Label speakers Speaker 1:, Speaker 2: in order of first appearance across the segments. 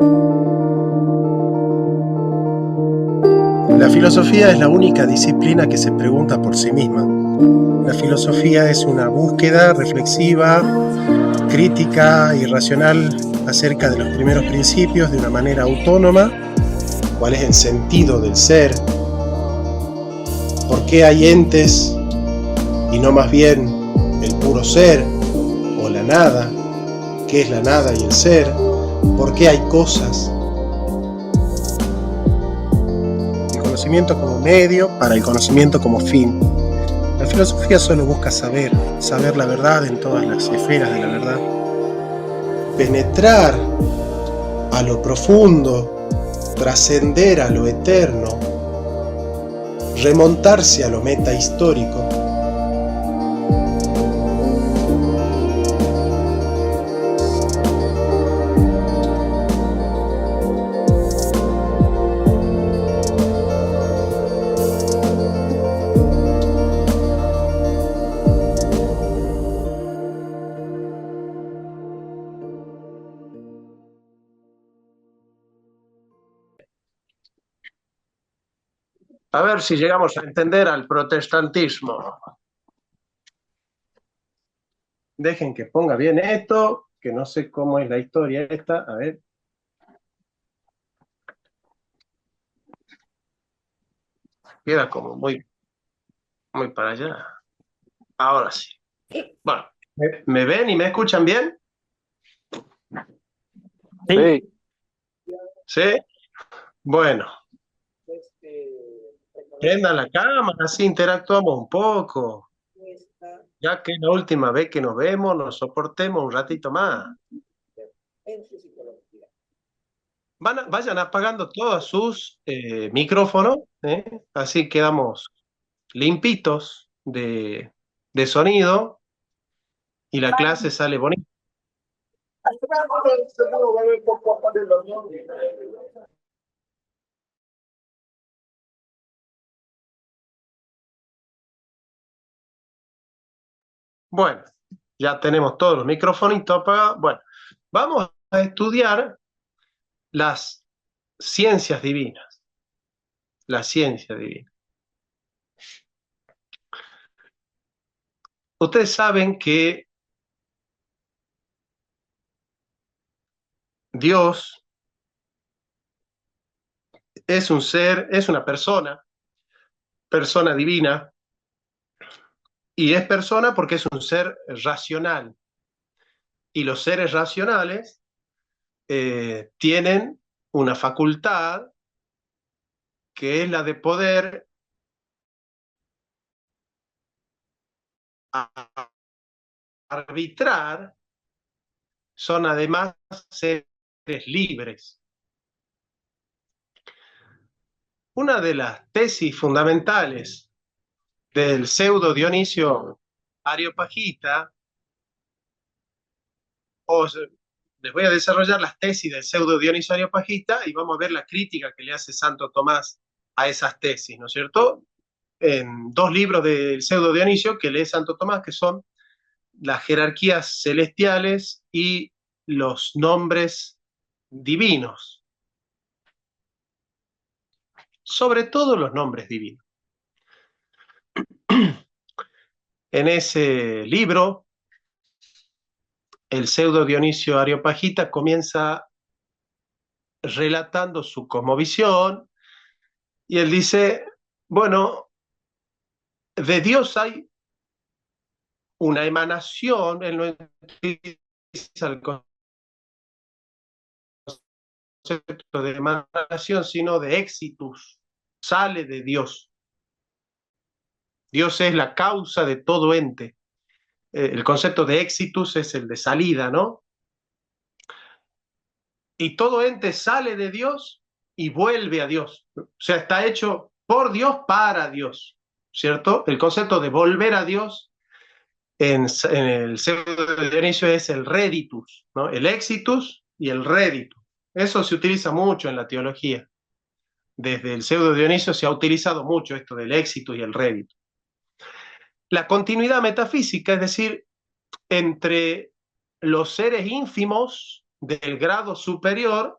Speaker 1: La filosofía es la única disciplina que se pregunta por sí misma. La filosofía es una búsqueda reflexiva, crítica y racional acerca de los primeros principios de una manera autónoma. ¿Cuál es el sentido del ser? ¿Por qué hay entes y no más bien el puro ser o la nada? ¿Qué es la nada y el ser? ¿Por qué hay cosas? El conocimiento como medio para el conocimiento como fin. La filosofía solo busca saber la verdad en todas las esferas de la verdad. Penetrar a lo profundo, trascender a lo eterno, remontarse a lo metahistórico. A ver si llegamos a entender al protestantismo. Dejen que ponga bien esto, que no sé cómo es la historia esta. A ver. Queda como muy para allá. Ahora sí. Bueno, ¿me ven y me escuchan bien?
Speaker 2: Sí,
Speaker 1: ¿Sí? Bueno, prendan la cámara, así interactuamos un poco. Ya que es la última vez que nos vemos, nos soportemos un ratito más. Vayan apagando todos sus micrófonos, así quedamos limpitos de sonido y la clase sale bonita. Bueno, ya tenemos todos los microfonitos apagados. Bueno, vamos a estudiar las ciencias divinas. La ciencia divina. Ustedes saben que Dios es un ser, es una persona divina, y es persona porque es un ser racional. Y los seres racionales tienen una facultad que es la de poder arbitrar, son además seres libres. Una de las tesis fundamentales del pseudo Dionisio Areopagita, les voy a desarrollar las tesis del pseudo Dionisio Areopagita y vamos a ver la crítica que le hace Santo Tomás a esas tesis, ¿no es cierto? En dos libros del pseudo Dionisio que lee Santo Tomás, que son las jerarquías celestiales y los nombres divinos. Sobre todo los nombres divinos. En ese libro, el pseudo Dionisio Areopagita comienza relatando su cosmovisión y él dice, bueno, de Dios hay una emanación, él no utiliza el concepto de emanación, sino de exitus, sale de Dios. Dios es la causa de todo ente. El concepto de exitus es el de salida, ¿no? Y todo ente sale de Dios y vuelve a Dios. O sea, está hecho por Dios para Dios, ¿cierto? El concepto de volver a Dios en el pseudo de Dionisio es el reditus, ¿no? El exitus y el reditus. Eso se utiliza mucho en la teología. Desde el pseudo Dionisio se ha utilizado mucho esto del éxito y el rédito. La continuidad metafísica, es decir, entre los seres ínfimos del grado superior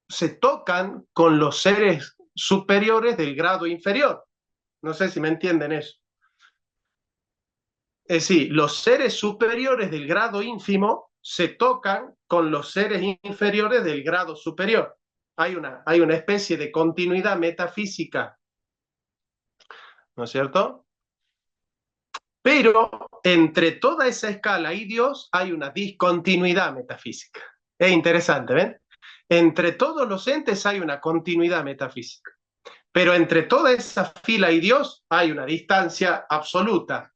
Speaker 1: se tocan con los seres superiores del grado inferior. No sé si me entienden eso. Es decir, los seres superiores del grado ínfimo se tocan con los seres inferiores del grado superior. Hay una especie de continuidad metafísica, ¿no es cierto? Pero entre toda esa escala y Dios hay una discontinuidad metafísica. Es interesante, ¿ven? Entre todos los entes hay una continuidad metafísica. Pero entre toda esa fila y Dios hay una distancia absoluta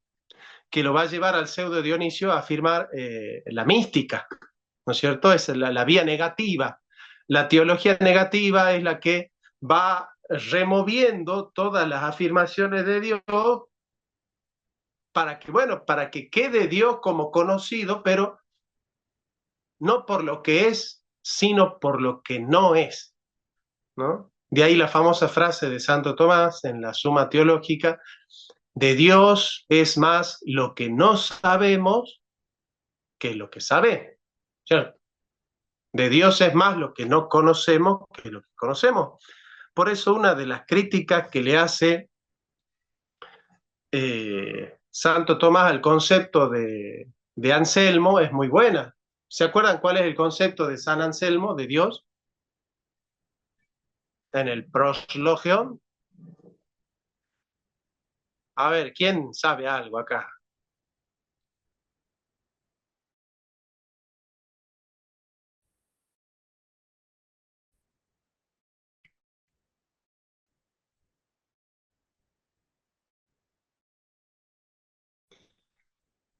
Speaker 1: que lo va a llevar al pseudo Dionisio a afirmar la mística, ¿no es cierto? Es la vía negativa. La teología negativa es la que va removiendo todas las afirmaciones de Dios para que, bueno, para que quede Dios como conocido, pero no por lo que es, sino por lo que no es, ¿no? De ahí la famosa frase de Santo Tomás en la Suma Teológica: de Dios es más lo que no sabemos que lo que sabemos, ¿cierto? De Dios es más lo que no conocemos que lo que conocemos. Por eso una de las críticas que le hace Santo Tomás al concepto de Anselmo es muy buena. ¿Se acuerdan cuál es el concepto de San Anselmo, de Dios? En el proslogion. A ver, ¿quién sabe algo acá?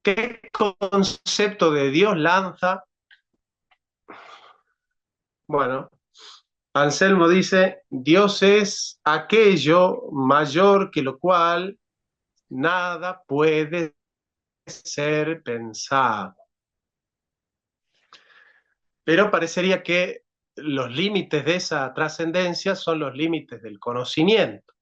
Speaker 1: ¿Qué concepto de Dios lanza? Bueno, Anselmo dice: Dios es aquello mayor que lo cual nada puede ser pensado. Pero parecería que los límites de esa trascendencia son los límites del conocimiento.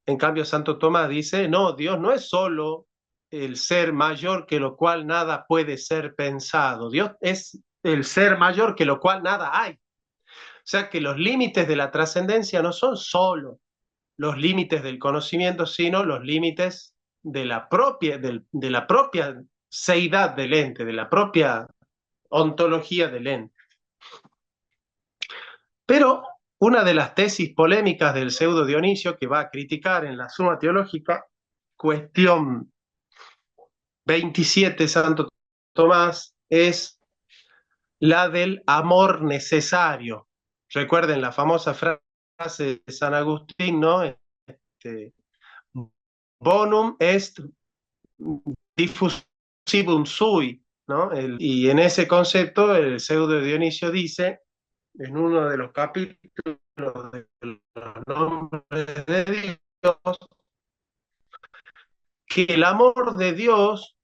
Speaker 1: En cambio, Santo Tomás dice: no, Dios no es solo el ser mayor que lo cual nada puede ser pensado. Dios es el ser mayor que lo cual nada hay. O sea que los límites de la trascendencia no son solo los límites del conocimiento, sino los límites de la propia seidad del ente, de la propia ontología del ente. Pero una de las tesis polémicas del pseudo Dionisio, que va a criticar en la Suma Teológica, cuestión 27, Santo Tomás, es la del amor necesario. Recuerden la famosa frase de San Agustín, ¿no? Bonum est diffusivum sui, ¿no? Y en ese concepto el pseudo Dionisio dice, en uno de los capítulos de los nombres de Dios, que el amor de Dios,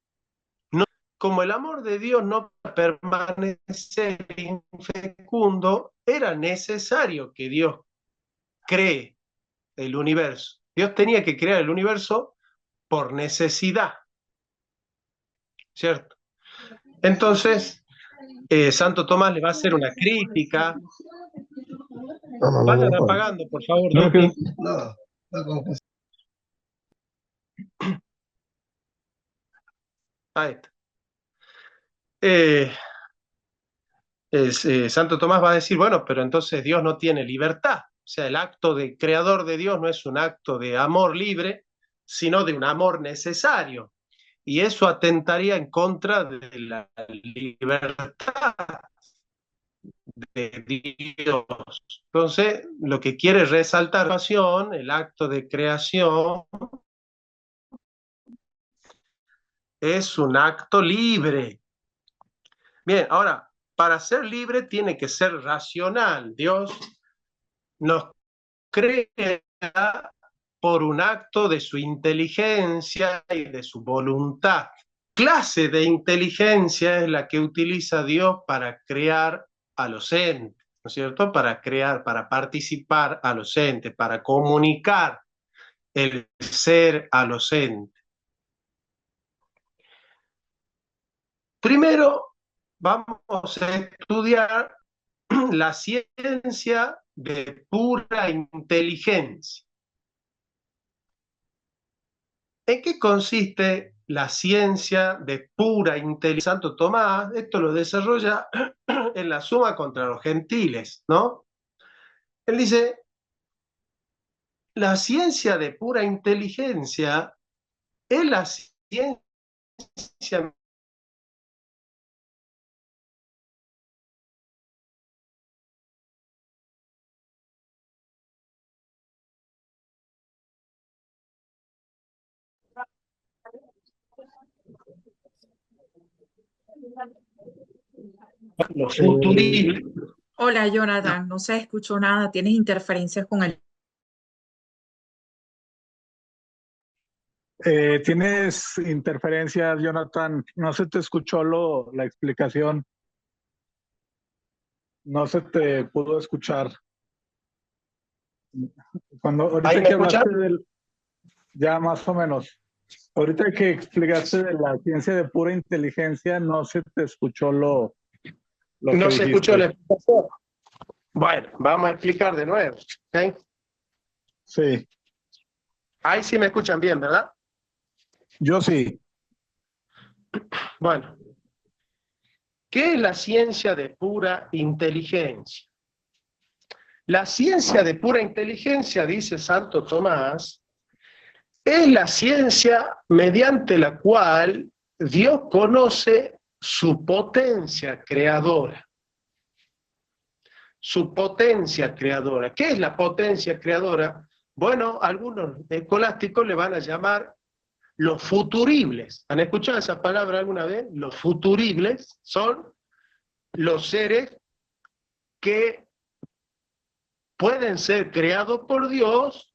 Speaker 1: no, como el amor de Dios no permanece infecundo, era necesario que Dios cree el universo. Dios tenía que crear el universo por necesidad, ¿cierto? Entonces, Santo Tomás le va a hacer una crítica. Vayan apagando, por favor. Ahí está. Santo Tomás va a decir, bueno, pero entonces Dios no tiene libertad. O sea, el acto de creador de Dios no es un acto de amor libre, sino de un amor necesario. Y eso atentaría en contra de la libertad de Dios. Entonces, lo que quiere resaltar la creación, el acto de creación, es un acto libre. Bien, ahora, para ser libre tiene que ser racional. Dios nos crea por un acto de su inteligencia y de su voluntad. ¿Qué clase de inteligencia es la que utiliza Dios para crear a los entes? ¿No es cierto? Para crear, para participar a los entes, para comunicar el ser a los entes. Primero vamos a estudiar la ciencia de pura inteligencia. ¿En qué consiste la ciencia de pura inteligencia? Santo Tomás, esto lo desarrolla en la Suma contra los Gentiles, ¿no? Él dice, la ciencia de pura inteligencia es la ciencia los futuribles.
Speaker 2: Hola, Jonathan, no se escuchó nada, tienes interferencias con el...
Speaker 3: Tienes interferencias, Jonathan. No se te escuchó la explicación. No se te pudo escuchar.
Speaker 1: ¿Ahí
Speaker 3: Ahorita
Speaker 1: me
Speaker 3: que
Speaker 1: escuchan?
Speaker 3: hablaste ya más o menos. Ahorita que explicaste de la ciencia de pura inteligencia, no se te escuchó lo que
Speaker 1: No se escuchó la
Speaker 3: dijiste.
Speaker 1: explicación. Bueno, vamos a explicar de nuevo. ¿Okay?
Speaker 3: Sí,
Speaker 1: Ahí sí me escuchan bien, ¿verdad?
Speaker 3: yo sí.
Speaker 1: Bueno, ¿qué es la ciencia de pura inteligencia? La ciencia de pura inteligencia, dice Santo Tomás, es la ciencia mediante la cual Dios conoce su potencia creadora. Su potencia creadora. ¿Qué es la potencia creadora? Bueno, algunos escolásticos le van a llamar los futuribles. ¿Han escuchado esa palabra alguna vez? Los futuribles son los seres que pueden ser creados por Dios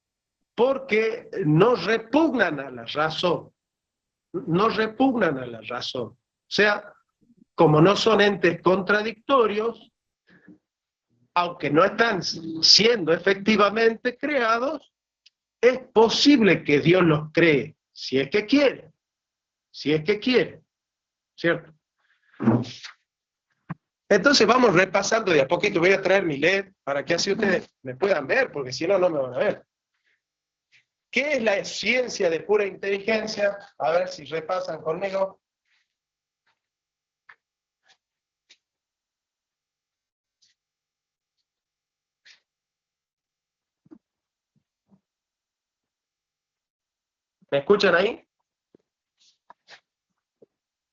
Speaker 1: porque no repugnan a la razón. No repugnan a la razón. O sea, como no son entes contradictorios, aunque no están siendo efectivamente creados, es posible que Dios los cree, si es que quiere, ¿cierto? Entonces vamos repasando de a poquito, voy a traer mi LED para que así ustedes me puedan ver, porque si no, no me van a ver. ¿Qué es la ciencia de pura inteligencia? A ver si repasan conmigo. ¿Me escuchan ahí?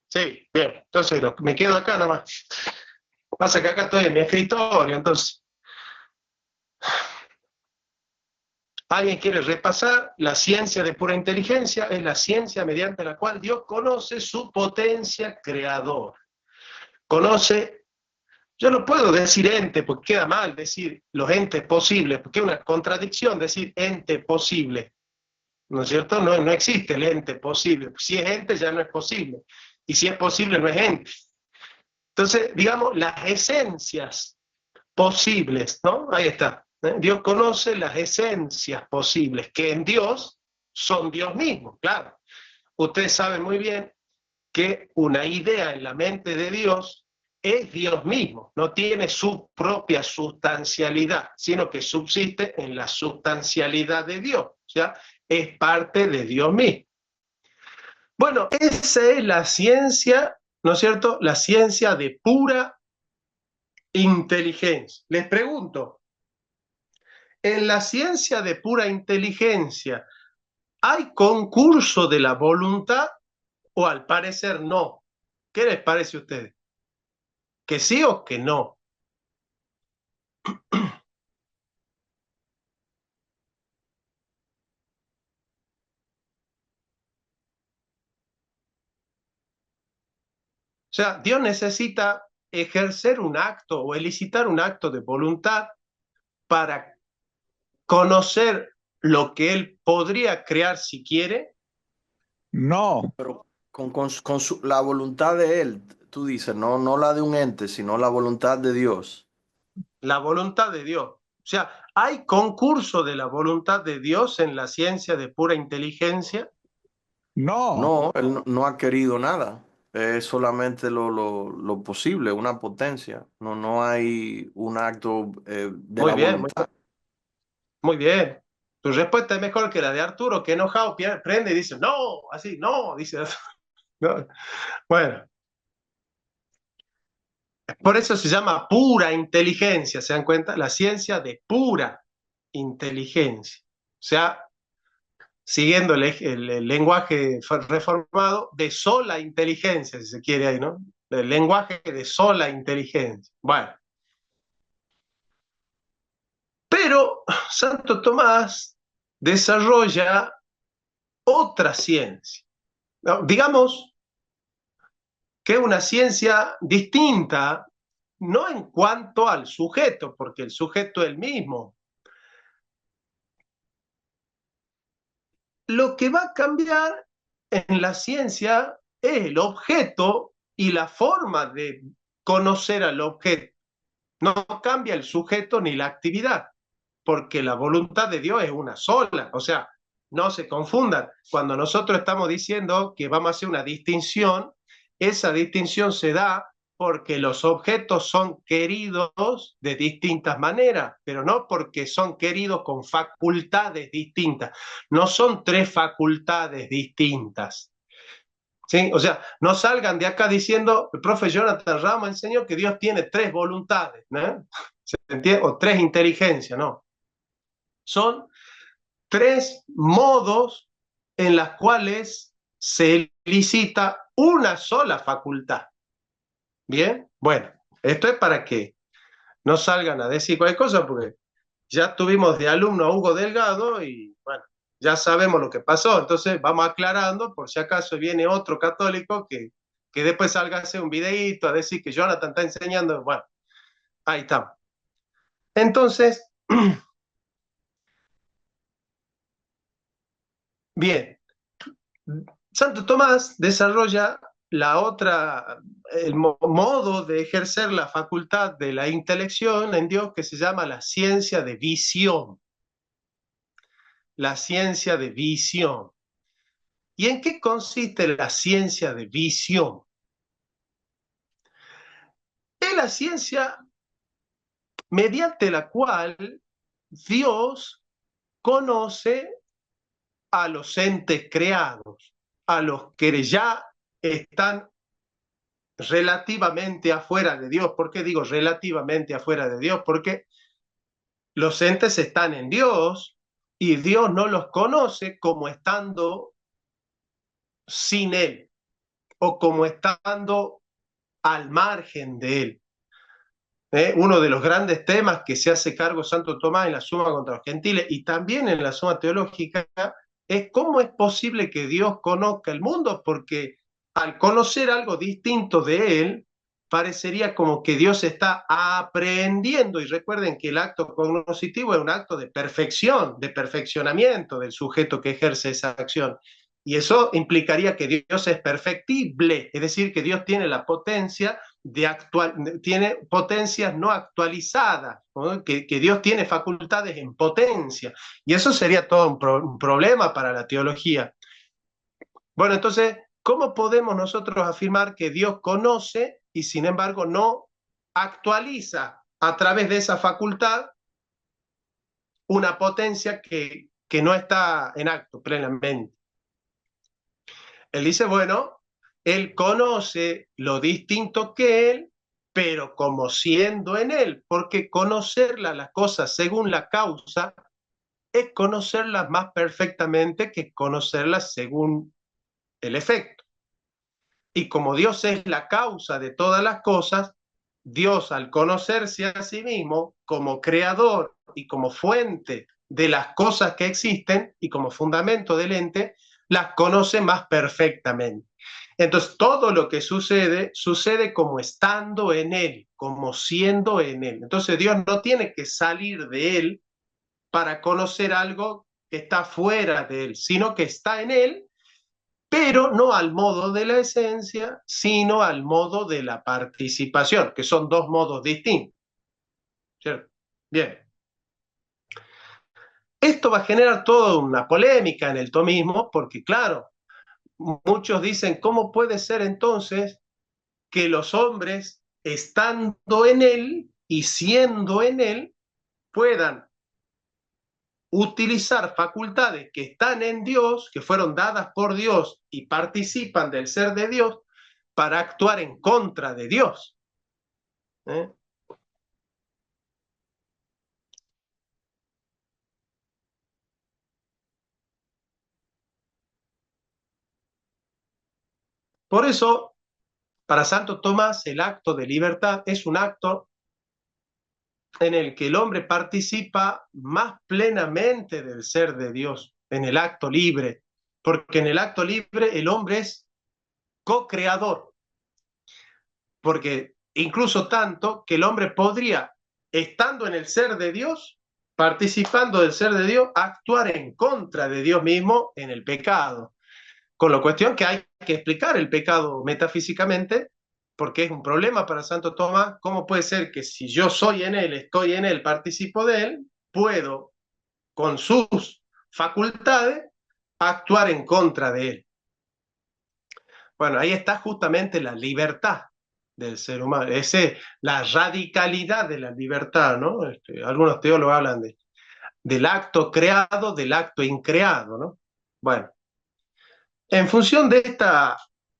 Speaker 1: Sí, bien. Entonces me quedo acá nomás. Pasa que acá estoy en mi escritorio, entonces. ¿Alguien quiere repasar? La ciencia de pura inteligencia es la ciencia mediante la cual Dios conoce su potencia creadora. Conoce, yo no puedo decir ente, porque queda mal decir los entes posibles, porque es una contradicción decir ente posible. ¿No es cierto? No, no existe el ente posible. Si es ente ya no es posible. Y si es posible no es ente. Entonces, digamos, las esencias posibles, ¿no? Ahí está. Dios conoce las esencias posibles, que en Dios son Dios mismo, claro. Ustedes saben muy bien que una idea en la mente de Dios es Dios mismo, no tiene su propia sustancialidad, sino que subsiste en la sustancialidad de Dios, o sea, es parte de Dios mismo. Bueno, esa es la ciencia, ¿no es cierto? La ciencia de pura inteligencia. Les pregunto, en la ciencia de pura inteligencia, ¿hay concurso de la voluntad o al parecer no? ¿Qué les parece a ustedes? ¿Que sí o que no? O sea, Dios necesita ejercer un acto o elicitar un acto de voluntad para conocer lo que Él podría crear si quiere.
Speaker 3: No,
Speaker 4: Pero la voluntad de Él, tú dices, no, no la de un ente, sino la voluntad de Dios.
Speaker 1: La voluntad de Dios. O sea, ¿hay concurso de la voluntad de Dios en la ciencia de pura inteligencia?
Speaker 3: no.
Speaker 4: No, Él no ha querido nada. Es solamente lo posible, una potencia. No, no hay un acto de la
Speaker 1: Muy bien,
Speaker 4: voluntad.
Speaker 1: muy bien. Tu respuesta es mejor que la de Arturo, que enojado prende y dice, no, así, no, dice. No. Bueno, por eso se llama pura inteligencia, ¿se dan cuenta? La ciencia de pura inteligencia. O sea, siguiendo el lenguaje reformado, de sola inteligencia, si se quiere ahí, ¿no? El lenguaje de sola inteligencia. Bueno, pero Santo Tomás desarrolla otra ciencia, ¿no? Digamos que es una ciencia distinta, no en cuanto al sujeto, porque el sujeto es el mismo. Lo que va a cambiar en la ciencia es el objeto y la forma de conocer al objeto. No cambia el sujeto ni la actividad, porque la voluntad de Dios es una sola. O sea, no se confundan. Cuando nosotros estamos diciendo que vamos a hacer una distinción, esa distinción se da porque los objetos son queridos de distintas maneras, pero no porque son queridos con facultades distintas. No son tres facultades distintas. ¿Sí? O sea, no salgan de acá diciendo, el profe Jonathan Ramos enseñó que Dios tiene tres voluntades, ¿no? ¿Se entiende? O tres inteligencias, no. Son tres modos en los cuales se elicita una sola facultad. ¿Bien? Bueno, esto es para que no salgan a decir cualquier cosa, porque ya tuvimos de alumno a Hugo Delgado y bueno, ya sabemos lo que pasó. Entonces vamos aclarando por si acaso viene otro católico que después salga a hacer un videíto a decir que Jonathan está enseñando. Bueno, ahí estamos. Entonces, bien, Santo Tomás desarrolla el modo de ejercer la facultad de la intelección en Dios que se llama la ciencia de visión. La ciencia de visión. ¿Y en qué consiste la ciencia de visión? Es la ciencia mediante la cual Dios conoce a los entes creados, a los que ya están relativamente afuera de Dios. ¿Por qué digo relativamente afuera de Dios? Porque los entes están en Dios y Dios no los conoce como estando sin Él o como estando al margen de Él. Uno de los grandes temas que se hace cargo Santo Tomás en la Suma contra los Gentiles y también en la Suma Teológica es cómo es posible que Dios conozca el mundo, porque al conocer algo distinto de Él, parecería como que Dios está aprendiendo, y recuerden que el acto cognoscitivo es un acto de perfección, de perfeccionamiento del sujeto que ejerce esa acción. Y eso implicaría que Dios es perfectible, es decir, que Dios tiene la potencia tiene potencias no actualizadas, ¿no? Que Dios tiene facultades en potencia. Y eso sería todo un problema para la teología. Bueno, entonces, ¿cómo podemos nosotros afirmar que Dios conoce y sin embargo no actualiza a través de esa facultad una potencia que no está en acto plenamente? Él dice, bueno, él conoce lo distinto que él, pero como siendo en él, porque conocerla las cosas según la causa es conocerlas más perfectamente que conocerlas según el efecto. Y como Dios es la causa de todas las cosas, Dios al conocerse a sí mismo como creador y como fuente de las cosas que existen y como fundamento del ente, las conoce más perfectamente. Entonces, todo lo que sucede, sucede como estando en Él, como siendo en Él. Entonces, Dios no tiene que salir de Él para conocer algo que está fuera de Él, sino que está en Él, pero no al modo de la esencia, sino al modo de la participación, que son dos modos distintos. ¿Cierto? Bien. Esto va a generar toda una polémica en el tomismo, porque claro, muchos dicen, ¿cómo puede ser entonces que los hombres, estando en Él y siendo en Él, puedan utilizar facultades que están en Dios, que fueron dadas por Dios y participan del ser de Dios, para actuar en contra de Dios? ¿Eh? Por eso, para Santo Tomás, el acto de libertad es un acto en el que el hombre participa más plenamente del ser de Dios, en el acto libre, porque en el acto libre el hombre es co-creador, porque incluso tanto que el hombre podría, estando en el ser de Dios, participando del ser de Dios, actuar en contra de Dios mismo en el pecado. Con la cuestión que hay que explicar el pecado metafísicamente, porque es un problema para Santo Tomás. ¿Cómo puede ser que si yo soy en él, estoy en él, participo de él, puedo, con sus facultades, actuar en contra de él? Bueno, ahí está justamente la libertad del ser humano, la radicalidad de la libertad, ¿no? Algunos teólogos hablan del acto creado, del acto increado, ¿no? Bueno, en función de esta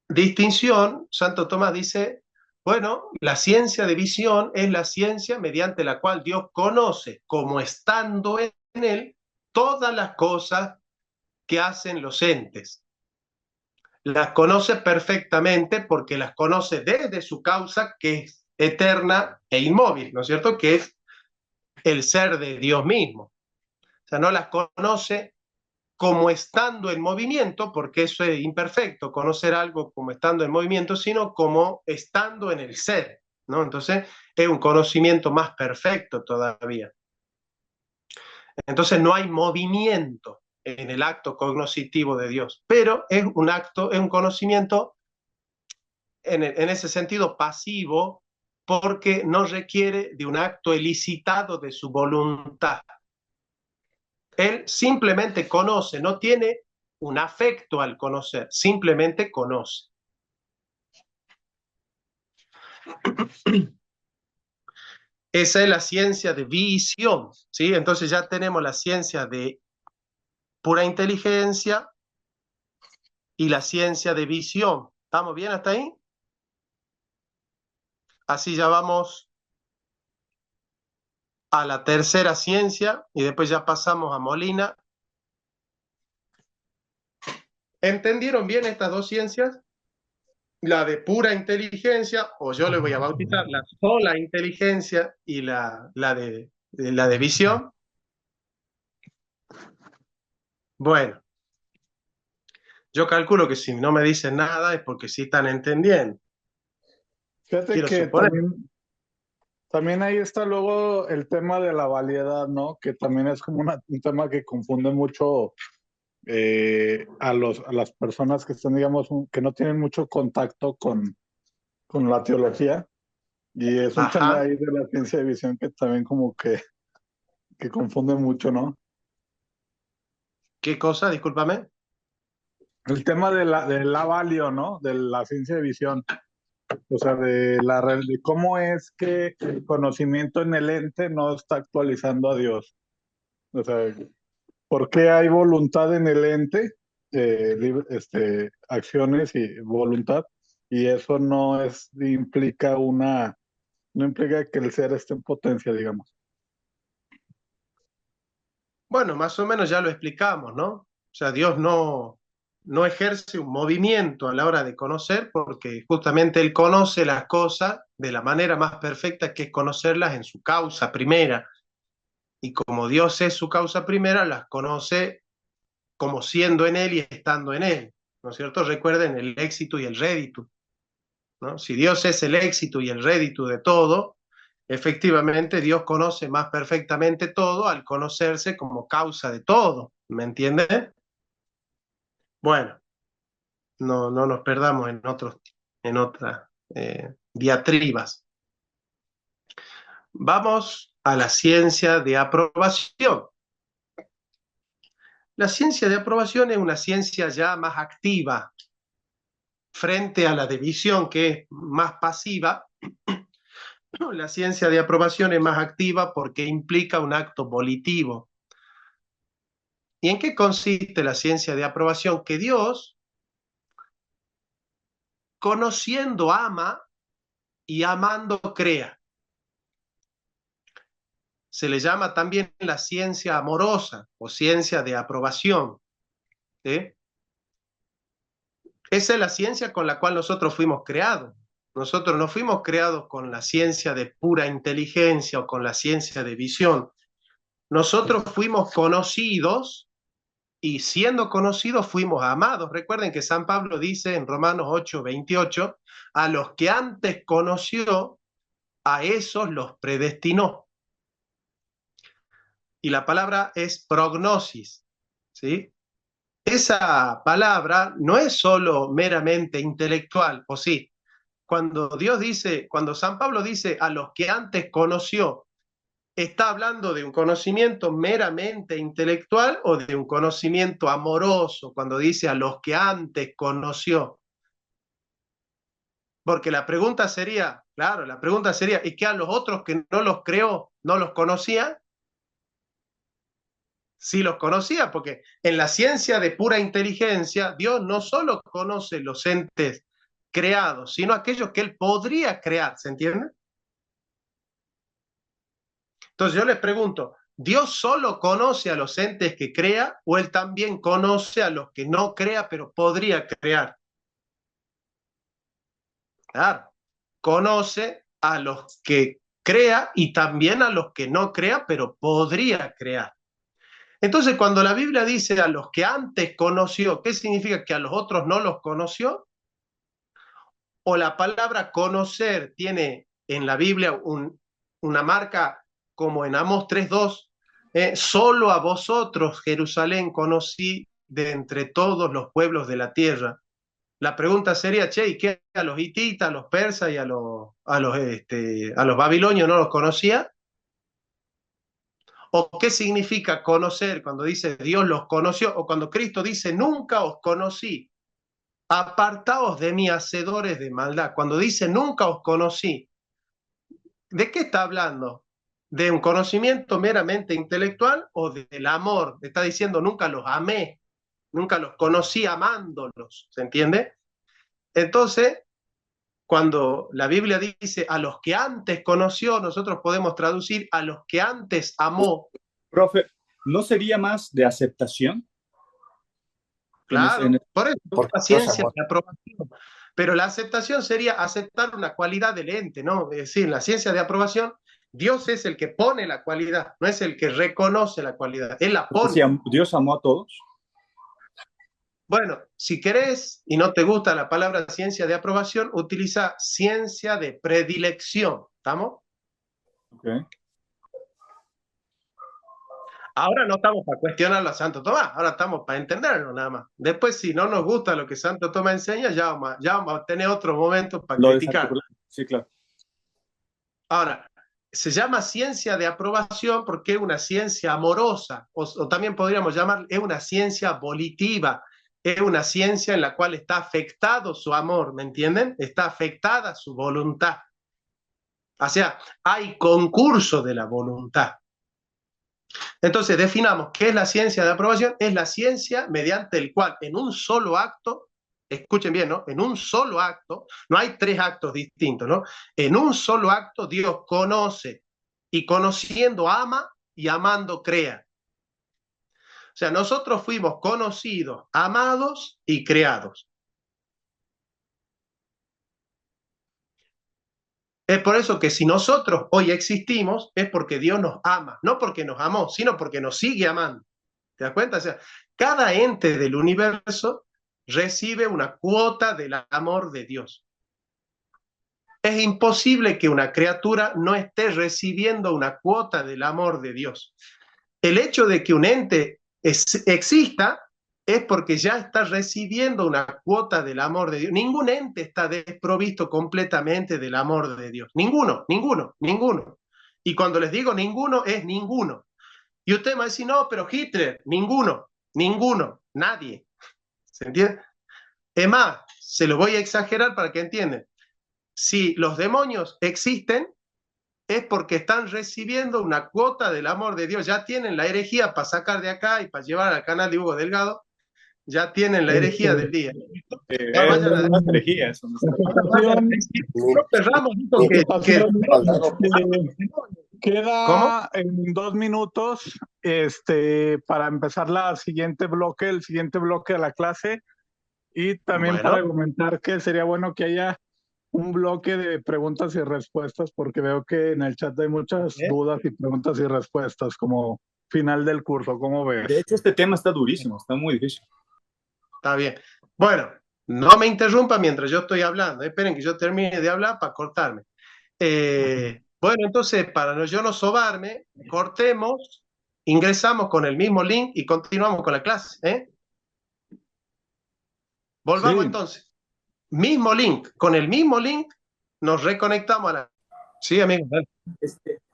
Speaker 1: distinción, Santo Tomás dice, bueno, la ciencia de visión es la ciencia mediante la cual Dios conoce, como estando en él, todas las cosas que hacen los entes. Las conoce perfectamente porque las conoce desde su causa, que es eterna e inmóvil, ¿no es cierto? Que es el ser de Dios mismo. O sea, no las conoce como estando en movimiento, porque eso es imperfecto, conocer algo como estando en movimiento, sino como estando en el ser, ¿no? Entonces es un conocimiento más perfecto todavía. Entonces no hay movimiento en el acto cognoscitivo de Dios, pero es un acto, es un conocimiento en ese sentido pasivo, porque no requiere de un acto elicitado de su voluntad. Él simplemente conoce, no tiene un afecto al conocer, simplemente conoce. Esa es la ciencia de visión, ¿sí? Entonces ya tenemos la ciencia de pura inteligencia y la ciencia de visión. ¿Estamos bien hasta ahí? Así ya vamos a la tercera ciencia y después ya pasamos a Molina. ¿Entendieron bien estas dos ciencias? La de pura inteligencia, o yo le voy a bautizar la sola inteligencia, y la de visión. Bueno, yo calculo que si no me dicen nada es porque sí están entendiendo.
Speaker 3: Fíjate
Speaker 1: Quiero
Speaker 3: que
Speaker 1: suponer.
Speaker 3: también ahí está luego el tema de la variedad, ¿no? Que también es como un tema que confunde mucho a las personas que están, digamos, que no tienen mucho contacto con la teología. Y es un tema
Speaker 1: Ajá.
Speaker 3: ahí de la ciencia de visión que también como que confunde mucho, ¿no?
Speaker 1: ¿Qué cosa? Discúlpame.
Speaker 3: El tema de la valio, ¿no? De la ciencia de visión. O sea, de cómo es que el conocimiento en el ente no está actualizando a Dios. O sea, ¿por qué hay voluntad en el ente? Acciones y voluntad. Y eso no implica que el ser esté en potencia, digamos.
Speaker 1: Bueno, más o menos ya lo explicamos, ¿no? O sea, Dios no ejerce un movimiento a la hora de conocer, porque justamente Él conoce las cosas de la manera más perfecta, que es conocerlas en su causa primera. Y como Dios es su causa primera, las conoce como siendo en Él y estando en Él, ¿no es cierto? Recuerden el éxito y el rédito, ¿no? Si Dios es el éxito y el rédito de todo, efectivamente Dios conoce más perfectamente todo al conocerse como causa de todo, ¿me entienden? Bueno, no nos perdamos en otras diatribas. Vamos a la ciencia de aprobación. La ciencia de aprobación es una ciencia ya más activa, frente a la de visión, que es más pasiva, la ciencia de aprobación es más activa porque implica un acto volitivo. ¿Y en qué consiste la ciencia de aprobación? Que Dios, conociendo, ama y amando crea. Se le llama también la ciencia amorosa o ciencia de aprobación. ¿Sí? Esa es la ciencia con la cual nosotros fuimos creados. Nosotros no fuimos creados con la ciencia de pura inteligencia o con la ciencia de visión. Nosotros fuimos conocidos y siendo conocidos fuimos amados. Recuerden que San Pablo dice en Romanos 8:28, a los que antes conoció, a esos los predestinó. Y la palabra es prognosis, ¿sí? Esa palabra no es solo meramente intelectual, ¿o sí? Cuando Dios dice, cuando San Pablo dice a los que antes conoció, ¿está hablando de un conocimiento meramente intelectual o de un conocimiento amoroso cuando dice a los que antes conoció? Porque la pregunta sería, claro, la pregunta sería, ¿y qué a los otros que no los creó, no los conocía? Sí los conocía, porque en la ciencia de pura inteligencia, Dios no solo conoce los entes creados, sino aquellos que Él podría crear, ¿se entiende? Entonces yo les pregunto, ¿Dios solo conoce a los entes que crea o Él también conoce a los que no crea pero podría crear? Claro, conoce a los que crea y también a los que no crea pero podría crear. Entonces cuando la Biblia dice a los que antes conoció, ¿qué significa? ¿Que a los otros no los conoció? ¿O la palabra conocer tiene en la Biblia una marca como en Amós 3:2? Solo a vosotros, Jerusalén, conocí de entre todos los pueblos de la tierra. La pregunta sería, che, ¿y qué a los hititas, a los persas y a los babilonios no los conocía? ¿O qué significa conocer cuando dice Dios los conoció? O cuando Cristo dice, nunca os conocí, apartaos de mí, hacedores de maldad. Cuando dice, nunca os conocí, ¿de qué está hablando? ¿De un conocimiento meramente intelectual o del amor? Está diciendo, nunca los amé, nunca los conocí amándolos, ¿se entiende? Entonces, cuando la Biblia dice a los que antes conoció, nosotros podemos traducir a los que antes amó.
Speaker 5: Profe, ¿no sería más de aceptación?
Speaker 1: Claro, por eso es la ciencia
Speaker 4: amor.
Speaker 1: de aprobación. Pero la aceptación sería aceptar una cualidad del ente, ¿no? Es decir, la ciencia de aprobación, Dios es el que pone la cualidad, no es el que reconoce la cualidad, Él la pone.
Speaker 5: ¿Dios amó a todos?
Speaker 1: Bueno, si querés y no te gusta la palabra ciencia de aprobación, utiliza ciencia de predilección, ¿estamos?
Speaker 5: Okay.
Speaker 1: Ahora no estamos para cuestionarlo a Santo Tomás, ahora estamos para entenderlo nada más. Después, si no nos gusta lo que Santo Tomás enseña, ya vamos a tener otro momento para criticar.
Speaker 5: Sí, claro.
Speaker 1: Ahora, se llama ciencia de aprobación porque es una ciencia amorosa, o también podríamos llamar, es una ciencia volitiva, es una ciencia en la cual está afectado su amor, ¿me entienden? Está afectada su voluntad. O sea, hay concurso de la voluntad. Entonces, definamos qué es la ciencia de aprobación. Es la ciencia mediante el cual en un solo acto, escuchen bien, ¿no? En un solo acto, no hay tres actos distintos, ¿no? En un solo acto Dios conoce y conociendo ama y amando crea. O sea, nosotros fuimos conocidos, amados y creados. Es por eso que si nosotros hoy existimos es porque Dios nos ama, no porque nos amó, sino porque nos sigue amando. ¿Te das cuenta? O sea, cada ente del universo recibe una cuota del amor de Dios. Es imposible que una criatura no esté recibiendo una cuota del amor de Dios. El hecho de que un ente exista es porque ya está recibiendo una cuota del amor de Dios. Ningún ente está desprovisto completamente del amor de Dios. Ninguno, ninguno, ninguno. Y cuando les digo ninguno, es ninguno. Y usted me va a decir, no, pero Hitler, ninguno, nadie. ¿Se entiende? Es más, se lo voy a exagerar para que entiendan. Si los demonios existen, es porque están recibiendo una cuota del amor de Dios. Ya tienen la herejía para sacar de acá y para llevar al canal de Hugo Delgado. Ya tienen la herejía del día. Ya vayan a...
Speaker 5: No es herejía, eso no está bien.
Speaker 1: López Ramos dijo que...
Speaker 3: Queda
Speaker 1: ¿Cómo?
Speaker 3: en 2 minutos para empezar el siguiente bloque de la clase, y también
Speaker 1: Bueno.
Speaker 3: para argumentar que sería bueno que haya un bloque de preguntas y respuestas, porque veo que en el chat hay muchas dudas y preguntas y respuestas como final del curso. ¿Cómo ves?
Speaker 5: De hecho, este tema está durísimo, está muy difícil.
Speaker 1: Está bien. Bueno, no me interrumpa mientras yo estoy hablando. Esperen que yo termine de hablar para cortarme. Bueno, entonces, para yo no sobarme, cortemos, ingresamos con el mismo link y continuamos con la clase. Volvamos
Speaker 3: Sí.
Speaker 1: entonces. Mismo link. Con el mismo link nos reconectamos a la... Sí, amigo. Dale.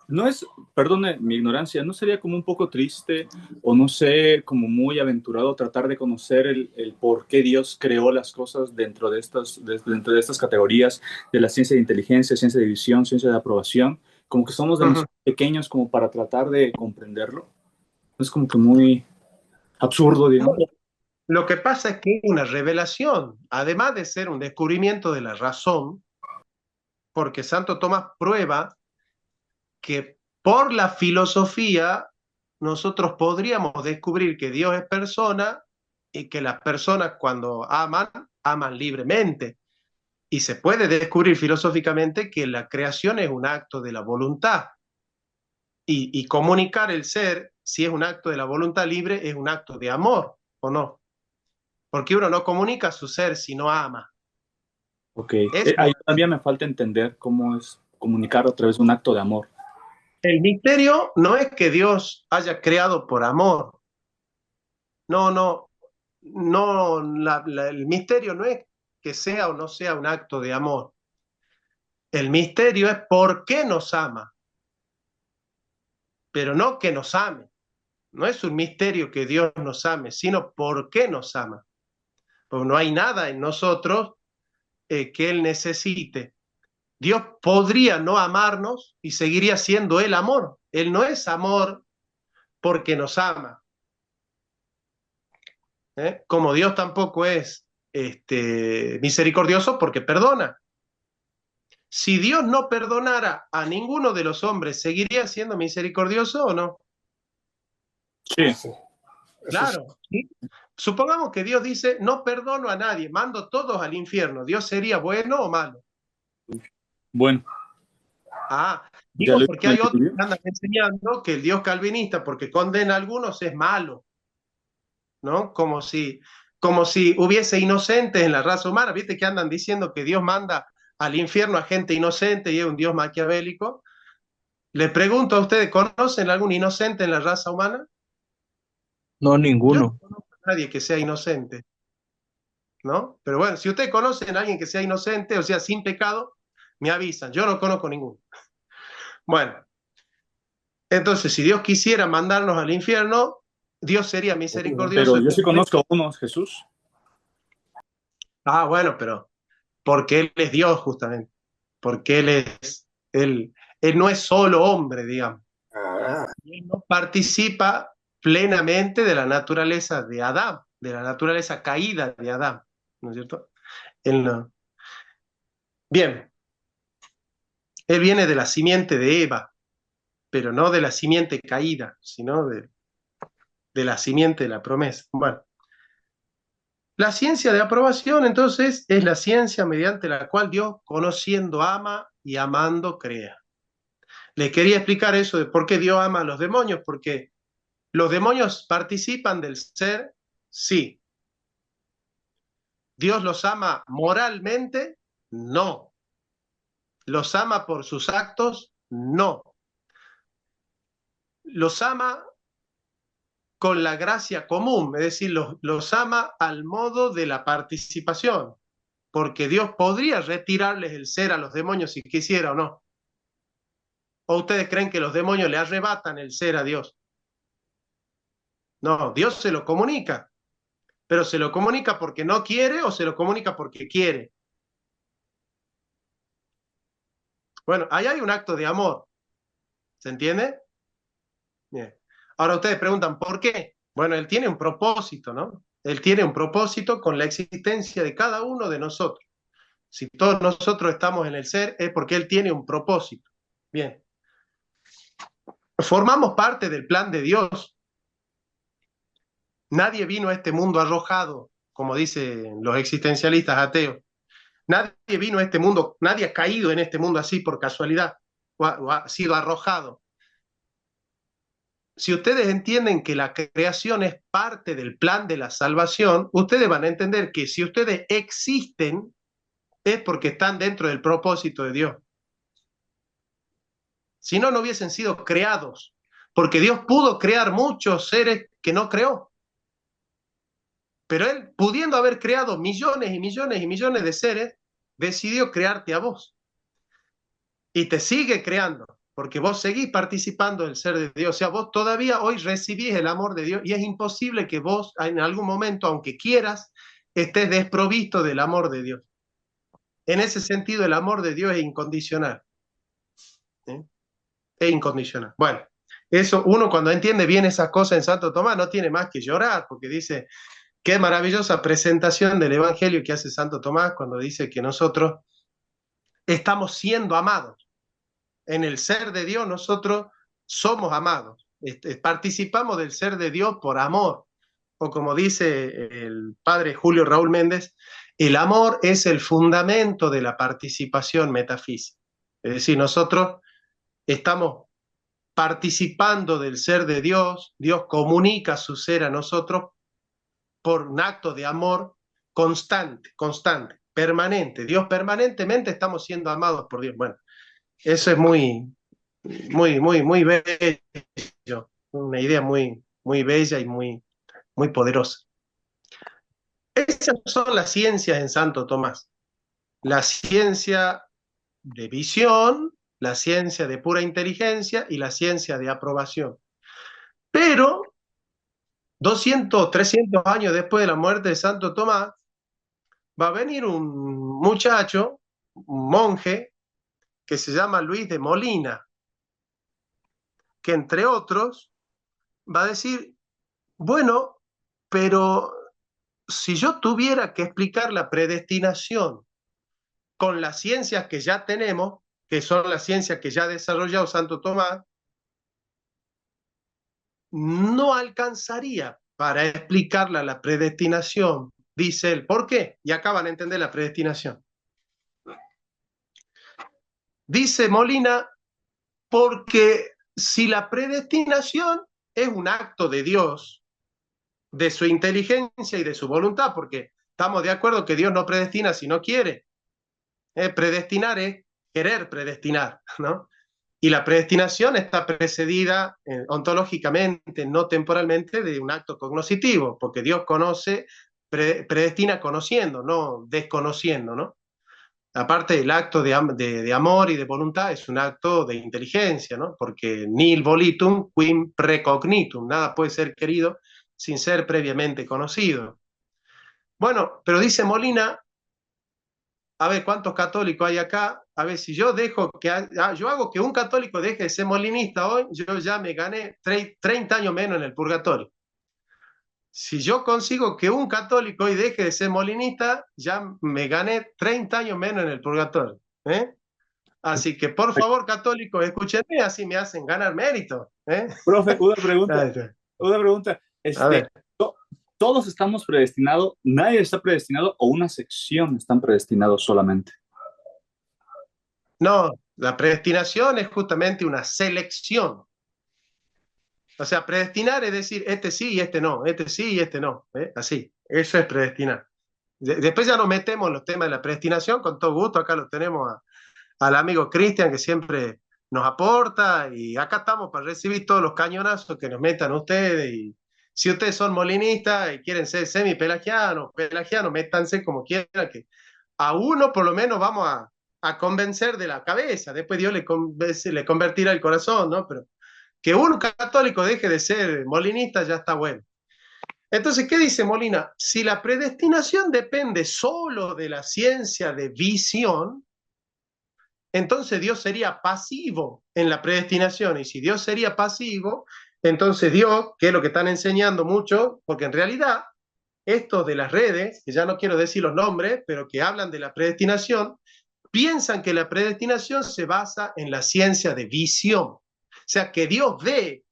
Speaker 5: No es, perdone mi ignorancia, ¿no sería como un poco triste o no sé, como muy aventurado tratar de conocer el por qué Dios creó las cosas dentro de estas categorías de la ciencia de inteligencia, ciencia de visión, ciencia de aprobación? Como que somos demasiado pequeños como para tratar de comprenderlo. Es como que muy absurdo, digamos.
Speaker 1: Lo que pasa es que es una revelación, además de ser un descubrimiento de la razón, porque Santo Tomás prueba que por la filosofía nosotros podríamos descubrir que Dios es persona y que las personas cuando aman, aman libremente. Y se puede descubrir filosóficamente que la creación es un acto de la voluntad. Y comunicar el ser, si es un acto de la voluntad libre, es un acto de amor, ¿o no? Porque uno no comunica su ser si no ama.
Speaker 5: Ok, ahí todavía me falta entender cómo es comunicar a través de un acto de amor.
Speaker 1: El misterio no es que Dios haya creado por amor. No, el misterio no es que sea o no sea un acto de amor. El misterio es por qué nos ama, pero no que nos ame. No es un misterio que Dios nos ame, sino por qué nos ama. Porque no hay nada en nosotros que Él necesite. Dios podría no amarnos y seguiría siendo Él amor. Él no es amor porque nos ama. Como Dios tampoco es misericordioso porque perdona. Si Dios no perdonara a ninguno de los hombres, ¿seguiría siendo misericordioso o no?
Speaker 5: Sí.
Speaker 1: Claro. ¿Sí? Supongamos que Dios dice, no perdono a nadie, mando todos al infierno. ¿Dios sería bueno o malo?
Speaker 5: Bueno.
Speaker 1: Digo, porque hay otros que andan enseñando que el Dios calvinista, porque condena a algunos, es malo, ¿no? Como si hubiese inocentes en la raza humana. ¿Viste que andan diciendo que Dios manda al infierno a gente inocente y es un Dios maquiavélico? Les pregunto a ustedes, ¿conocen algún inocente en la raza humana?
Speaker 6: No,
Speaker 1: Yo
Speaker 6: ninguno.
Speaker 1: no conozco a nadie que sea inocente, ¿no? Pero bueno, si ustedes conocen a alguien que sea inocente, o sea, sin pecado, me avisan. Yo no conozco ninguno. Bueno, entonces, si Dios quisiera mandarnos al infierno, Dios sería misericordioso.
Speaker 5: Pero yo sí conozco a uno, Jesús.
Speaker 1: Bueno, pero porque Él es Dios, justamente. Porque Él no es solo hombre, digamos. Él no participa plenamente de la naturaleza de Adán, de la naturaleza caída de Adán, ¿no es cierto? Él no. Bien, Él viene de la simiente de Eva, pero no de la simiente caída, sino de la simiente de la promesa. Bueno, la ciencia de aprobación, entonces, es la ciencia mediante la cual Dios, conociendo, ama y amando, crea. Les quería explicar eso de por qué Dios ama a los demonios, porque los demonios participan del ser, sí. ¿Dios los ama moralmente? No. ¿Los ama por sus actos? No. Los ama con la gracia común, es decir, los ama al modo de la participación, porque Dios podría retirarles el ser a los demonios si quisiera o no. ¿O ustedes creen que los demonios le arrebatan el ser a Dios? No, Dios se lo comunica. pero ¿se lo comunica porque no quiere o se lo comunica porque quiere? Bueno, ahí hay un acto de amor, ¿se entiende? Bien. Ahora ustedes preguntan, ¿por qué? Bueno, él tiene un propósito, ¿no? Él tiene un propósito con la existencia de cada uno de nosotros. Si todos nosotros estamos en el ser, es porque él tiene un propósito. Bien. Formamos parte del plan de Dios. Nadie vino a este mundo arrojado, como dicen los existencialistas ateos. Nadie vino a este mundo, nadie ha caído en este mundo así por casualidad, o ha sido arrojado. Si ustedes entienden que la creación es parte del plan de la salvación, ustedes van a entender que si ustedes existen, es porque están dentro del propósito de Dios. Si no, no hubiesen sido creados, porque Dios pudo crear muchos seres que no creó. Pero Él, pudiendo haber creado millones y millones y millones de seres, decidió crearte a vos. Y te sigue creando, porque vos seguís participando del ser de Dios. O sea, vos todavía hoy recibís el amor de Dios y es imposible que vos en algún momento, aunque quieras, estés desprovisto del amor de Dios. En ese sentido, el amor de Dios es incondicional. ¿Sí? Es incondicional. Bueno, eso uno cuando entiende bien esas cosas en Santo Tomás no tiene más que llorar, porque dice, qué maravillosa presentación del Evangelio que hace Santo Tomás cuando dice que nosotros estamos siendo amados. En el ser de Dios nosotros somos amados. Participamos del ser de Dios por amor. O como dice el padre Julio Raúl Méndez, el amor es el fundamento de la participación metafísica. Es decir, nosotros estamos participando del ser de Dios, Dios comunica su ser a nosotros por un acto de amor constante, permanente. Dios permanentemente estamos siendo amados por Dios. Bueno, eso es muy bello, una idea muy bella y muy poderosa. Esas son las ciencias en Santo Tomás. La ciencia de visión, la ciencia de pura inteligencia y la ciencia de aprobación. Pero 200, 300 años después de la muerte de Santo Tomás, va a venir un muchacho, un monje, que se llama Luis de Molina, que entre otros va a decir, bueno, pero si yo tuviera que explicar la predestinación con las ciencias que ya tenemos, que son las ciencias que ya ha desarrollado Santo Tomás, no alcanzaría para explicarla la predestinación, dice él. ¿Por qué? Y acá van a entender la predestinación. Dice Molina, porque si la predestinación es un acto de Dios, de su inteligencia y de su voluntad, porque estamos de acuerdo que Dios no predestina si no quiere. Predestinar es querer predestinar, ¿no? Y la predestinación está precedida ontológicamente, no temporalmente, de un acto cognoscitivo, porque Dios conoce, predestina conociendo, no desconociendo, ¿no? Aparte, el acto de amor y de voluntad es un acto de inteligencia, ¿no? Porque nil volitum quim precognitum, nada puede ser querido sin ser previamente conocido. Bueno, pero dice Molina, a ver cuántos católicos hay acá, a ver si yo dejo yo hago que un católico deje de ser molinista hoy, yo ya me gané 30 años menos en el purgatorio. Si yo consigo que un católico hoy deje de ser molinista, ya me gané 30 años menos en el purgatorio. Así que, por favor, católicos, escúchenme, así me hacen ganar mérito.
Speaker 5: Profe, una pregunta.
Speaker 1: A ver.
Speaker 5: ¿Todos estamos predestinados? ¿Nadie está predestinado o una sección están predestinados solamente?
Speaker 1: No, la predestinación es justamente una selección. O sea, predestinar es decir, este sí y este no, este sí y este no. Así, eso es predestinar. Después ya nos metemos en los temas de la predestinación, con todo gusto, acá lo tenemos al amigo Cristian que siempre nos aporta y acá estamos para recibir todos los cañonazos que nos metan ustedes y si ustedes son molinistas y quieren ser semi-pelagianos, métanse como quieran, que a uno por lo menos vamos a convencer de la cabeza, después Dios le convertirá el corazón, ¿no? Pero que un católico deje de ser molinista ya está bueno. Entonces, ¿qué dice Molina? Si la predestinación depende solo de la ciencia de visión, entonces Dios sería pasivo en la predestinación. Y si Dios sería pasivo, entonces Dios, que es lo que están enseñando mucho, porque en realidad estos de las redes, que ya no quiero decir los nombres, pero que hablan de la predestinación, piensan que la predestinación se basa en la ciencia de visión. O sea, que Dios ve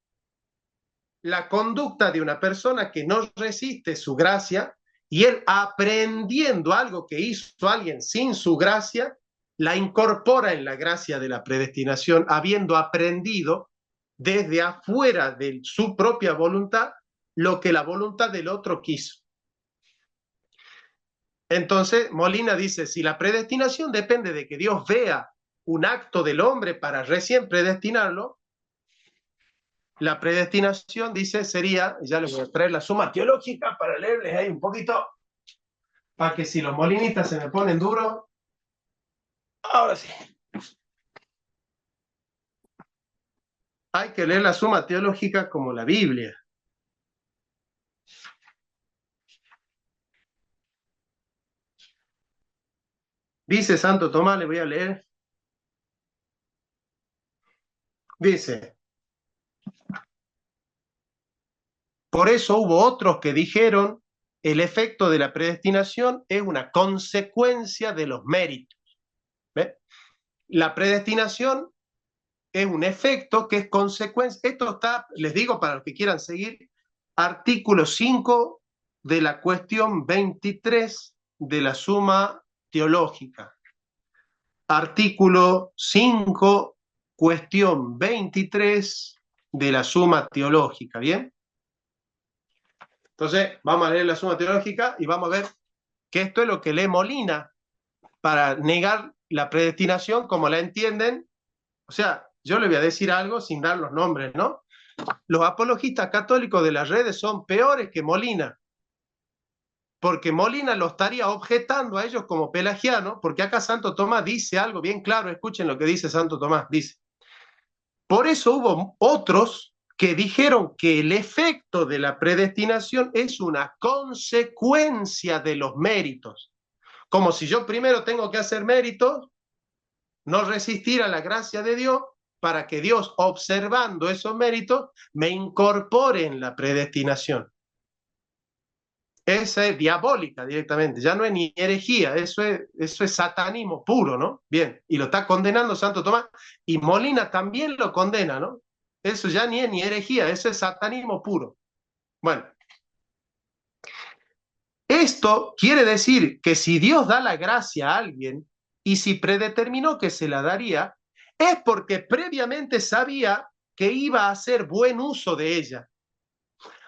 Speaker 1: la conducta de una persona que no resiste su gracia y él, aprendiendo algo que hizo alguien sin su gracia, la incorpora en la gracia de la predestinación, habiendo aprendido desde afuera de su propia voluntad lo que la voluntad del otro quiso. Entonces, Molina dice, si la predestinación depende de que Dios vea un acto del hombre para recién predestinarlo, la predestinación, dice, sería, ya les voy a traer la suma teológica para leerles ahí un poquito, para que si los molinistas se me ponen duros, ahora sí. Hay que leer la suma teológica como la Biblia. Dice Santo Tomás, le voy a leer. Dice, por eso hubo otros que dijeron, el efecto de la predestinación es una consecuencia de los méritos. ¿Ve? La predestinación es un efecto que es consecuencia. Esto está, les digo para los que quieran seguir, artículo 5 de la cuestión 23 de la suma teológica. Artículo 5, cuestión 23 de la suma teológica, ¿bien? Entonces, vamos a leer la suma teológica y vamos a ver que esto es lo que lee Molina para negar la predestinación como la entienden. O sea, yo le voy a decir algo sin dar los nombres, ¿no? Los apologistas católicos de las redes son peores que Molina, porque Molina lo estaría objetando a ellos como pelagiano, porque acá Santo Tomás dice algo bien claro, escuchen lo que dice Santo Tomás, dice, por eso hubo otros que dijeron que el efecto de la predestinación es una consecuencia de los méritos, como si yo primero tengo que hacer méritos, no resistir a la gracia de Dios, para que Dios, observando esos méritos, me incorpore en la predestinación. Esa es diabólica directamente, ya no es ni herejía, eso es satanismo puro, ¿no? Bien, y lo está condenando Santo Tomás, y Molina también lo condena, ¿no? Eso ya ni es ni herejía, eso es satanismo puro. Bueno, esto quiere decir que si Dios da la gracia a alguien, y si predeterminó que se la daría, es porque previamente sabía que iba a hacer buen uso de ella.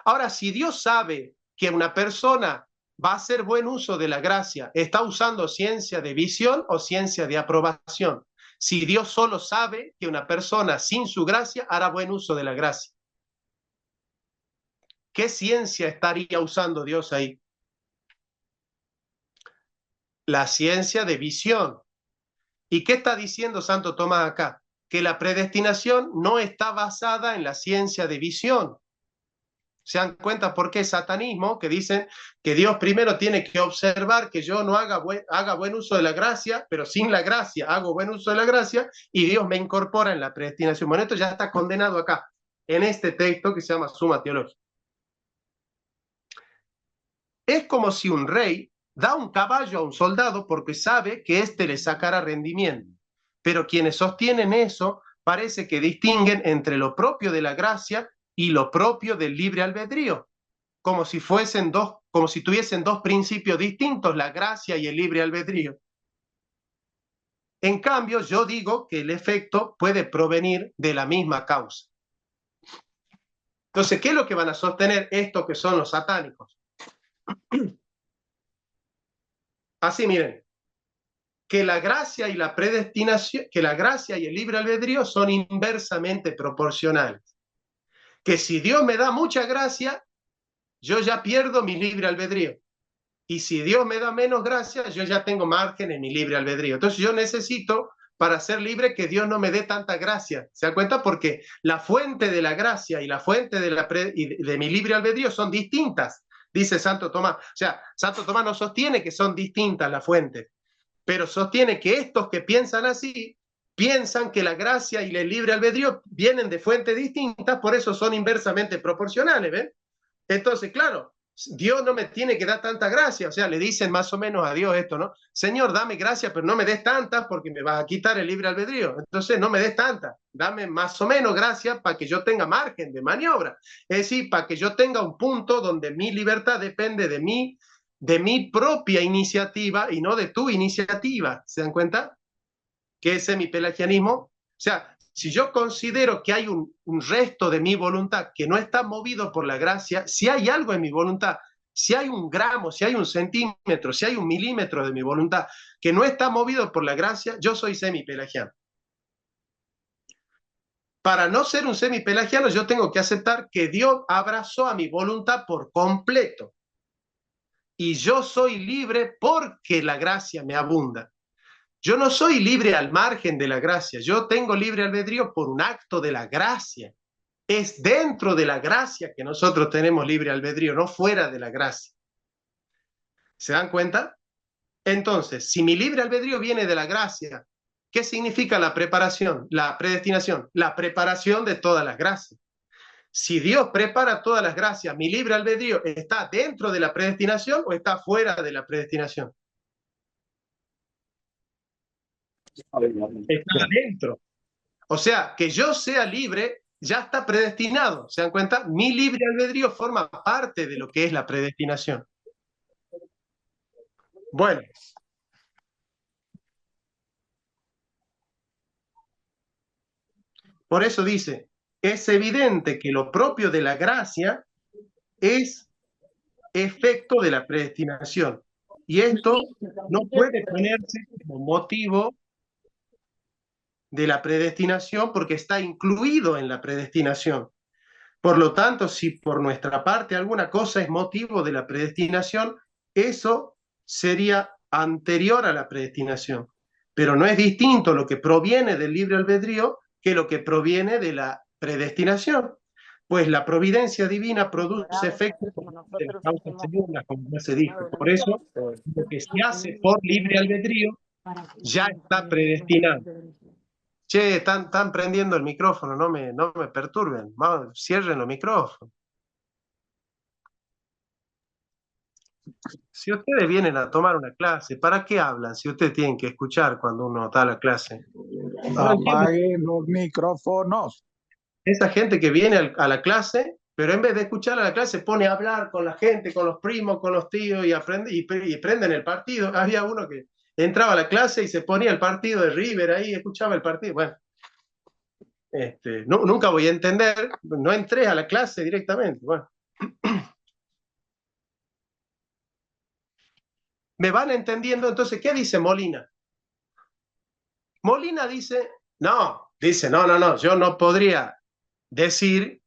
Speaker 1: Ahora, si Dios sabe que una persona va a hacer buen uso de la gracia, ¿está usando ciencia de visión o ciencia de aprobación? Si Dios solo sabe que una persona sin su gracia hará buen uso de la gracia, ¿qué ciencia estaría usando Dios ahí? La ciencia de visión. ¿Y qué está diciendo Santo Tomás acá? Que la predestinación no está basada en la ciencia de visión. ¿Se dan cuenta por qué satanismo? Que dicen que Dios primero tiene que observar que yo no haga buen uso de la gracia, pero sin la gracia hago buen uso de la gracia y Dios me incorpora en la predestinación. Bueno, esto ya está condenado acá, en este texto que se llama Suma Teológica. Es como si un rey da un caballo a un soldado porque sabe que éste le sacará rendimiento. Pero quienes sostienen eso parece que distinguen entre lo propio de la gracia y lo propio del libre albedrío, como si tuviesen dos principios distintos, la gracia y el libre albedrío. En cambio, yo digo que el efecto puede provenir de la misma causa. Entonces, ¿qué es lo que van a sostener estos que son los satánicos? Así, miren, que la gracia y la predestinación, que la gracia y el libre albedrío son inversamente proporcionales. Que si Dios me da mucha gracia, yo ya pierdo mi libre albedrío. Y si Dios me da menos gracia, yo ya tengo margen en mi libre albedrío. Entonces yo necesito, para ser libre, que Dios no me dé tanta gracia. ¿Se dan cuenta? Porque la fuente de la gracia y la fuente de mi libre albedrío son distintas. dice Santo Tomás. O sea, Santo Tomás no sostiene que son distintas las fuentes, pero sostiene que estos que piensan así, piensan que la gracia y el libre albedrío vienen de fuentes distintas, por eso son inversamente proporcionales, ¿ven? Entonces, claro, Dios no me tiene que dar tanta gracia, o sea, le dicen más o menos a Dios esto, ¿no? Señor, dame gracia, pero no me des tantas porque me vas a quitar el libre albedrío. Entonces, no me des tantas, dame más o menos gracia para que yo tenga margen de maniobra. Es decir, para que yo tenga un punto donde mi libertad depende de mi propia iniciativa y no de tu iniciativa. ¿Se dan cuenta? Que es semipelagianismo. O sea, si yo considero que hay un resto de mi voluntad que no está movido por la gracia, si hay algo en mi voluntad, si hay un gramo, si hay un centímetro, si hay un milímetro de mi voluntad que no está movido por la gracia, yo soy semipelagiano. Para no ser un semipelagiano, yo tengo que aceptar que Dios abrazó a mi voluntad por completo. Y yo soy libre porque la gracia me abunda. Yo no soy libre al margen de la gracia, yo tengo libre albedrío por un acto de la gracia. Es dentro de la gracia que nosotros tenemos libre albedrío, no fuera de la gracia. ¿Se dan cuenta? Entonces, si mi libre albedrío viene de la gracia, ¿qué significa la preparación, la predestinación? La preparación de todas las gracias. Si Dios prepara todas las gracias, ¿mi libre albedrío está dentro de la predestinación o está fuera de la predestinación? Está adentro. O sea, que yo sea libre ya está predestinado. ¿Se dan cuenta? Mi libre albedrío forma parte de lo que es la predestinación. Bueno. Por eso dice, es evidente que lo propio de la gracia es efecto de la predestinación. Y esto no puede ponerse como motivo de la predestinación porque está incluido en la predestinación. Por lo tanto, si por nuestra parte alguna cosa es motivo de la predestinación, eso sería anterior a la predestinación. Pero no es distinto lo que proviene del libre albedrío que lo que proviene de la predestinación. Pues la providencia divina produce efectos de las causas segundas, como ya se dijo. Por eso, lo que se hace por libre albedrío ya está predestinado. Che, están prendiendo el micrófono, no me perturben. Vamos, cierren los micrófonos. Si ustedes vienen a tomar una clase, ¿para qué hablan? Si ustedes tienen que escuchar cuando uno da la clase.
Speaker 3: Apaguen los micrófonos.
Speaker 1: Esa gente que viene a la clase, pero en vez de escuchar a la clase, pone a hablar con la gente, con los primos, con los tíos, y prenden el partido. Había uno que entraba a la clase y se ponía el partido de River ahí, escuchaba el partido. Bueno, nunca voy a entender, no entré a la clase directamente. Bueno. ¿Me van entendiendo? Entonces, ¿qué dice Molina? Molina dice, no, yo no podría decir,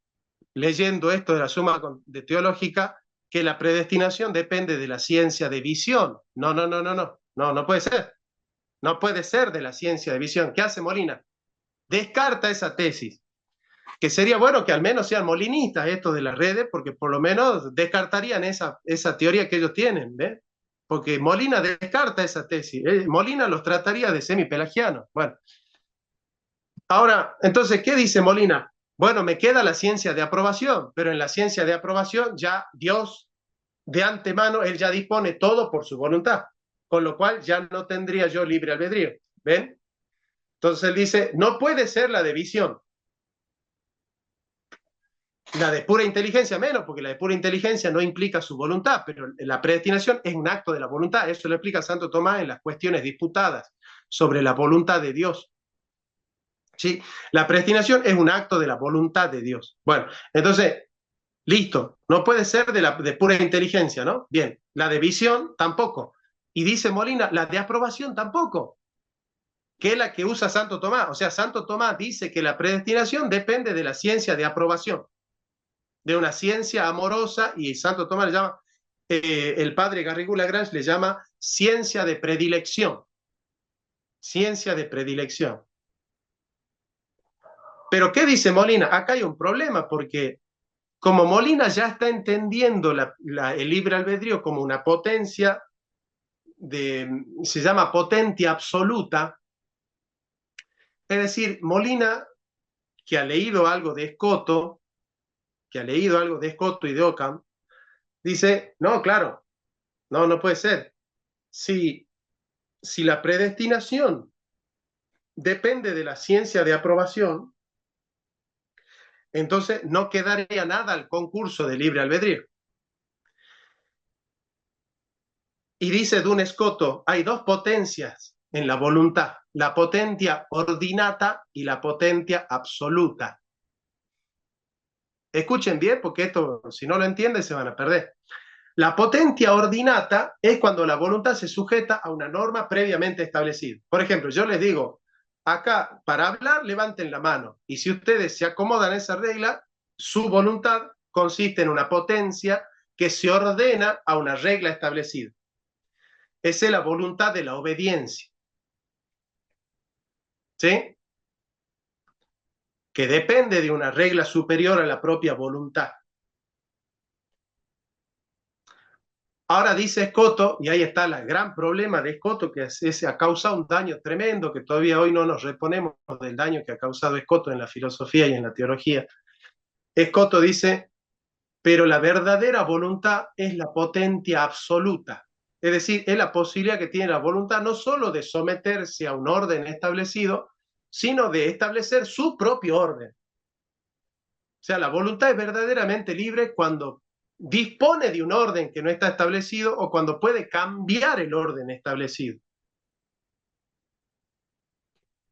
Speaker 1: leyendo esto de la suma teológica, que la predestinación depende de la ciencia de visión. No puede ser. No puede ser de la ciencia de visión. ¿Qué hace Molina? Descarta esa tesis. Que sería bueno que al menos sean molinistas estos de las redes, porque por lo menos descartarían esa teoría que ellos tienen, ¿ves? Porque Molina descarta esa tesis. Molina los trataría de semipelagianos. Bueno. Ahora, entonces, ¿qué dice Molina? Bueno, me queda la ciencia de aprobación, pero en la ciencia de aprobación ya Dios, de antemano, Él ya dispone todo por su voluntad, con lo cual ya no tendría yo libre albedrío. ¿Ven? Entonces él dice, no puede ser la de visión. La de pura inteligencia menos, porque la de pura inteligencia no implica su voluntad, pero la predestinación es un acto de la voluntad. Eso lo explica Santo Tomás en las cuestiones disputadas sobre la voluntad de Dios. ¿Sí? La predestinación es un acto de la voluntad de Dios. Bueno, entonces, listo, no puede ser de pura inteligencia, ¿no? Bien, la de visión tampoco. Y dice Molina, la de aprobación tampoco, que es la que usa Santo Tomás. O sea, Santo Tomás dice que la predestinación depende de la ciencia de aprobación, de una ciencia amorosa, y Santo Tomás le llama, el padre Garrigou-Lagrange le llama ciencia de predilección. Ciencia de predilección. Pero ¿qué dice Molina? Acá hay un problema porque como Molina ya está entendiendo el libre albedrío como una potencia, se llama potencia absoluta, es decir, Molina, que ha leído algo de Escoto, y de Occam, dice, no, claro, no puede ser. Si la predestinación depende de la ciencia de aprobación, entonces no quedaría nada al concurso de libre albedrío. Y dice Duns Scoto, hay dos potencias en la voluntad, la potencia ordinata y la potencia absoluta. Escuchen bien, porque esto, si no lo entienden, se van a perder. La potencia ordinata es cuando la voluntad se sujeta a una norma previamente establecida. Por ejemplo, yo les digo, acá, para hablar, levanten la mano. Y si ustedes se acomodan a esa regla, su voluntad consiste en una potencia que se ordena a una regla establecida. Esa es la voluntad de la obediencia. ¿Sí? Que depende de una regla superior a la propia voluntad. Ahora dice Scoto, y ahí está el gran problema de Scoto, que ha causado un daño tremendo, que todavía hoy no nos reponemos del daño que ha causado Scoto en la filosofía y en la teología. Scoto dice, pero la verdadera voluntad es la potencia absoluta. Es decir, es la posibilidad que tiene la voluntad no solo de someterse a un orden establecido, sino de establecer su propio orden. O sea, la voluntad es verdaderamente libre cuando dispone de un orden que no está establecido o cuando puede cambiar el orden establecido.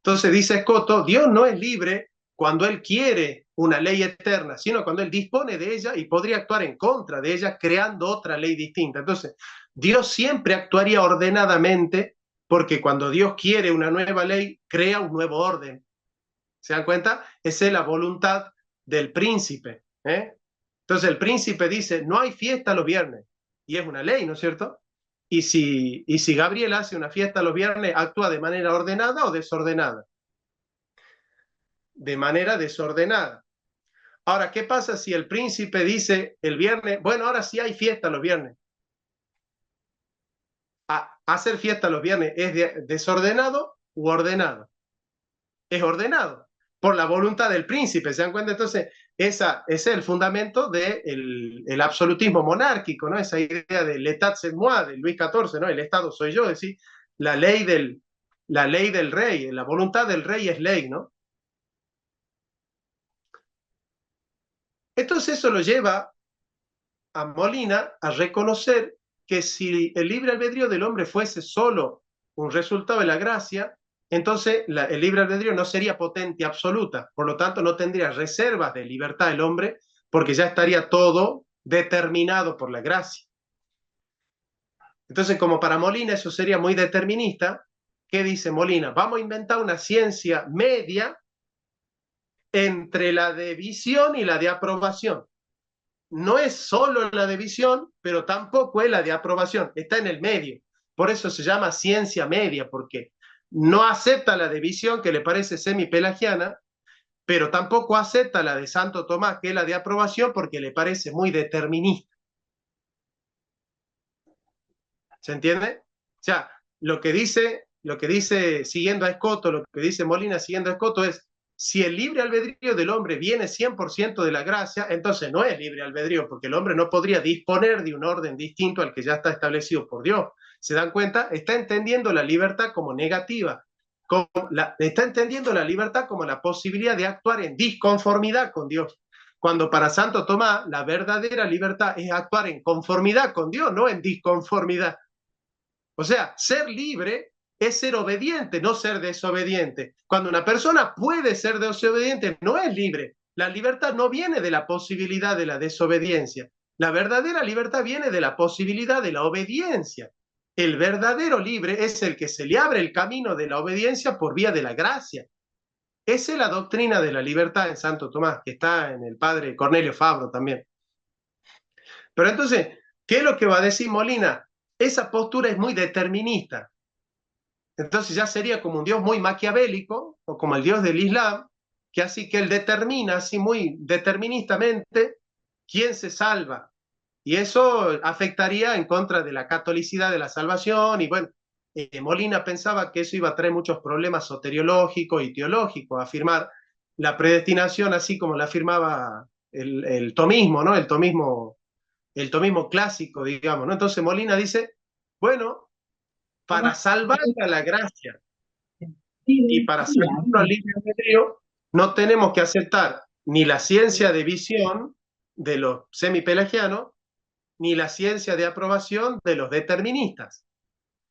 Speaker 1: Entonces dice Scoto, Dios no es libre cuando Él quiere una ley eterna, sino cuando Él dispone de ella y podría actuar en contra de ella creando otra ley distinta. Entonces, Dios siempre actuaría ordenadamente porque cuando Dios quiere una nueva ley, crea un nuevo orden. ¿Se dan cuenta? Esa es la voluntad del príncipe. Entonces el príncipe dice, no hay fiesta los viernes. Y es una ley, ¿no es cierto? Y si Gabriel hace una fiesta los viernes, ¿actúa de manera ordenada o desordenada? De manera desordenada. Ahora, ¿qué pasa si el príncipe dice el viernes, bueno, ahora sí hay fiesta los viernes? ¿Hacer fiesta los viernes es desordenado u ordenado? Es ordenado por la voluntad del príncipe, ¿se dan cuenta? Entonces, ese es el fundamento del absolutismo monárquico, ¿no? Esa idea de l'état c'est moi, de Luis XIV, ¿no? El Estado soy yo, es decir, la ley del rey, la voluntad del rey es ley, ¿no? Entonces eso lo lleva a Molina a reconocer que si el libre albedrío del hombre fuese solo un resultado de la gracia, entonces el libre albedrío no sería potencia absoluta, por lo tanto no tendría reservas de libertad el hombre, porque ya estaría todo determinado por la gracia. Entonces, como para Molina eso sería muy determinista, ¿qué dice Molina? Vamos a inventar una ciencia media entre la de visión y la de aprobación. No es solo la de visión, pero tampoco es la de aprobación, está en el medio. Por eso se llama ciencia media, porque no acepta la de visión, que le parece semi-pelagiana, pero tampoco acepta la de Santo Tomás, que es la de aprobación, porque le parece muy determinista. ¿Se entiende? O sea, lo que dice siguiendo a Scoto, lo que dice Molina siguiendo a Scoto es, si el libre albedrío del hombre viene 100% de la gracia, entonces no es libre albedrío, porque el hombre no podría disponer de un orden distinto al que ya está establecido por Dios. ¿Se dan cuenta? Está entendiendo la libertad como negativa, está entendiendo la libertad como la posibilidad de actuar en disconformidad con Dios. Cuando para Santo Tomás la verdadera libertad es actuar en conformidad con Dios, no en disconformidad. O sea, ser libre es ser obediente, no ser desobediente. Cuando una persona puede ser desobediente, no es libre. La libertad no viene de la posibilidad de la desobediencia. La verdadera libertad viene de la posibilidad de la obediencia. El verdadero libre es el que se le abre el camino de la obediencia por vía de la gracia. Esa es la doctrina de la libertad en Santo Tomás, que está en el padre Cornelio Fabro también. Pero entonces, ¿qué es lo que va a decir Molina? Esa postura es muy determinista. Entonces ya sería como un Dios muy maquiavélico, o como el Dios del Islam, que así que él determina, así muy deterministamente, quién se salva. Y eso afectaría en contra de la catolicidad de la salvación. Y bueno, Molina pensaba que eso iba a traer muchos problemas soteriológicos y teológicos, afirmar la predestinación así como la afirmaba el tomismo, ¿no? El tomismo clásico, digamos, ¿no? Entonces Molina dice, bueno, para salvar a la gracia y para salvarlo al libre albedrío, no tenemos que aceptar ni la ciencia de visión de los semipelagianos, ni la ciencia de aprobación de los deterministas.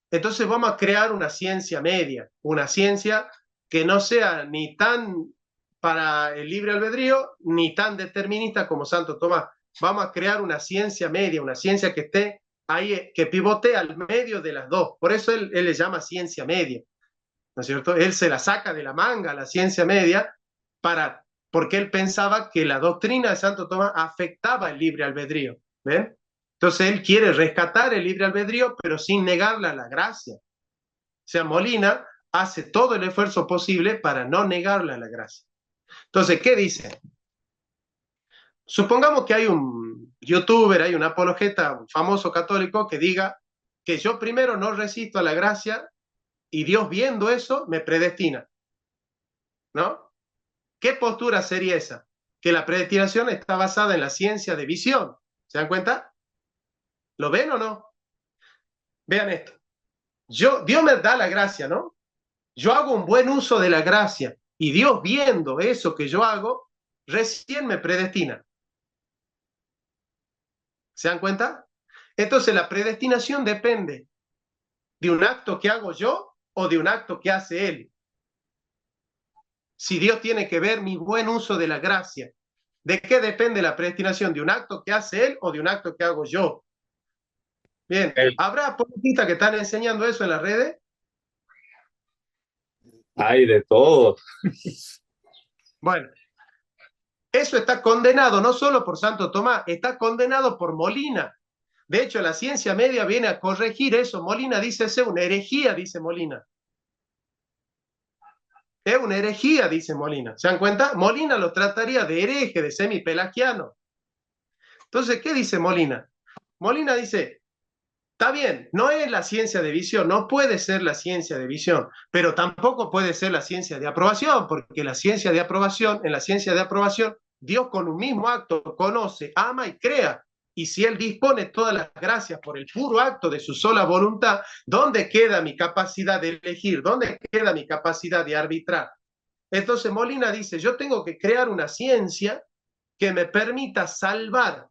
Speaker 1: Entonces vamos a crear una ciencia media, una ciencia que no sea ni tan para el libre albedrío, ni tan determinista como Santo Tomás. Vamos a crear una ciencia media, una ciencia que esté ahí, que pivotee al medio de las dos. Por eso él le llama ciencia media, ¿no es cierto? Él se la saca de la manga, la ciencia media, porque él pensaba que la doctrina de Santo Tomás afectaba el libre albedrío. ¿Ven? Entonces él quiere rescatar el libre albedrío, pero sin negarle a la gracia. O sea, Molina hace todo el esfuerzo posible para no negarle a la gracia. Entonces, ¿qué dice? Supongamos que hay un youtuber, hay un apologeta, un famoso católico que diga que yo primero no resisto a la gracia y Dios viendo eso me predestina, ¿no? ¿Qué postura sería esa? Que la predestinación está basada en la ciencia de visión. ¿Se dan cuenta? ¿Lo ven o no? Vean esto. Dios me da la gracia, ¿no? Yo hago un buen uso de la gracia y Dios viendo eso que yo hago, recién me predestina. ¿Se dan cuenta? Entonces la predestinación depende de un acto que hago yo o de un acto que hace Él. Si Dios tiene que ver mi buen uso de la gracia, ¿de qué depende la predestinación? ¿De un acto que hace Él o de un acto que hago yo? Bien, ¿habrá apologistas que están enseñando eso en las redes?
Speaker 5: Hay de todo.
Speaker 1: Bueno, eso está condenado no solo por Santo Tomás, está condenado por Molina. De hecho, la ciencia media viene a corregir eso. Molina dice, es una herejía, dice Molina. Es una herejía, dice Molina. ¿Se dan cuenta? Molina lo trataría de hereje, de semipelagiano. Entonces, ¿qué dice Molina? Molina dice, está bien, no es la ciencia de visión, no puede ser la ciencia de visión, pero tampoco puede ser la ciencia de aprobación, porque la ciencia de aprobación, en la ciencia de aprobación, Dios con un mismo acto conoce, ama y crea. Y si Él dispone todas las gracias por el puro acto de su sola voluntad, ¿dónde queda mi capacidad de elegir? ¿Dónde queda mi capacidad de arbitrar? Entonces Molina dice, yo tengo que crear una ciencia que me permita salvar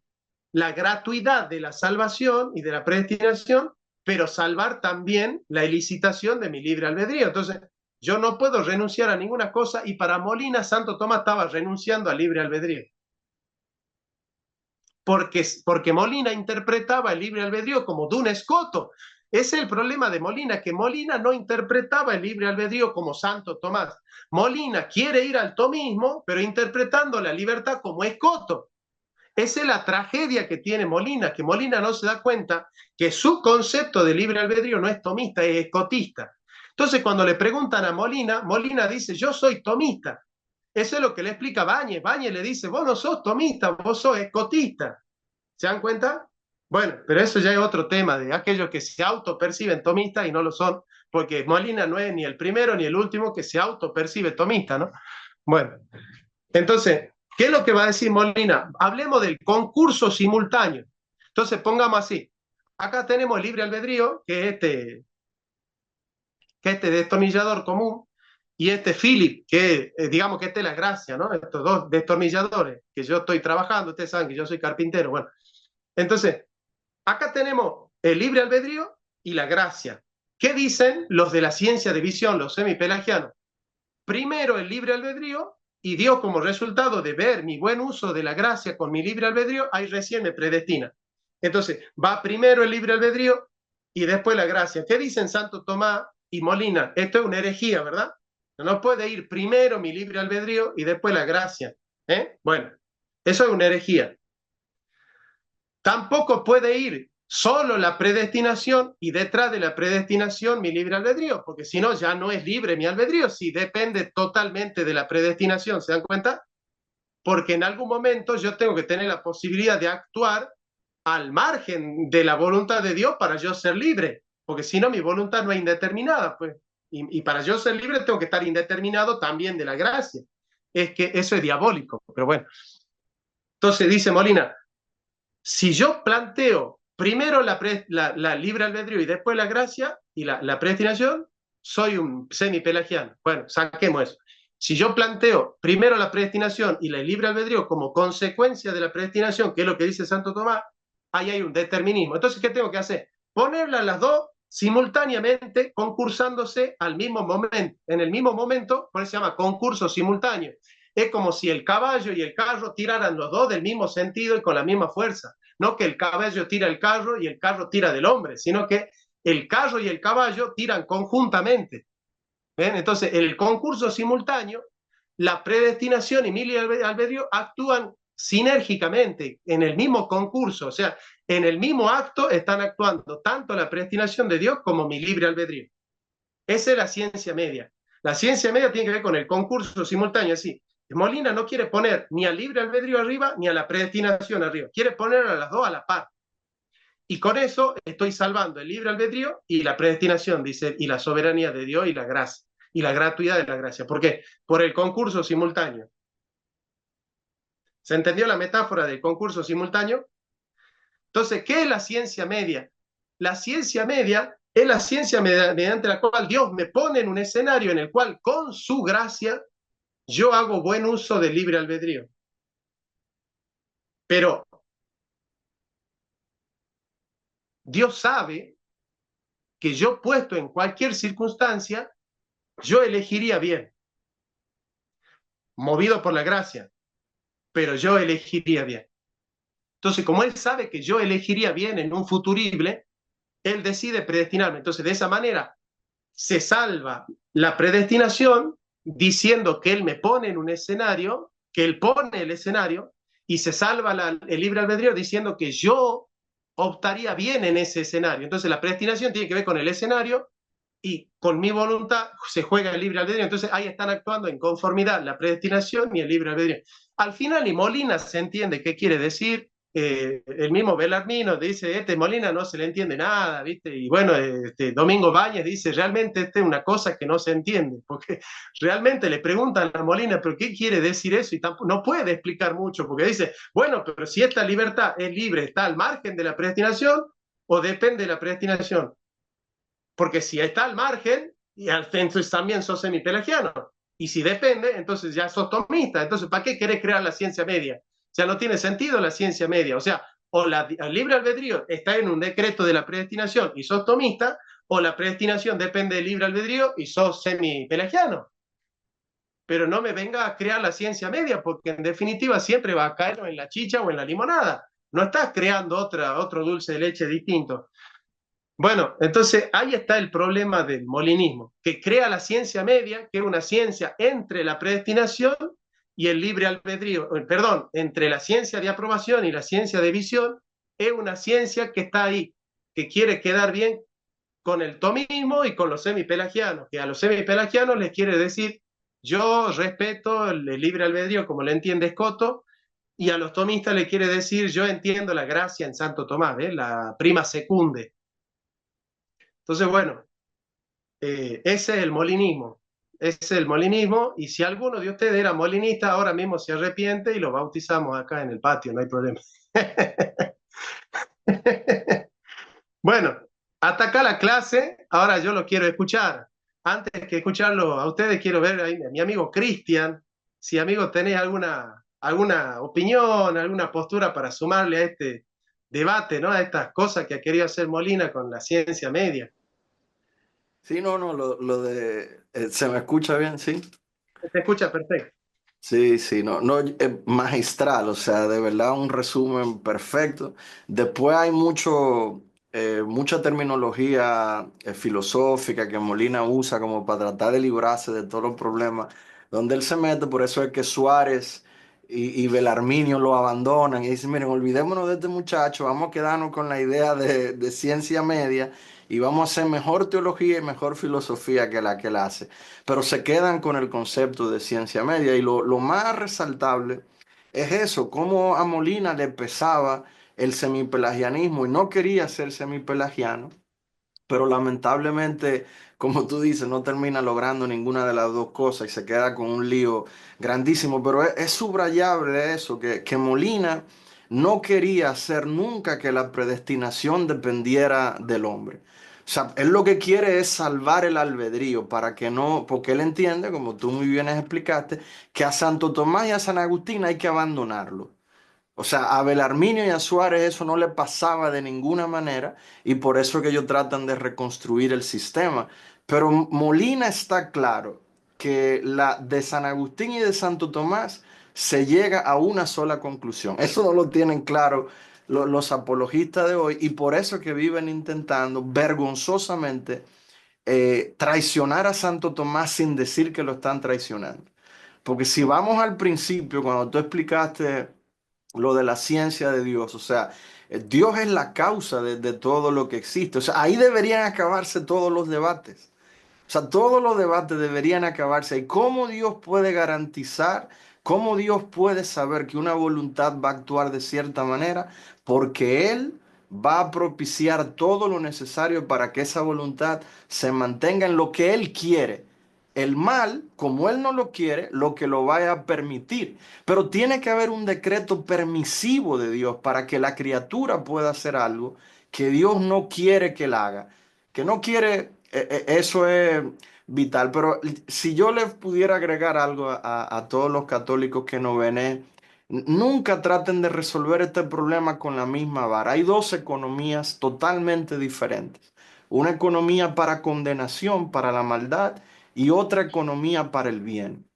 Speaker 1: la gratuidad de la salvación y de la predestinación, pero salvar también la ilicitación de mi libre albedrío. Entonces, yo no puedo renunciar a ninguna cosa, y para Molina, Santo Tomás estaba renunciando al libre albedrío. Porque Molina interpretaba el libre albedrío como Duns Scotus. Ese es el problema de Molina, que Molina no interpretaba el libre albedrío como Santo Tomás. Molina quiere ir al tomismo, pero interpretando la libertad como Scotus. Esa es la tragedia que tiene Molina, que Molina no se da cuenta que su concepto de libre albedrío no es tomista, es escotista. Entonces, cuando le preguntan a Molina, Molina dice, yo soy tomista. Eso es lo que le explica Báñez. Báñez le dice, vos no sos tomista, vos sos escotista. ¿Se dan cuenta? Bueno, pero eso ya es otro tema de aquellos que se autoperciben tomistas y no lo son, porque Molina no es ni el primero ni el último que se autopercibe tomista, ¿no? Bueno, entonces, ¿qué es lo que va a decir Molina? Hablemos del concurso simultáneo. Entonces, pongamos así. Acá tenemos el libre albedrío, que es este destornillador común, y este Philip, que digamos que esta es la gracia, ¿no? Estos dos destornilladores que yo estoy trabajando, ustedes saben que yo soy carpintero. Bueno, entonces, acá tenemos el libre albedrío y la gracia. ¿Qué dicen los de la ciencia de visión, los semipelagianos? Primero el libre albedrío, y Dios, como resultado de ver mi buen uso de la gracia con mi libre albedrío, ahí recién me predestina. Entonces, va primero el libre albedrío y después la gracia. ¿Qué dicen Santo Tomás y Molina? Esto es una herejía, ¿verdad? No puede ir primero mi libre albedrío y después la gracia. Bueno, eso es una herejía. Tampoco puede ir solo la predestinación y detrás de la predestinación mi libre albedrío, porque si no ya no es libre mi albedrío, si depende totalmente de la predestinación. ¿Se dan cuenta? porque en algún momento yo tengo que tener la posibilidad de actuar al margen de la voluntad de Dios para yo ser libre, porque si no mi voluntad no es indeterminada, pues, y para yo ser libre tengo que estar indeterminado también de la gracia. Es que eso es diabólico, pero bueno. Entonces dice Molina, si yo planteo primero la libre albedrío y después la gracia y la predestinación, soy un semipelagiano. Bueno, saquemos eso. Si yo planteo primero la predestinación y la libre albedrío como consecuencia de la predestinación, que es lo que dice Santo Tomás, ahí hay un determinismo. Entonces, ¿qué tengo que hacer? Ponerlas las dos simultáneamente concursándose al mismo momento. En el mismo momento, por eso se llama concurso simultáneo. Es como si el caballo y el carro tiraran los dos del mismo sentido y con la misma fuerza. No que el caballo tira el carro y el carro tira del hombre, sino que el carro y el caballo tiran conjuntamente. ¿Ven? Entonces, el concurso simultáneo, la predestinación y libre albedrío actúan sinérgicamente en el mismo concurso, o sea, en el mismo acto están actuando tanto la predestinación de Dios como mi libre albedrío. Esa es la ciencia media. La ciencia media tiene que ver con el concurso simultáneo, así. Molina no quiere poner ni al libre albedrío arriba ni a la predestinación arriba, quiere poner a las dos a la par. Y con eso estoy salvando el libre albedrío y la predestinación, dice, y la soberanía de Dios y la gracia, y la gratuidad de la gracia. ¿Por qué? Por el concurso simultáneo. ¿Se entendió la metáfora del concurso simultáneo? Entonces, ¿qué es la ciencia media? La ciencia media es la ciencia mediante la cual Dios me pone en un escenario en el cual, con su gracia, yo hago buen uso del libre albedrío. Pero Dios sabe que yo puesto en cualquier circunstancia, yo elegiría bien, movido por la gracia, pero yo elegiría bien. Entonces, como Él sabe que yo elegiría bien en un futurible, Él decide predestinarme. Entonces, de esa manera, se salva la predestinación diciendo que Él me pone en un escenario, que Él pone el escenario, y se salva el libre albedrío diciendo que yo optaría bien en ese escenario. Entonces, la predestinación tiene que ver con el escenario y con mi voluntad se juega el libre albedrío. Entonces, ahí están actuando en conformidad la predestinación y el libre albedrío. Al final, y Molina se entiende qué quiere decir. El mismo Belarmino dice, Molina no se le entiende nada, ¿viste? Y bueno, Domingo Báñez dice, realmente esta es una cosa que no se entiende, porque realmente le preguntan a Molina, ¿pero qué quiere decir eso? Y tampoco, no puede explicar mucho, porque dice, bueno, pero si esta libertad es libre, ¿está al margen de la predestinación o depende de la predestinación? Porque si está al margen, entonces también sos semipelagiano. Y si depende, entonces ya sos tomista. Entonces, ¿para qué querés crear la ciencia media? O sea, no tiene sentido la ciencia media. O sea, o el libre albedrío está en un decreto de la predestinación y sos tomista, o la predestinación depende del libre albedrío y sos semipelagiano. Pero no me venga a crear la ciencia media, porque en definitiva siempre va a caer en la chicha o en la limonada. No estás creando otro dulce de leche distinto. Bueno, entonces ahí está el problema del molinismo, que crea la ciencia media, que es una ciencia entre la predestinación y el libre albedrío, perdón, entre la ciencia de aprobación y la ciencia de visión, es una ciencia que está ahí, que quiere quedar bien con el tomismo y con los semipelagianos, que a los semipelagianos les quiere decir, yo respeto el libre albedrío como lo entiende Escoto, y a los tomistas le quiere decir, yo entiendo la gracia en Santo Tomás, la prima secunde. Entonces, bueno, ese es el molinismo. Ese es el molinismo. Y si alguno de ustedes era molinista, ahora mismo se arrepiente y lo bautizamos acá en el patio, no hay problema. Bueno, hasta acá la clase. Ahora yo lo quiero escuchar. Antes que escucharlo a ustedes, quiero ver a mi amigo Cristian. Si, amigo, tenés alguna opinión, alguna postura para sumarle a este debate, ¿no? A estas cosas que ha querido hacer Molina con la ciencia media.
Speaker 4: Sí, no, lo de... ¿se me escucha bien? Sí.
Speaker 1: Se escucha perfecto.
Speaker 4: Sí, sí, no, magistral, o sea, de verdad un resumen perfecto. Después hay mucha terminología filosófica que Molina usa como para tratar de librarse de todos los problemas, donde él se mete, por eso es que Suárez y Belarminio lo abandonan y dicen, miren, olvidémonos de este muchacho, vamos a quedarnos con la idea de ciencia media y vamos a hacer mejor teología y mejor filosofía que la que él hace, pero se quedan con el concepto de ciencia media y lo más resaltable es eso, cómo a Molina le pesaba el semipelagianismo y no quería ser semipelagiano, pero lamentablemente, como tú dices, no termina logrando ninguna de las dos cosas y se queda con un lío grandísimo. Pero es subrayable eso, que Molina no quería hacer nunca que la predestinación dependiera del hombre. O sea, él lo que quiere es salvar el albedrío para que no, porque él entiende, como tú muy bien explicaste, que a Santo Tomás y a San Agustín hay que abandonarlo. O sea, a Belarminio y a Suárez eso no le pasaba de ninguna manera y por eso es que ellos tratan de reconstruir el sistema. Pero Molina está claro que la de San Agustín y de Santo Tomás se llega a una sola conclusión. Eso no lo tienen claro los apologistas de hoy y por eso es que viven intentando vergonzosamente traicionar a Santo Tomás sin decir que lo están traicionando. Porque si vamos al principio, cuando tú explicaste lo de la ciencia de Dios, o sea, Dios es la causa de todo lo que existe. O sea, ahí deberían acabarse todos los debates. O sea, todos los debates deberían acabarse. ¿Y cómo Dios puede garantizar, cómo Dios puede saber que una voluntad va a actuar de cierta manera? Porque Él va a propiciar todo lo necesario para que esa voluntad se mantenga en lo que Él quiere. El mal, como Él no lo quiere, lo que lo vaya a permitir. Pero tiene que haber un decreto permisivo de Dios para que la criatura pueda hacer algo que Dios no quiere que la haga, que no quiere, eso es vital. Pero si yo le pudiera agregar algo a todos los católicos que nos ven, nunca traten de resolver este problema con la misma vara. Hay dos economías totalmente diferentes. Una economía para condenación, para la maldad, y otra economía para el bien.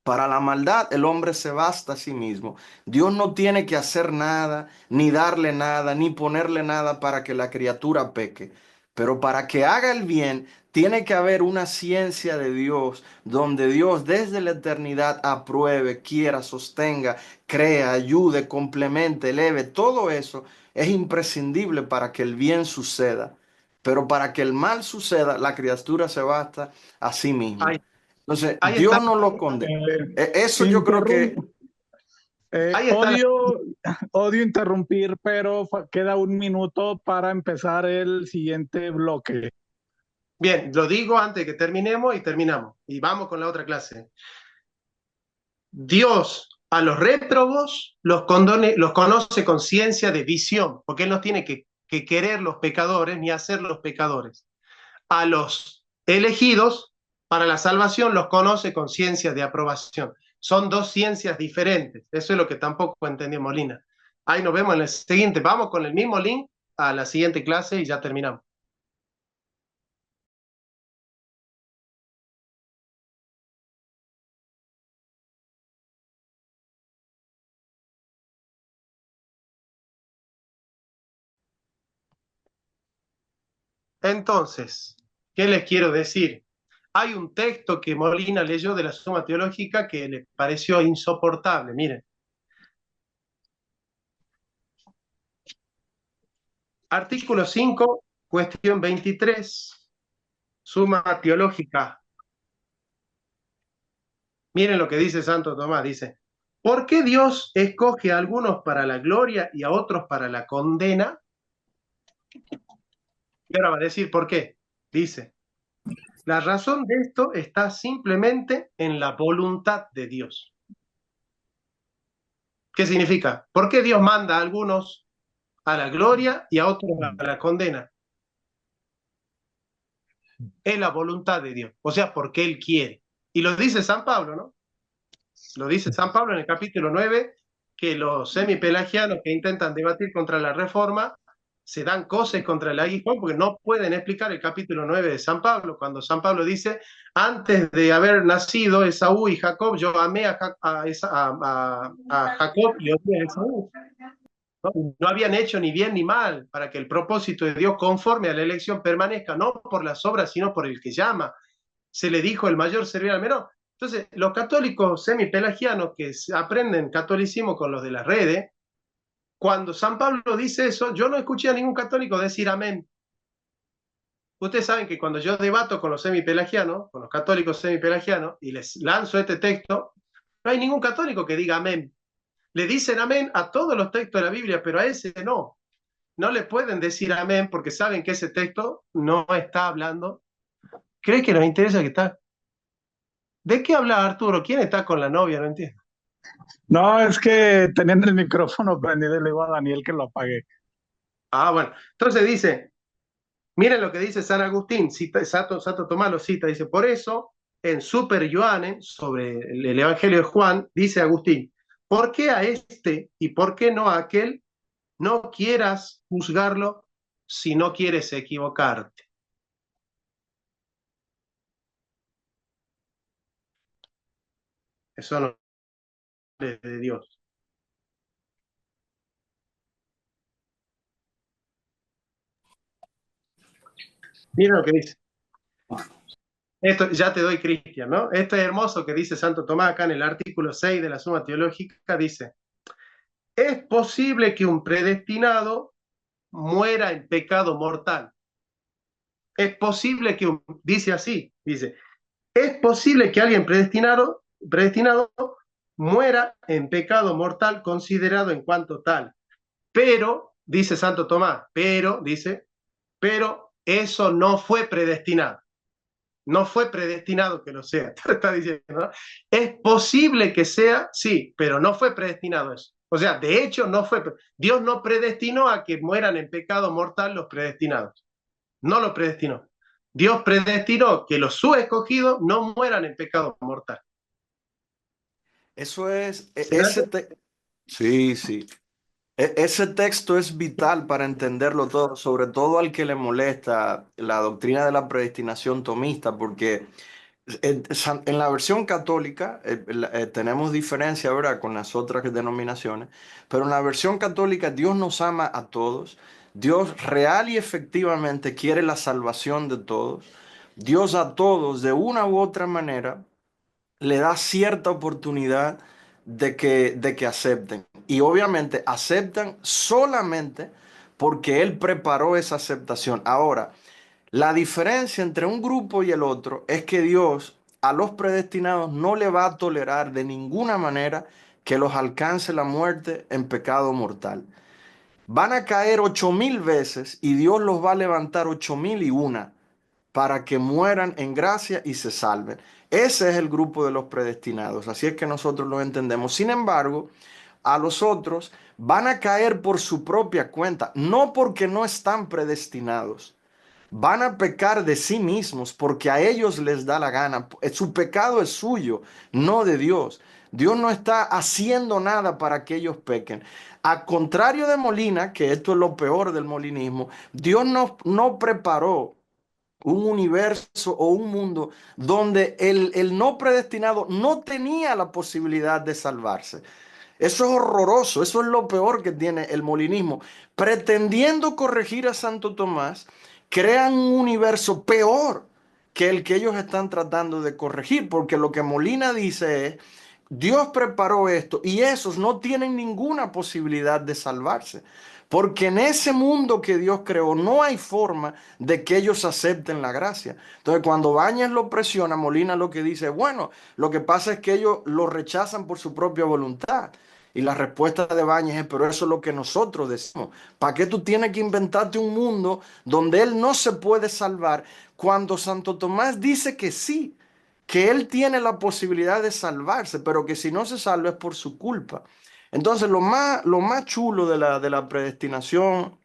Speaker 4: Para la maldad, el hombre se basta a sí mismo. Dios no tiene que hacer nada, ni darle nada, ni ponerle nada para que la criatura peque. Pero para que haga el bien, tiene que haber una ciencia de Dios, donde Dios desde la eternidad apruebe, quiera, sostenga, crea, ayude, complemente, eleve. Todo eso es imprescindible para que el bien suceda. Pero para que el mal suceda, la criatura se basta a sí misma.
Speaker 1: Ahí,
Speaker 4: Entonces,
Speaker 1: ahí está,
Speaker 4: Dios no lo condena.
Speaker 3: Eh,
Speaker 4: Eso yo creo que,
Speaker 3: interrum-
Speaker 1: ahí está la-
Speaker 3: odio interrumpir, pero queda un minuto para empezar el siguiente bloque.
Speaker 1: Bien, lo digo antes de que terminemos y terminamos. Y vamos con la otra clase. Dios a los réprobos los conoce con ciencia de visión, porque Él no tiene que querer los pecadores ni hacer los pecadores. A los elegidos para la salvación los conoce con ciencia de aprobación. Son dos ciencias diferentes. Eso es lo que tampoco entendió Molina. Ahí nos vemos en el siguiente. Vamos con el mismo link a la siguiente clase y ya terminamos. Entonces, ¿qué les quiero decir? Hay un texto que Molina leyó de la Suma Teológica que le pareció insoportable. Miren, artículo 5, cuestión 23, Suma Teológica. Miren lo que dice Santo Tomás, dice, ¿por qué Dios escoge a algunos para la gloria y a otros para la condena? Y ahora va a decir por qué. Dice, la razón de esto está simplemente en la voluntad de Dios. ¿Qué significa? ¿Por qué Dios manda a algunos a la gloria y a otros a la condena? Es la voluntad de Dios, o sea, porque Él quiere. Y lo dice San Pablo, ¿no? Lo dice San Pablo en el capítulo 9, que los semipelagianos que intentan debatir contra la reforma se dan cosas contra el aguijón porque no pueden explicar el capítulo 9 de San Pablo, cuando San Pablo dice, antes de haber nacido Esaú y Jacob, yo amé a Jacob y odié a Esaú. ¿No? No habían hecho ni bien ni mal para que el propósito de Dios conforme a la elección permanezca, no por las obras, sino por el que llama. Se le dijo el mayor servir al menor. Entonces, los católicos semipelagianos que aprenden catolicismo con los de las redes, cuando San Pablo dice eso, yo no escuché a ningún católico decir amén. Ustedes saben que cuando yo debato con los semipelagianos, con los católicos semipelagianos, y les lanzo este texto, no hay ningún católico que diga amén. le dicen amén a todos los textos de la Biblia, pero a ese no. No le pueden decir amén porque saben que ese texto no está hablando. ¿Crees que nos interesa que está? ¿De qué habla Arturo? ¿Quién está con la novia? No entiendo.
Speaker 3: No, es que teniendo el micrófono prendido le digo a Daniel que lo apague.
Speaker 1: Ah, bueno. Entonces dice, miren lo que dice San Agustín, Santo Tomás lo cita, dice, por eso en Super Ioane, sobre el Evangelio de Juan, dice Agustín, ¿por qué a este y por qué no a aquel? No quieras juzgarlo si no quieres equivocarte. Eso no es de Dios. Mira lo que dice. Esto ya te doy, Cristian, ¿no? Esto es hermoso que dice Santo Tomás acá en el artículo 6 de la Suma Teológica, dice, es posible que un predestinado muera en pecado mortal. Es posible que, dice así, dice, es posible que alguien predestinado muera en pecado mortal considerado en cuanto tal. Pero, dice Santo Tomás, pero eso no fue predestinado. No fue predestinado que lo sea. Está diciendo, ¿no? Es posible que sea, sí, pero no fue predestinado eso. O sea, de hecho, no fue. Dios no predestinó a que mueran en pecado mortal los predestinados. No lo predestinó. Dios predestinó que los sus escogidos no mueran en pecado mortal.
Speaker 4: Eso es, sí, sí. Ese texto es vital para entenderlo todo, sobre todo al que le molesta la doctrina de la predestinación tomista, porque en la versión católica tenemos diferencia, ¿verdad?, con las otras denominaciones, pero en la versión católica Dios nos ama a todos, Dios real y efectivamente quiere la salvación de todos, Dios a todos de una u otra manera le da cierta oportunidad de que acepten. Y obviamente aceptan solamente porque Él preparó esa aceptación. Ahora, la diferencia entre un grupo y el otro es que Dios a los predestinados no le va a tolerar de ninguna manera que los alcance la muerte en pecado mortal. Van a caer 8.000 veces y Dios los va a levantar 8.001 para que mueran en gracia y se salven. Ese es el grupo de los predestinados, así es que nosotros lo entendemos. Sin embargo, a los otros van a caer por su propia cuenta, no porque no están predestinados. Van a pecar de sí mismos porque a ellos les da la gana. Su pecado es suyo, no de Dios. Dios no está haciendo nada para que ellos pequen. A contrario de Molina, que esto es lo peor del molinismo, Dios no preparó un universo o un mundo donde el no predestinado no tenía la posibilidad de salvarse. Eso es horroroso, eso es lo peor que tiene el molinismo. Pretendiendo corregir a Santo Tomás, crean un universo peor que el que ellos están tratando de corregir, porque lo que Molina dice es, Dios preparó esto y esos no tienen ninguna posibilidad de salvarse. Porque en ese mundo que Dios creó no hay forma de que ellos acepten la gracia. Entonces, cuando Bañez lo presiona, Molina lo que dice, bueno, lo que pasa es que ellos lo rechazan por su propia voluntad. Y la respuesta de Bañez es, pero eso es lo que nosotros decimos. ¿Para qué tú tienes que inventarte un mundo donde él no se puede salvar cuando Santo Tomás dice que sí, que él tiene la posibilidad de salvarse, pero que si no se salva es por su culpa? Entonces, lo más chulo de la predestinación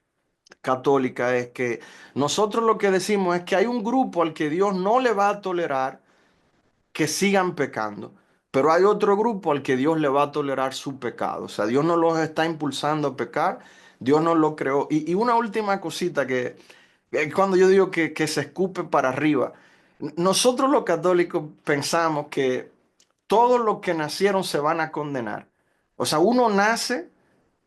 Speaker 4: católica es que nosotros lo que decimos es que hay un grupo al que Dios no le va a tolerar que sigan pecando, pero hay otro grupo al que Dios le va a tolerar su pecado. O sea, Dios no los está impulsando a pecar, Dios no lo creó. Y una última cosita que cuando yo digo que se escupe para arriba, nosotros los católicos pensamos que todos los que nacieron se van a condenar. O sea, uno nace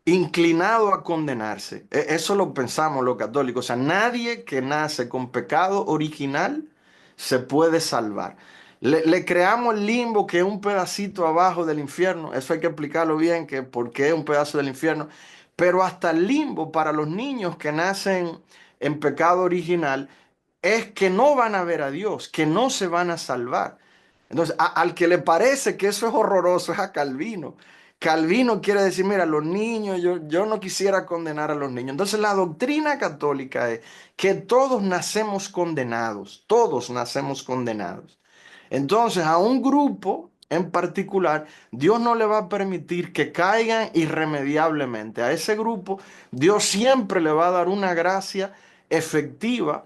Speaker 4: inclinado a condenarse. Eso lo pensamos los católicos. O sea, nadie que nace con pecado original se puede salvar. Le creamos el limbo, que es un pedacito abajo del infierno. Eso hay que explicarlo bien, que por qué es un pedazo del infierno. Pero hasta el limbo para los niños que nacen en pecado original es que no van a ver a Dios, que no se van a salvar. Entonces, al que le parece que eso es horroroso es a Calvino, Calvino quiere decir, mira, los niños, yo no quisiera condenar a los niños. Entonces la doctrina católica es que todos nacemos condenados. Entonces a un grupo en particular, Dios no le va a permitir que caigan irremediablemente. A ese grupo, Dios siempre le va a dar una gracia efectiva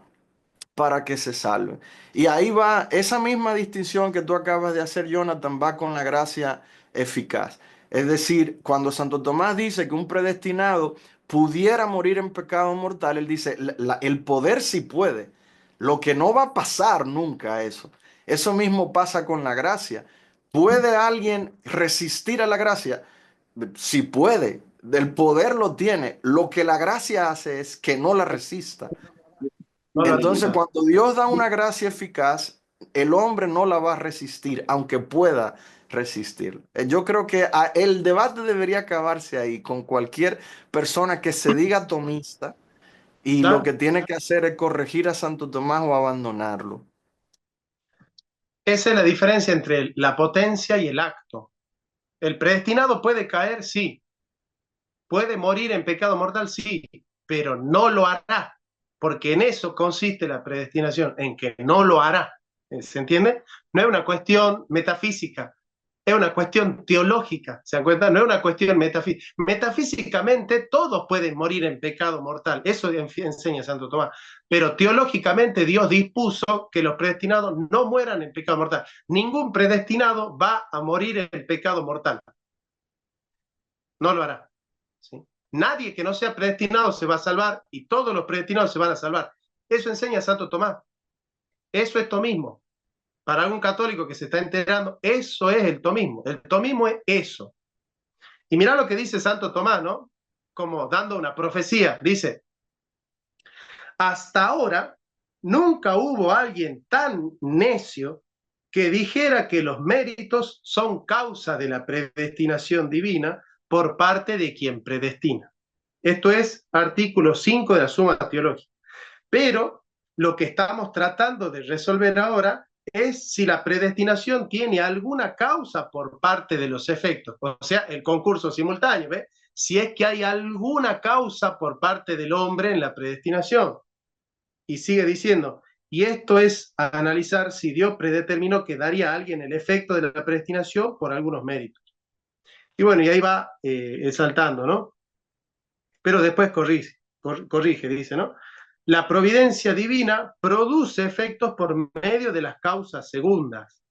Speaker 4: para que se salven. Y ahí va, esa misma distinción que tú acabas de hacer, Jonathan, va con la gracia eficaz. Es decir, cuando Santo Tomás dice que un predestinado pudiera morir en pecado mortal, él dice, el poder sí puede. Lo que no va a pasar nunca eso. Eso mismo pasa con la gracia. ¿Puede alguien resistir a la gracia? Sí puede. El poder lo tiene. Lo que la gracia hace es que no la resista.
Speaker 1: No la
Speaker 4: Entonces,
Speaker 1: resista.
Speaker 4: cuando Dios da una gracia eficaz, el hombre no la va a resistir, aunque pueda resistir. Yo creo que el debate debería acabarse ahí con cualquier persona que se diga atomista y lo
Speaker 1: ¿Está?
Speaker 4: que tiene que hacer es corregir a Santo Tomás o abandonarlo.
Speaker 1: Esa es la diferencia entre la potencia y el acto. El predestinado puede caer, sí. Puede morir en pecado mortal, sí, pero no lo hará, porque en eso consiste la predestinación, en que no lo hará. ¿Se entiende? No es una cuestión metafísica, es una cuestión teológica, ¿se dan cuenta? No es una cuestión metafísica. Metafísicamente todos pueden morir en pecado mortal, eso enseña Santo Tomás, pero teológicamente Dios dispuso que los predestinados no mueran en pecado mortal. Ningún predestinado va a morir en pecado mortal, no lo hará. ¿Sí? Nadie que no sea predestinado se va a salvar y todos los predestinados se van a salvar. Eso enseña Santo Tomás. Eso es tomismo. Para algún católico que se está enterando, eso es el tomismo. El tomismo es eso. Y mirá lo que dice Santo Tomás, ¿no? Como dando una profecía. Dice, hasta ahora nunca hubo alguien tan necio que dijera que los méritos son causa de la predestinación divina por parte de quien predestina. Esto es artículo 5 de la Suma Teológica. Pero lo que estamos tratando de resolver ahora es si la predestinación tiene alguna causa por parte de los efectos, o sea, el concurso simultáneo, ¿ves? Si es que hay alguna causa por parte del hombre en la predestinación. Y sigue diciendo, y esto es a analizar si Dios predeterminó que daría a alguien el efecto de la predestinación por algunos méritos. Y bueno, y ahí va saltando, ¿no? Pero después corrige, dice, ¿no? La providencia divina produce efectos por medio de las causas segundas,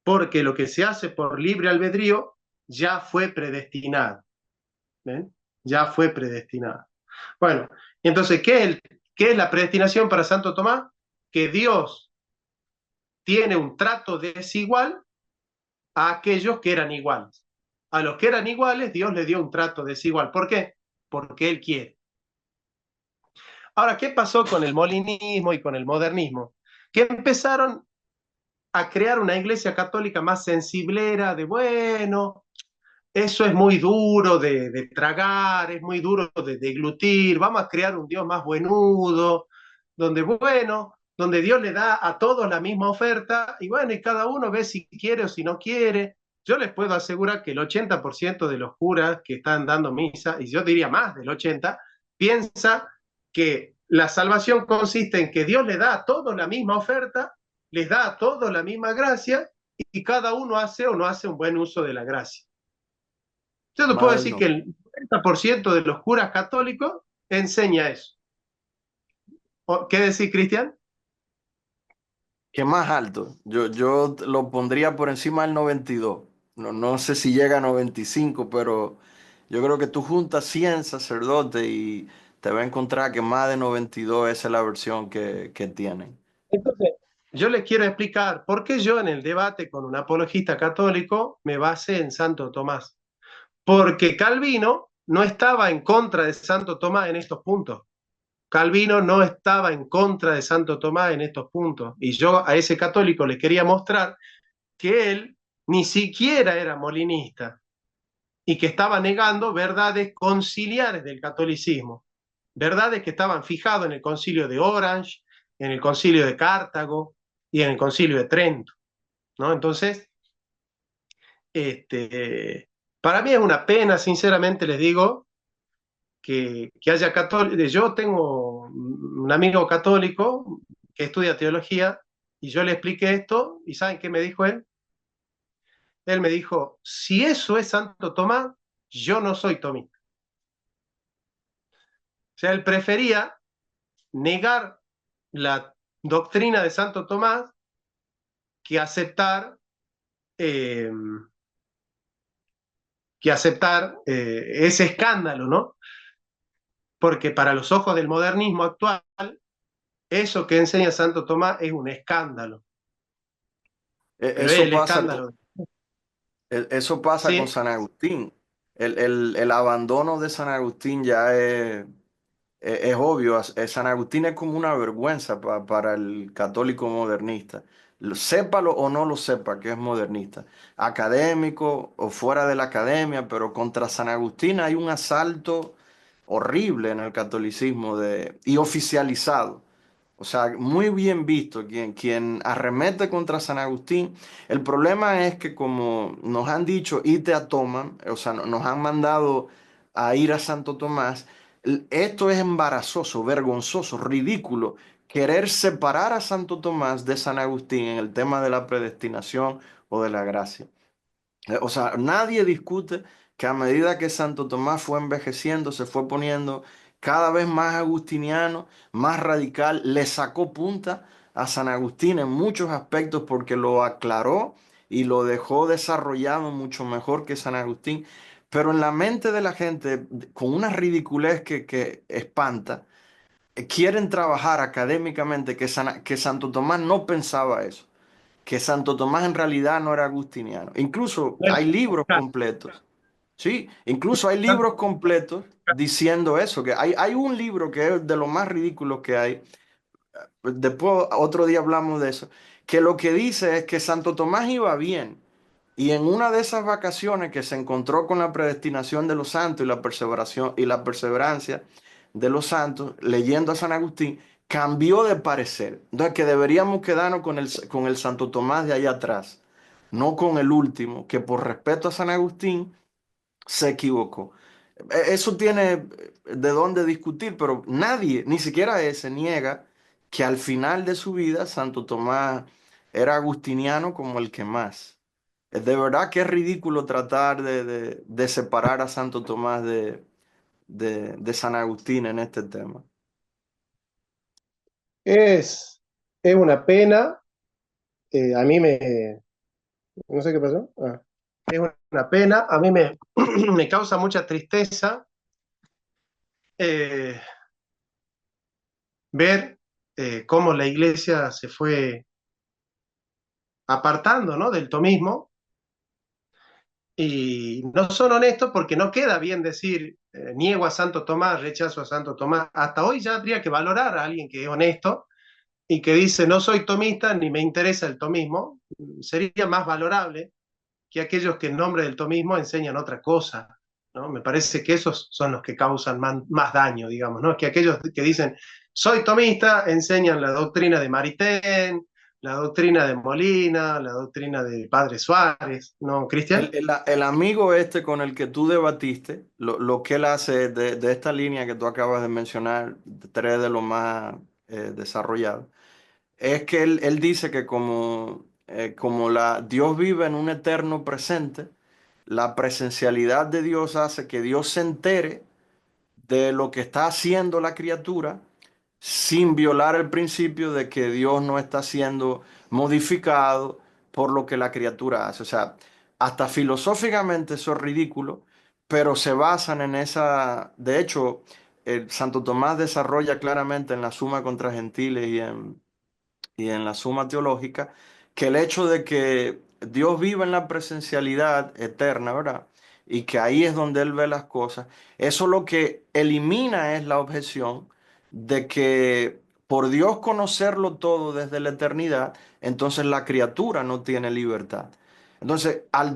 Speaker 1: porque lo que se hace por libre albedrío ya fue predestinado. ¿Ven? Ya fue predestinado. Bueno, y entonces, ¿qué es la predestinación para Santo Tomás? Que Dios tiene un trato desigual a aquellos que eran iguales. A los que eran iguales, Dios le dio un trato desigual. ¿Por qué? Porque Él quiere. Ahora, ¿qué pasó con el molinismo y con el modernismo? Que empezaron a crear una iglesia católica más sensiblera, de bueno, eso es muy duro de tragar, es muy duro de deglutir, vamos a crear un Dios más buenudo, donde bueno, donde Dios le da a todos la misma oferta, y bueno, y cada uno ve si quiere o si no quiere. Yo les puedo asegurar que el 80% de los curas que están dando misa, y yo diría más del 80%, piensa que la salvación consiste en que Dios le da a todos la misma oferta, les da a todos la misma gracia, y cada uno hace o no hace un buen uso de la gracia. Yo te puedo
Speaker 4: Más del
Speaker 1: decir que el 90% de los curas católicos enseña eso. ¿Qué decís, Cristian?
Speaker 4: Que más alto. Yo lo pondría por encima del 92. No, no sé si llega a 95, pero yo creo que tú juntas 100 sacerdotes y te va a encontrar que más de 92 esa es la versión que tienen.
Speaker 1: Entonces, yo les quiero explicar por qué yo en el debate con un apologista católico me basé en Santo Tomás. Porque Calvino no estaba en contra de Santo Tomás en estos puntos. Calvino no estaba en contra de Santo Tomás en estos puntos. Y yo a ese católico le quería mostrar que él ni siquiera era molinista y que estaba negando verdades conciliares del catolicismo, verdades que estaban fijadas en el concilio de Orange, en el concilio de Cartago y en el concilio de Trento, ¿no? Entonces, Para mí es una pena, sinceramente les digo, que haya católicos. Yo tengo un amigo católico que estudia teología y yo le expliqué esto y ¿saben qué me dijo él? Él me dijo, si eso es Santo Tomás, yo no soy tomista. O sea, él prefería negar la doctrina de Santo Tomás que aceptar, eh, ese escándalo, ¿no? Porque para los ojos del modernismo actual, eso que enseña Santo Tomás es un escándalo, pero es
Speaker 4: Eso
Speaker 1: el
Speaker 4: pasa
Speaker 1: escándalo.
Speaker 4: eso pasa con
Speaker 1: Sí,
Speaker 4: San Agustín. El abandono de San Agustín ya es obvio. San Agustín es como una vergüenza para el católico modernista. Sépalo o no lo sepa que es modernista. Académico o fuera de la academia, pero contra San Agustín hay un asalto horrible en el catolicismo y oficializado. O sea, muy bien visto quien arremete contra San Agustín. El problema es que como nos han dicho, y te toman, o sea, nos han mandado a ir a Santo Tomás, esto es embarazoso, vergonzoso, ridículo, querer separar a Santo Tomás de San Agustín en el tema de la predestinación o de la gracia. O sea, nadie discute que a medida que Santo Tomás fue envejeciendo, se fue poniendo cada vez más agustiniano, más radical, le sacó punta a San Agustín en muchos aspectos porque lo aclaró y lo dejó desarrollado mucho mejor que San Agustín. Pero en la mente de la gente, con una ridiculez que espanta, quieren trabajar académicamente que Santo Tomás no pensaba eso, que Santo Tomás en realidad no era agustiniano. Incluso
Speaker 1: bueno,
Speaker 4: hay libros completos, ¿sí? Incluso hay libros completos diciendo eso, que hay un libro que es de lo más ridículo que hay, después otro día hablamos de eso, que lo que dice es que Santo Tomás iba bien y en una de esas vacaciones que se encontró con la predestinación de los santos y la perseveración y la perseverancia de los santos, leyendo a San Agustín, cambió de parecer. Entonces, que deberíamos quedarnos con el Santo Tomás de allá atrás, no con el último, que por respeto a San Agustín se equivocó. Eso tiene de dónde discutir, pero nadie, ni siquiera ese, niega que al final de su vida Santo Tomás era agustiniano como el que más. De verdad que es ridículo tratar de separar a Santo Tomás de San Agustín en este tema.
Speaker 1: es, es una pena. A mí no sé qué pasó. Es una pena. A mí me causa mucha tristeza eh, ver cómo la iglesia se fue apartando, ¿no? Del tomismo y no son honestos porque no queda bien decir niego a Santo Tomás, rechazo a Santo Tomás. Hasta hoy ya habría que valorar a alguien que es honesto y que dice no soy tomista ni me interesa el tomismo. Sería más valorable que aquellos que en nombre del tomismo enseñan otra cosa, ¿no? Me parece que esos son los que causan más daño, digamos, ¿no? Que aquellos que dicen soy tomista enseñan la doctrina de Maritain, la doctrina de Molina, la doctrina de Padre Suárez, ¿no,
Speaker 4: El,
Speaker 1: Cristian?
Speaker 4: el- el amigo este con el que tú debatiste, lo que él hace de esta línea que tú acabas de mencionar, tres de los más desarrollados, es que él dice que como Dios vive en un eterno presente, la presencialidad de Dios hace que Dios se entere de lo que está haciendo la criatura sin violar el principio de que Dios no está siendo modificado por lo que la criatura hace. O sea, hasta filosóficamente eso es ridículo, pero se basan en esa. De hecho, Santo Tomás desarrolla claramente en la Suma contra Gentiles y en la Suma Teológica, que el hecho de que Dios vive en la presencialidad eterna, ¿verdad? Y que ahí es donde Él ve las cosas, eso lo que elimina es la objeción de que por Dios conocerlo todo desde la eternidad, entonces la criatura no tiene libertad. Entonces, al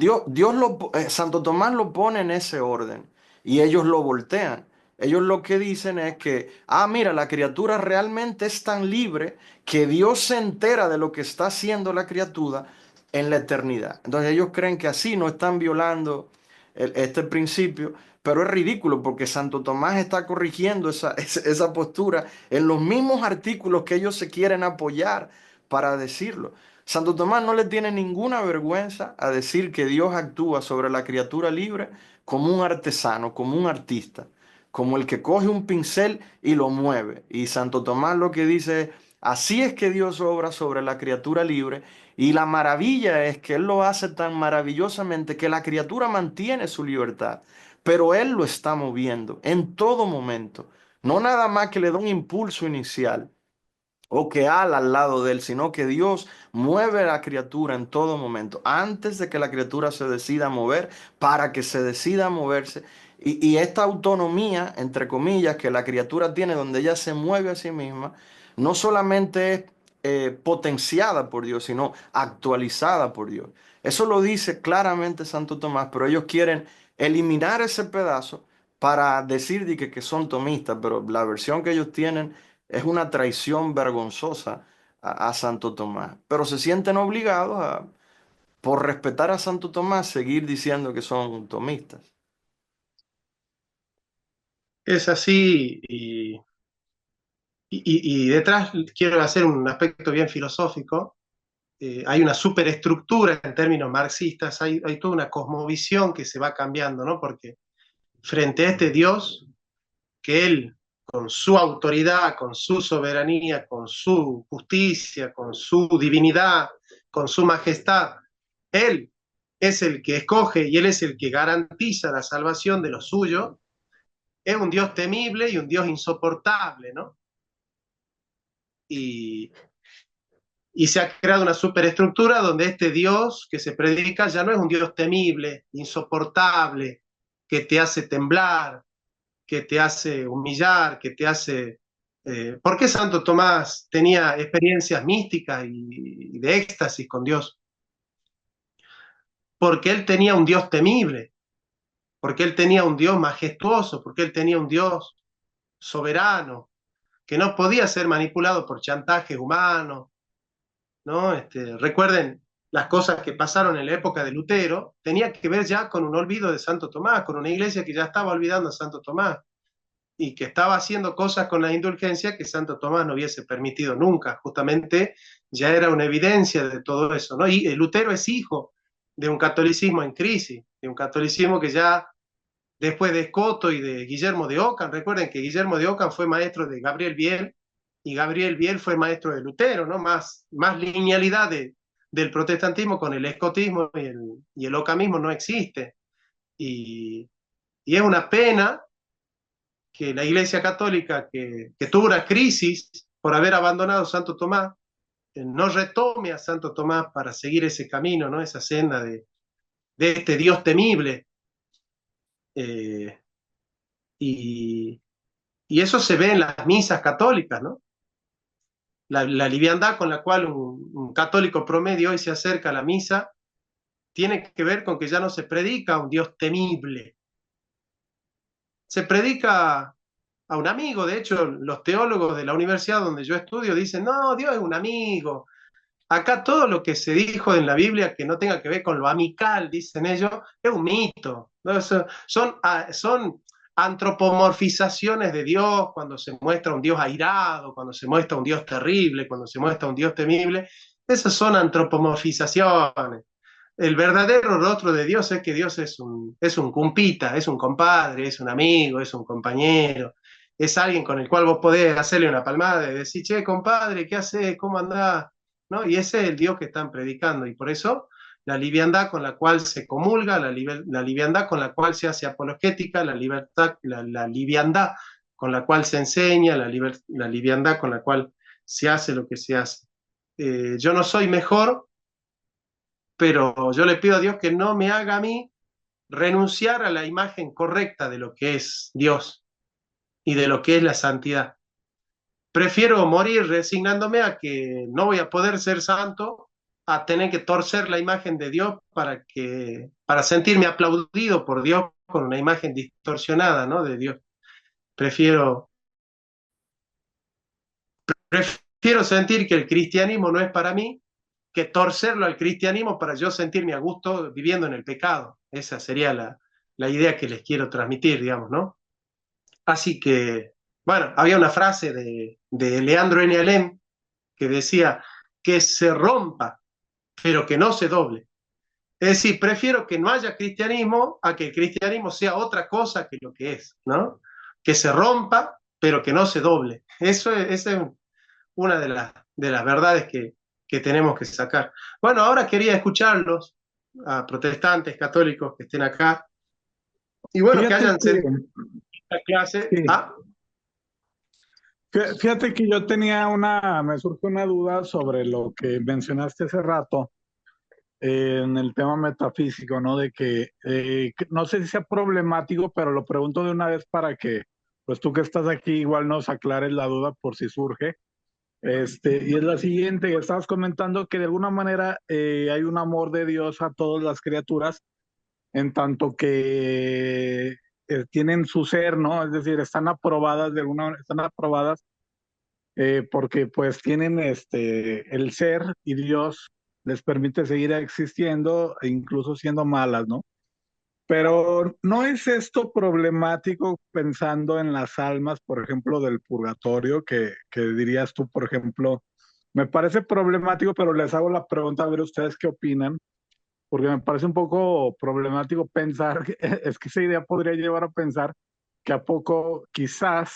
Speaker 4: Santo Tomás lo pone en ese orden y ellos lo voltean. Ellos lo que dicen es que, mira, la criatura realmente es tan libre que Dios se entera de lo que está haciendo la criatura en la eternidad. Entonces ellos creen que así no están violando este principio, pero es ridículo porque Santo Tomás está corrigiendo esa postura en los mismos artículos que ellos se quieren apoyar para decirlo. Santo Tomás no le tiene ninguna vergüenza a decir que Dios actúa sobre la criatura libre como un artesano, como un artista, como el que coge un pincel y lo mueve. Y Santo Tomás lo que dice es, así es que Dios obra sobre la criatura libre, y la maravilla es que Él lo hace tan maravillosamente que la criatura mantiene su libertad, pero Él lo está moviendo en todo momento, no nada más que le da un impulso inicial o que ala al lado de él, sino que Dios mueve a la criatura en todo momento, antes de que la criatura se decida a mover, para que se decida a moverse. Y esta autonomía, entre comillas, que la criatura tiene, donde ella se mueve a sí misma, no solamente es potenciada por Dios, sino actualizada por Dios. Eso lo dice claramente Santo Tomás, pero ellos quieren eliminar ese pedazo para decir que son tomistas, pero la versión que ellos tienen es una traición vergonzosa a Santo Tomás, pero se sienten obligados a, por respetar a Santo Tomás, seguir diciendo que son tomistas.
Speaker 1: Es así, y detrás quiero hacer un aspecto bien filosófico. Hay una superestructura en términos marxistas, hay toda una cosmovisión que se va cambiando, ¿no? Porque frente a este Dios, que Él, con su autoridad, con su soberanía, con su justicia, con su divinidad, con su majestad, Él es el que escoge y Él es el que garantiza la salvación de los suyos, es un Dios temible y un Dios insoportable, ¿no? Y, y se ha creado una superestructura donde este Dios que se predica ya no es un Dios temible, insoportable, que te hace temblar, que te hace humillar, que te hace... ¿Por qué Santo Tomás tenía experiencias místicas y de éxtasis con Dios? Porque él tenía un Dios temible, porque él tenía un Dios majestuoso, porque él tenía un Dios soberano, que no podía ser manipulado por chantajes humanos, ¿no? Recuerden las cosas que pasaron en la época de Lutero, tenía que ver ya con un olvido de Santo Tomás, con una iglesia que ya estaba olvidando a Santo Tomás y que estaba haciendo cosas con la indulgencia que Santo Tomás no hubiese permitido nunca. Justamente ya era una evidencia de todo eso, ¿no? Y Lutero es hijo de un catolicismo en crisis, de un catolicismo que ya después de Escoto y de Guillermo de Ockham, recuerden que Guillermo de Ockham fue maestro de Gabriel Biel y Gabriel Biel fue maestro de Lutero, ¿no? Más linealidad del protestantismo con el escotismo y el occamismo no existe. Y es una pena que la Iglesia Católica, que tuvo una crisis por haber abandonado a Santo Tomás, no retome a Santo Tomás para seguir ese camino, ¿no? Esa senda de este Dios temible. Eh, y, y eso se ve en las misas católicas, ¿no? La liviandad con la cual un católico promedio hoy se acerca a la misa tiene que ver con que ya no se predica a un Dios temible, se predica a un amigo. De hecho, los teólogos de la universidad donde yo estudio dicen, no, Dios es un amigo. Acá todo lo que se dijo en la Biblia que no tenga que ver con lo amical, dicen ellos, es un mito, ¿no? Son antropomorfizaciones de Dios cuando se muestra un Dios airado, cuando se muestra un Dios terrible, cuando se muestra un Dios temible. Esas son antropomorfizaciones. El verdadero rostro de Dios es que Dios es un compita, es un compadre, es un amigo, es un compañero, es alguien con el cual vos podés hacerle una palmada y decir, che, compadre, ¿qué haces? ¿Cómo andás? ¿No? Y ese es el Dios que están predicando. Y por eso la liviandad con la cual se comulga, la liviandad con la cual se hace apologética, la liviandad con la cual se enseña, la liviandad con la cual se hace lo que se hace. Yo no soy mejor, pero yo le pido a Dios que no me haga a mí renunciar a la imagen correcta de lo que es Dios y de lo que es la santidad. Prefiero morir resignándome a que no voy a poder ser santo, a tener que torcer la imagen de Dios para sentirme aplaudido por Dios con una imagen distorsionada, ¿no? De Dios. Prefiero, prefiero sentir que el cristianismo no es para mí, que torcerlo al cristianismo para yo sentirme a gusto viviendo en el pecado. Esa sería la idea que les quiero transmitir, digamos, ¿no? Así que, bueno, había una frase de Leandro N. Alem que decía que se rompa, pero que no se doble. Es decir, prefiero que no haya cristianismo a que el cristianismo sea otra cosa que lo que es, ¿no? Que se rompa, pero que no se doble. Esa es una de las verdades que tenemos que sacar. Bueno, ahora quería escucharlos, a protestantes, católicos que estén acá, y bueno, que
Speaker 3: Fíjate
Speaker 1: hayan
Speaker 3: que,
Speaker 1: sentido la clase.
Speaker 3: sí,
Speaker 1: Ah,
Speaker 3: fíjate que yo tenía me surge una duda sobre lo que mencionaste hace rato en el tema metafísico, ¿no? De que no sé si sea problemático, pero lo pregunto de una vez para que, pues tú que estás aquí, igual nos aclares la duda por si surge. Y es la siguiente, estabas comentando que de alguna manera hay un amor de Dios a todas las criaturas, en tanto que tienen su ser, ¿no? Es decir, están aprobadas de alguna manera, están aprobadas porque pues tienen el ser y Dios les permite seguir existiendo e incluso siendo malas, ¿no? Pero ¿no es esto problemático pensando en las almas, por ejemplo, del purgatorio, que dirías tú, por ejemplo, me parece problemático, pero les hago la pregunta a ver ustedes qué opinan, porque me parece un poco problemático pensar, es que esa idea podría llevar a pensar que a poco quizás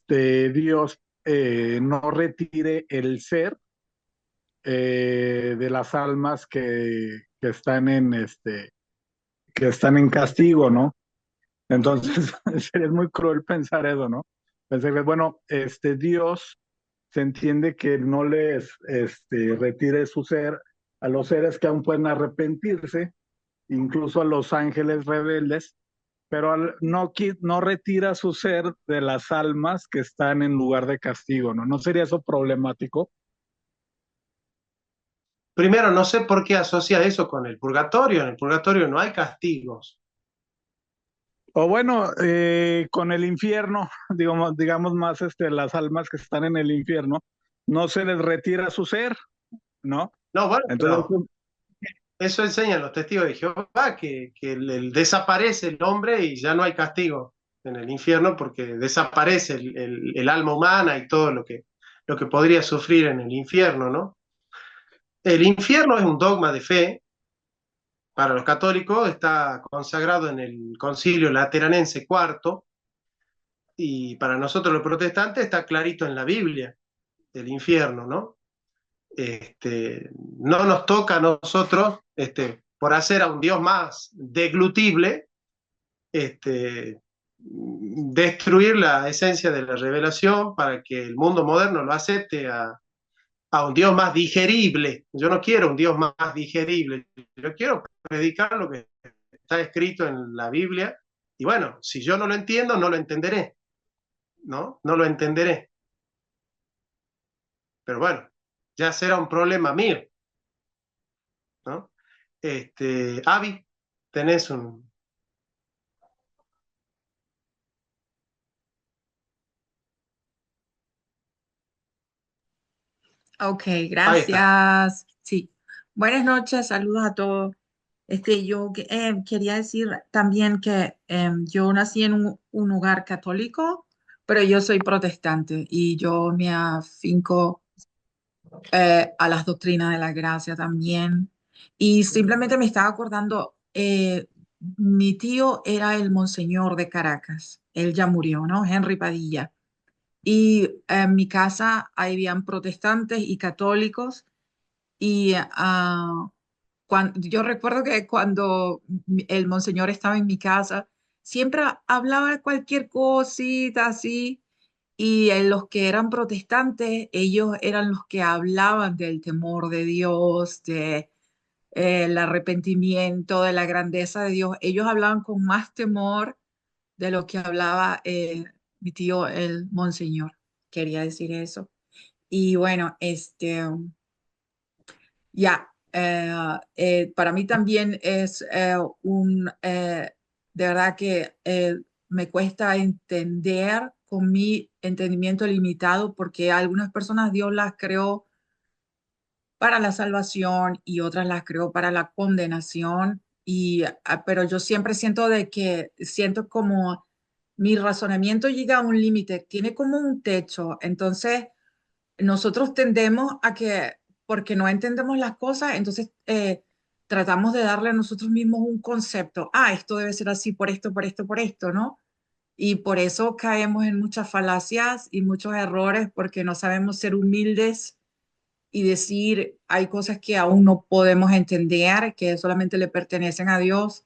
Speaker 3: Dios no retire el ser de las almas que están que están en castigo, ¿no? Entonces, es muy cruel pensar eso, ¿no? Pensar que, bueno, Dios se entiende que no les retire su ser a los seres que aún pueden arrepentirse, incluso a los ángeles rebeldes, pero no retira su ser de las almas que están en lugar de castigo, ¿no? ¿No sería eso problemático?
Speaker 1: primero, no sé por qué asocia eso con el purgatorio. En el purgatorio no hay castigos.
Speaker 3: O bueno, con el infierno, digamos más las almas que están en el infierno, no se les retira su ser, ¿no?
Speaker 1: No, bueno,
Speaker 3: Entonces,
Speaker 1: pero eso enseñan los testigos de Jehová, que desaparece el hombre y ya no hay castigo en el infierno porque desaparece el alma humana y todo lo que podría sufrir en el infierno, ¿no? El infierno es un dogma de fe para los católicos, está consagrado en el Concilio Lateranense cuarto, y para nosotros los protestantes está clarito en la Biblia, el infierno, ¿no? No nos toca a nosotros, por hacer a un Dios más deglutible, destruir la esencia de la revelación para que el mundo moderno lo acepte a un Dios más digerible. Yo no quiero un Dios más digerible, yo quiero predicar lo que está escrito en la Biblia, y bueno, si yo no lo entiendo, no lo entenderé, ¿no? No lo entenderé, pero bueno, ya será un problema mío, ¿no? Avi, tenés un...
Speaker 2: Ok,
Speaker 1: Ahí está.
Speaker 2: gracias. Sí. Buenas noches, saludos a todos. Quería decir también que yo nací en un hogar católico, pero yo soy protestante y yo me afinco a las doctrinas de la gracia también. Y simplemente me estaba acordando, mi tío era el monseñor de Caracas, él ya murió, ¿no? Henry Padilla. Y en mi casa habían protestantes y católicos y yo recuerdo que cuando el monseñor estaba en mi casa, siempre hablaba de cualquier cosita así, y los que eran protestantes, ellos eran los que hablaban del temor de Dios, de el arrepentimiento, de la grandeza de Dios. Ellos hablaban con más temor de lo que hablaba mi tío, el monseñor. Quería decir eso. Y bueno, ya, para mí también es de verdad que me cuesta entender con mi entendimiento limitado porque algunas personas Dios las creó para la salvación y otras las creó para la condenación pero yo siempre siento como mi razonamiento llega a un límite, tiene como un techo. Entonces, nosotros tendemos a que, porque no entendemos las cosas, entonces tratamos de darle a nosotros mismos un concepto. Ah, esto debe ser así por esto, por esto, por esto, ¿no? Y por eso caemos en muchas falacias y muchos errores, porque no sabemos ser humildes y decir, hay cosas que aún no podemos entender, que solamente le pertenecen a Dios.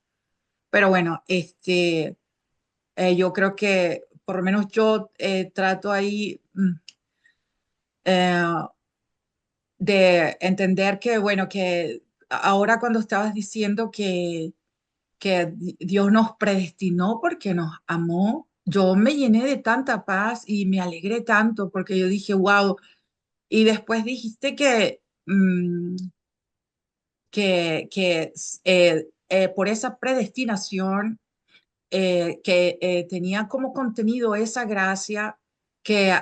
Speaker 2: Pero bueno, yo creo que por lo menos yo trato ahí eh, de entender que, bueno, que ahora cuando estabas diciendo que Dios nos predestinó porque nos amó, yo me llené de tanta paz y me alegré tanto porque yo dije, wow, y después dijiste que por esa predestinación que tenía como contenido esa gracia que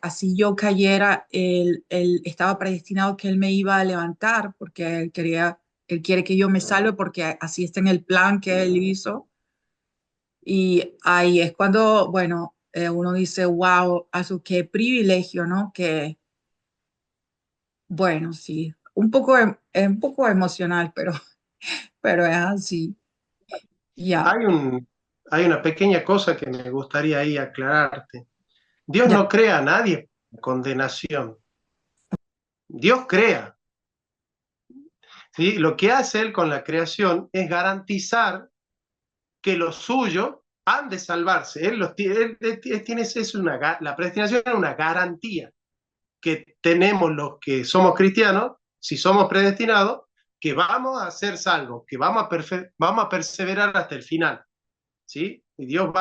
Speaker 2: así yo cayera, él estaba predestinado que él me iba a levantar porque él quiere que yo me salve porque así está en el plan que él hizo. Y ahí es cuando, bueno, uno dice, wow, a su qué privilegio, ¿no? Que, bueno, sí, es un poco emocional, pero es así, ya,
Speaker 1: Hay hay una pequeña cosa que me gustaría ahí aclararte. Dios
Speaker 2: ya,
Speaker 1: no crea a nadie por condenación. Dios crea. ¿Sí? Lo que hace Él con la creación es garantizar que los suyos han de salvarse. Él tiene, la predestinación es una garantía que tenemos los que somos cristianos, si somos predestinados, que vamos a ser salvos, que vamos a perseverar hasta el final. ¿Sí? Y Dios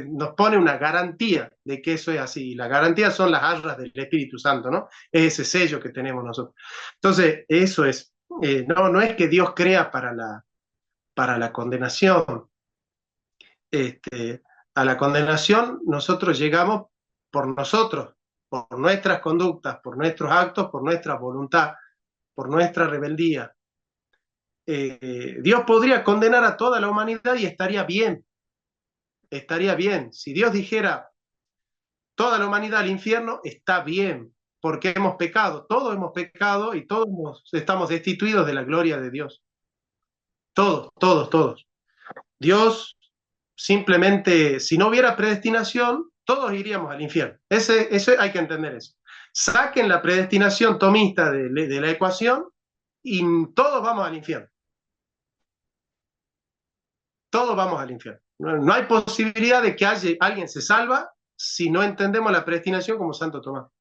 Speaker 1: nos pone una garantía de que eso es así. Y las garantías son las arras del Espíritu Santo, ¿no? Es ese sello que tenemos nosotros. Entonces, eso es. No es que Dios crea para la condenación. A la condenación nosotros llegamos por nosotros, por nuestras conductas, por nuestros actos, por nuestra voluntad, por nuestra rebeldía. Dios podría condenar a toda la humanidad y estaría bien. Estaría bien. Si Dios dijera toda la humanidad al infierno, está bien, porque hemos pecado y todos estamos destituidos de la gloria de Dios. Todos, todos, todos. Dios simplemente, si no hubiera predestinación, todos iríamos al infierno. Eso hay que entender eso. Saquen la predestinación tomista de la ecuación y todos vamos al infierno. Todos vamos al infierno. No hay posibilidad de que alguien se salva si no entendemos la predestinación como Santo Tomás.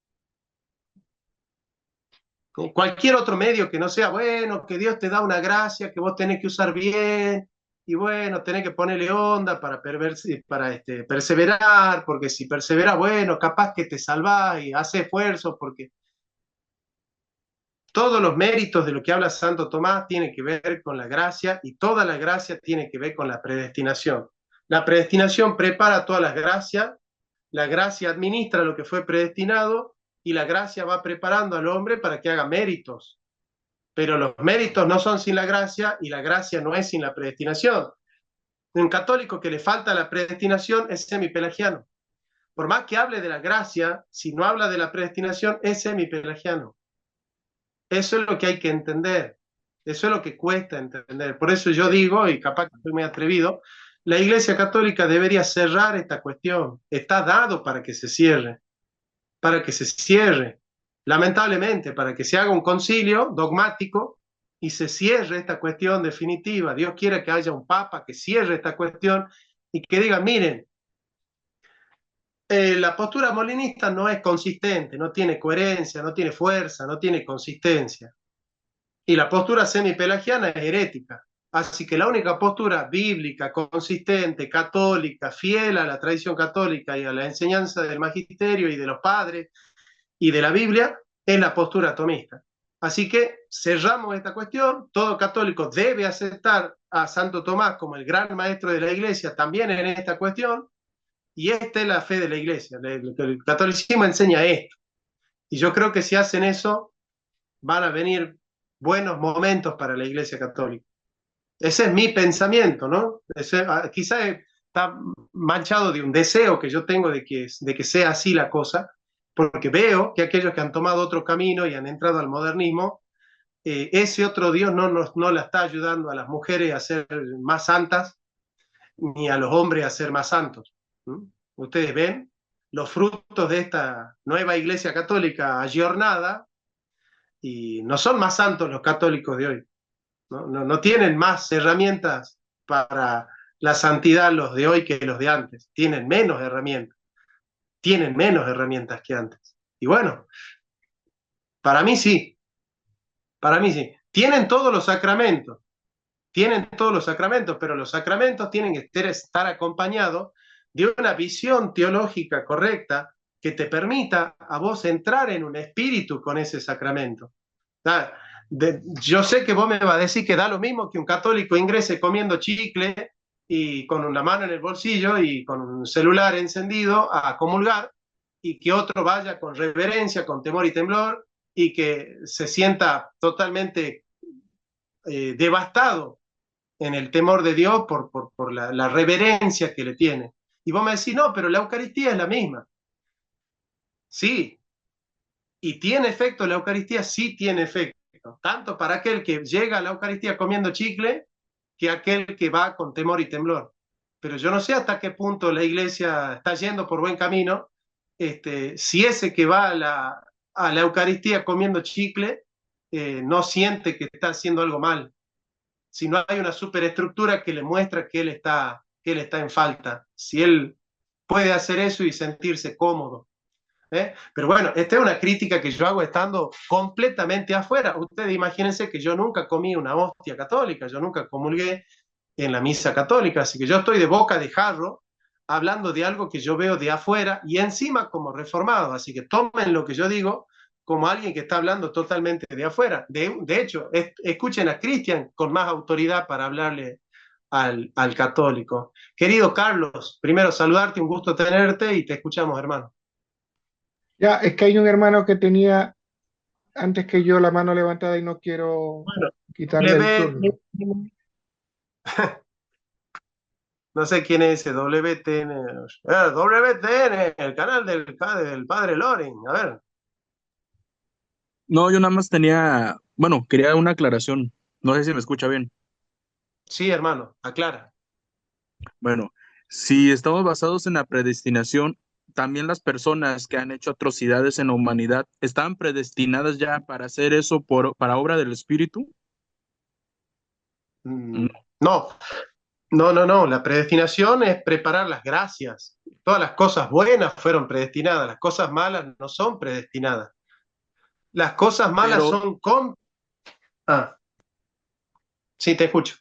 Speaker 1: Cualquier otro medio que no sea, bueno, que Dios te da una gracia que vos tenés que usar bien, y bueno, tenés que ponerle onda para perseverar, porque si perseveras, bueno, capaz que te salvás y hace esfuerzo, porque todos los méritos de lo que habla Santo Tomás tienen que ver con la gracia, y toda la gracia tiene que ver con la predestinación. La predestinación prepara todas las gracias, la gracia administra lo que fue predestinado, y la gracia va preparando al hombre para que haga méritos. Pero los méritos no son sin la gracia y la gracia no es sin la predestinación. Un católico que le falta la predestinación es semipelagiano. Por más que hable de la gracia, si no habla de la predestinación, es semipelagiano. Eso es lo que hay que entender. Eso es lo que cuesta entender. Por eso yo digo, y capaz que estoy muy atrevido, la Iglesia Católica debería cerrar esta cuestión. Está dado para que se cierre. Para que se cierre. Lamentablemente, para que se haga un concilio dogmático y se cierre esta cuestión definitiva. Dios quiere que haya un papa que cierre esta cuestión y que diga, miren, la postura molinista no es consistente, no tiene coherencia, no tiene fuerza, no tiene consistencia. Y la postura semipelagiana es herética. Así que la única postura bíblica, consistente, católica, fiel a la tradición católica y a la enseñanza del magisterio y de los padres y de la Biblia, es la postura tomista. Así que cerramos esta cuestión. Todo católico debe aceptar a Santo Tomás como el gran maestro de la Iglesia también en esta cuestión, y esta es la fe de la Iglesia. El catolicismo enseña esto. Y yo creo que si hacen eso, van a venir buenos momentos para la Iglesia Católica. Ese es mi pensamiento, ¿no? Quizá está manchado de un deseo que yo tengo de que sea así la cosa, porque veo que aquellos que han tomado otro camino y han entrado al modernismo, ese otro Dios no la está ayudando a las mujeres a ser más santas, ni a los hombres a ser más santos. ¿Mm? Ustedes ven los frutos de esta nueva iglesia católica ayornada y no son más santos los católicos de hoy. No tienen más herramientas para la santidad los de hoy que los de antes. Tienen menos herramientas que antes. Y bueno, para mí sí, para mí sí. Tienen todos los sacramentos, pero los sacramentos tienen que estar acompañados de una visión teológica correcta que te permita a vos entrar en un espíritu con ese sacramento. Yo sé que vos me vas a decir que da lo mismo que un católico ingrese comiendo chicle y con una mano en el bolsillo y con un celular encendido a comulgar, y que otro vaya con reverencia, con temor y temblor, y que se sienta totalmente devastado en el temor de Dios por la reverencia que le tiene. Y vos me decís, no, pero la Eucaristía es la misma. Sí, y tiene efecto la Eucaristía, sí tiene efecto, tanto para aquel que llega a la Eucaristía comiendo chicle, que aquel que va con temor y temblor. Pero yo no sé hasta qué punto la iglesia está yendo por buen camino, si ese que va a la Eucaristía comiendo chicle no siente que está haciendo algo mal, si no hay una superestructura que le muestra que él está en falta, si él puede hacer eso y sentirse cómodo. Pero bueno, esta es una crítica que yo hago estando completamente afuera. Ustedes imagínense que yo nunca comí una hostia católica, yo nunca comulgué en la misa católica, así que yo estoy de boca de jarro hablando de algo que yo veo de afuera y encima como reformado, así que tomen lo que yo digo como alguien que está hablando totalmente de afuera. De hecho, escuchen a Cristian con más autoridad para hablarle al católico. Querido Carlos, primero saludarte, un gusto tenerte y te escuchamos, hermano.
Speaker 6: Ya, es que hay un hermano que tenía antes que yo la mano levantada y no quiero
Speaker 1: Bueno,
Speaker 6: quitarle el turno.
Speaker 1: No sé quién es ese WTN. WTN, el canal del padre Loren. A ver.
Speaker 5: No, yo nada más tenía, bueno, quería una aclaración. No sé si me escucha bien.
Speaker 1: Sí, hermano, aclara.
Speaker 5: Bueno, si estamos basados en la predestinación, también las personas que han hecho atrocidades en la humanidad están predestinadas ya para hacer eso para obra del Espíritu.
Speaker 1: Mm, No, no. La predestinación es preparar las gracias. Todas las cosas buenas fueron predestinadas, las cosas malas no son predestinadas. Las cosas malas
Speaker 5: Pero,
Speaker 1: son con... Ah, sí, te escucho.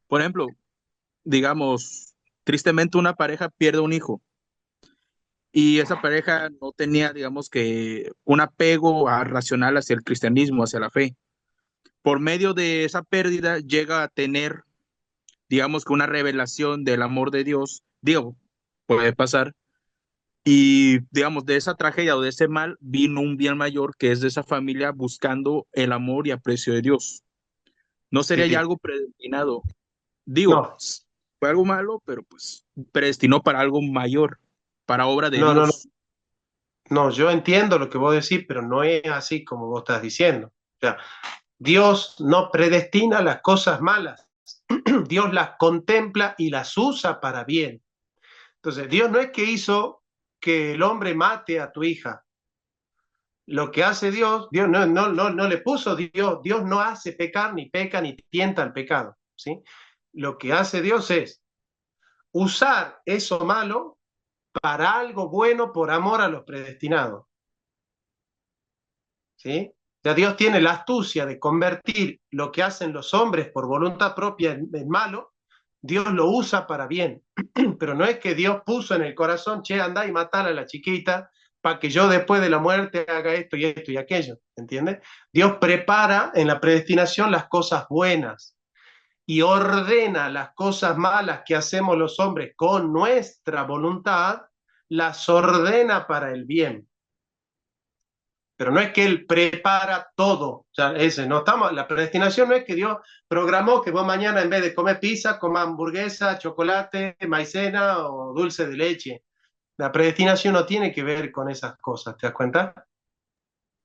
Speaker 5: por ejemplo, digamos, tristemente una pareja pierde un hijo y esa pareja no tenía, digamos que, un apego racional hacia el cristianismo, hacia la fe. Por medio de esa pérdida llega a tener, digamos que una revelación del amor de Dios, digo, puede pasar, y digamos, de esa tragedia o de ese mal vino un bien mayor que es de esa familia buscando el amor y aprecio de Dios. No sería ya
Speaker 1: Sí.
Speaker 5: algo predestinado. Digo,
Speaker 1: No,
Speaker 5: fue algo malo, pero pues predestinó para algo mayor, para obra de
Speaker 1: no.
Speaker 5: Dios.
Speaker 1: No, yo entiendo lo que vos decís, pero no es así como vos estás diciendo. O sea, Dios no predestina las cosas malas. Dios las contempla y las usa para bien. Entonces, Dios no es que hizo que el hombre mate a tu hija. Lo que hace Dios, Dios no le puso Dios no hace pecar, ni peca, ni tienta al pecado. ¿Sí? Lo que hace Dios es usar eso malo para algo bueno por amor a los predestinados. ¿Sí? Ya Dios tiene la astucia de convertir lo que hacen los hombres por voluntad propia en malo, Dios lo usa para bien. Pero no es que Dios puso en el corazón, che, andá y matala a la chiquita para que yo después de la muerte haga esto y esto y aquello, ¿entiendes? Dios prepara en la predestinación las cosas buenas y ordena las cosas malas que hacemos los hombres con nuestra voluntad, las ordena para el bien. pero no es que Él prepara todo. O sea, la predestinación no es que Dios programó que vos mañana en vez de comer pizza, comas hamburguesa, chocolate, maicena o dulce de leche. La predestinación no tiene que ver con esas cosas, ¿te das cuenta?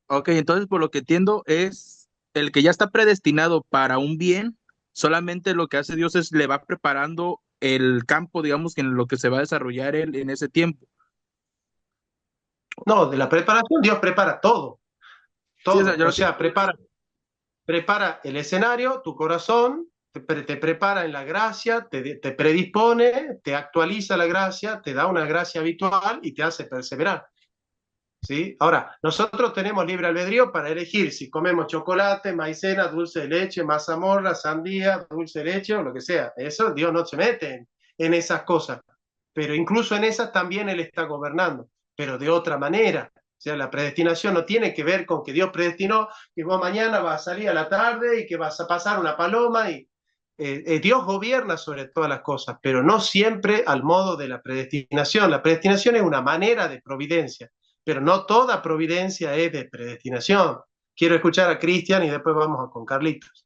Speaker 7: Ok, entonces por lo que entiendo es el que ya está predestinado para un bien, solamente lo que hace Dios es le va preparando el campo, digamos, que en lo que se va a desarrollar él en ese tiempo.
Speaker 1: No, de la preparación Dios prepara todo,
Speaker 7: Sí, o sea,
Speaker 1: todo.
Speaker 7: yo
Speaker 1: O
Speaker 7: lo que...
Speaker 1: sea, prepara el escenario, tu corazón, te prepara en la gracia, te predispone, te actualiza la gracia, te da una gracia habitual y te hace perseverar. ¿Sí? Ahora, nosotros tenemos libre albedrío para elegir si comemos chocolate, maicena, dulce de leche, mazamorra, sandía, dulce de leche o lo que sea. Eso Dios no se mete en esas cosas. Pero incluso en esas también Él está gobernando, pero de otra manera. O sea, la predestinación no tiene que ver con que Dios predestinó que vos mañana vas a salir a la tarde y que vas a pasar una paloma y Dios gobierna sobre todas las cosas, pero no siempre al modo de la predestinación. La predestinación es una manera de providencia, pero no toda providencia es de predestinación. Quiero escuchar a Cristian y después vamos con Carlitos.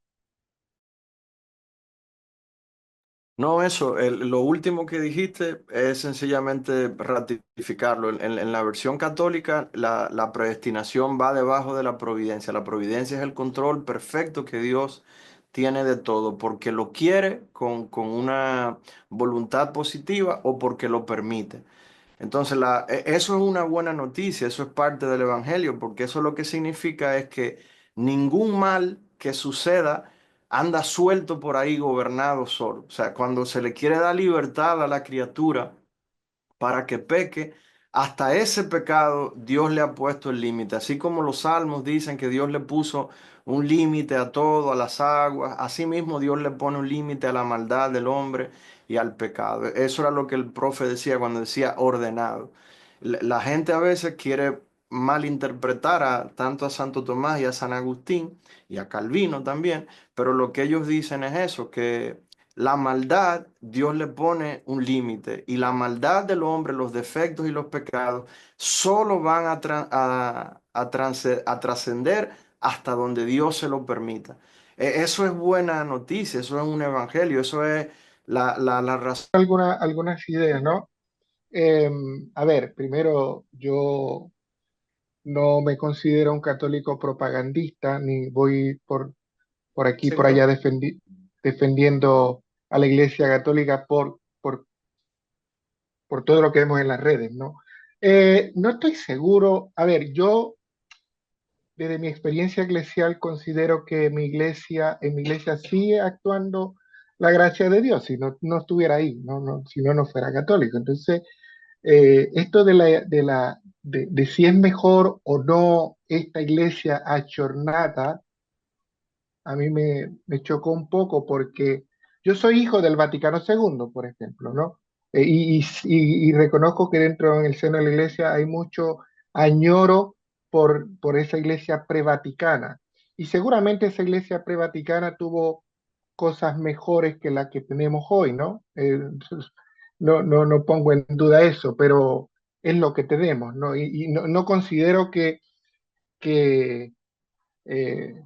Speaker 4: No, eso, lo último que dijiste es sencillamente ratificarlo. En la versión católica, la predestinación va debajo de la providencia. La providencia es el control perfecto que Dios tiene de todo, porque lo quiere con una voluntad positiva o porque lo permite. Entonces, eso es una buena noticia, eso es parte del Evangelio, porque eso lo que significa es que ningún mal que suceda anda suelto por ahí gobernado solo. O sea, cuando se le quiere dar libertad a la criatura para que peque, hasta ese pecado Dios le ha puesto el límite. Así como los salmos dicen que Dios le puso un límite a todo, a las aguas, así mismo Dios le pone un límite a la maldad del hombre y al pecado. Eso era lo que el profe decía cuando decía ordenado. La gente a veces quiere malinterpretar tanto a Santo Tomás y a San Agustín y a Calvino también, pero lo que ellos dicen es eso, que la maldad, Dios le pone un límite y la maldad del hombre, los defectos y los pecados, solo van a trascender hasta donde Dios se lo permita. Eso es buena noticia, eso es un evangelio, eso es la razón.
Speaker 6: Algunas ideas, ¿no? A ver, primero, yo no me considero un católico propagandista, ni voy por aquí, por allá
Speaker 1: ¿Cierto?
Speaker 6: defendiendo a la Iglesia Católica por todo lo que vemos en las redes, ¿no? No estoy seguro, a ver, yo desde mi experiencia eclesial considero que en mi iglesia sigue actuando la gracia de Dios, si no, no estuviera ahí, si no, no fuera católico. Entonces, esto de si es mejor o no esta iglesia achornada, a mí me chocó un poco porque yo soy hijo del Vaticano II, por ejemplo, ¿no? Y reconozco que dentro del seno de la iglesia hay mucho añoro por esa iglesia prevaticana. Y seguramente esa iglesia prevaticana tuvo cosas mejores que la que tenemos hoy, ¿no? No pongo en duda eso, pero es lo que tenemos, ¿no? Y no considero que eh,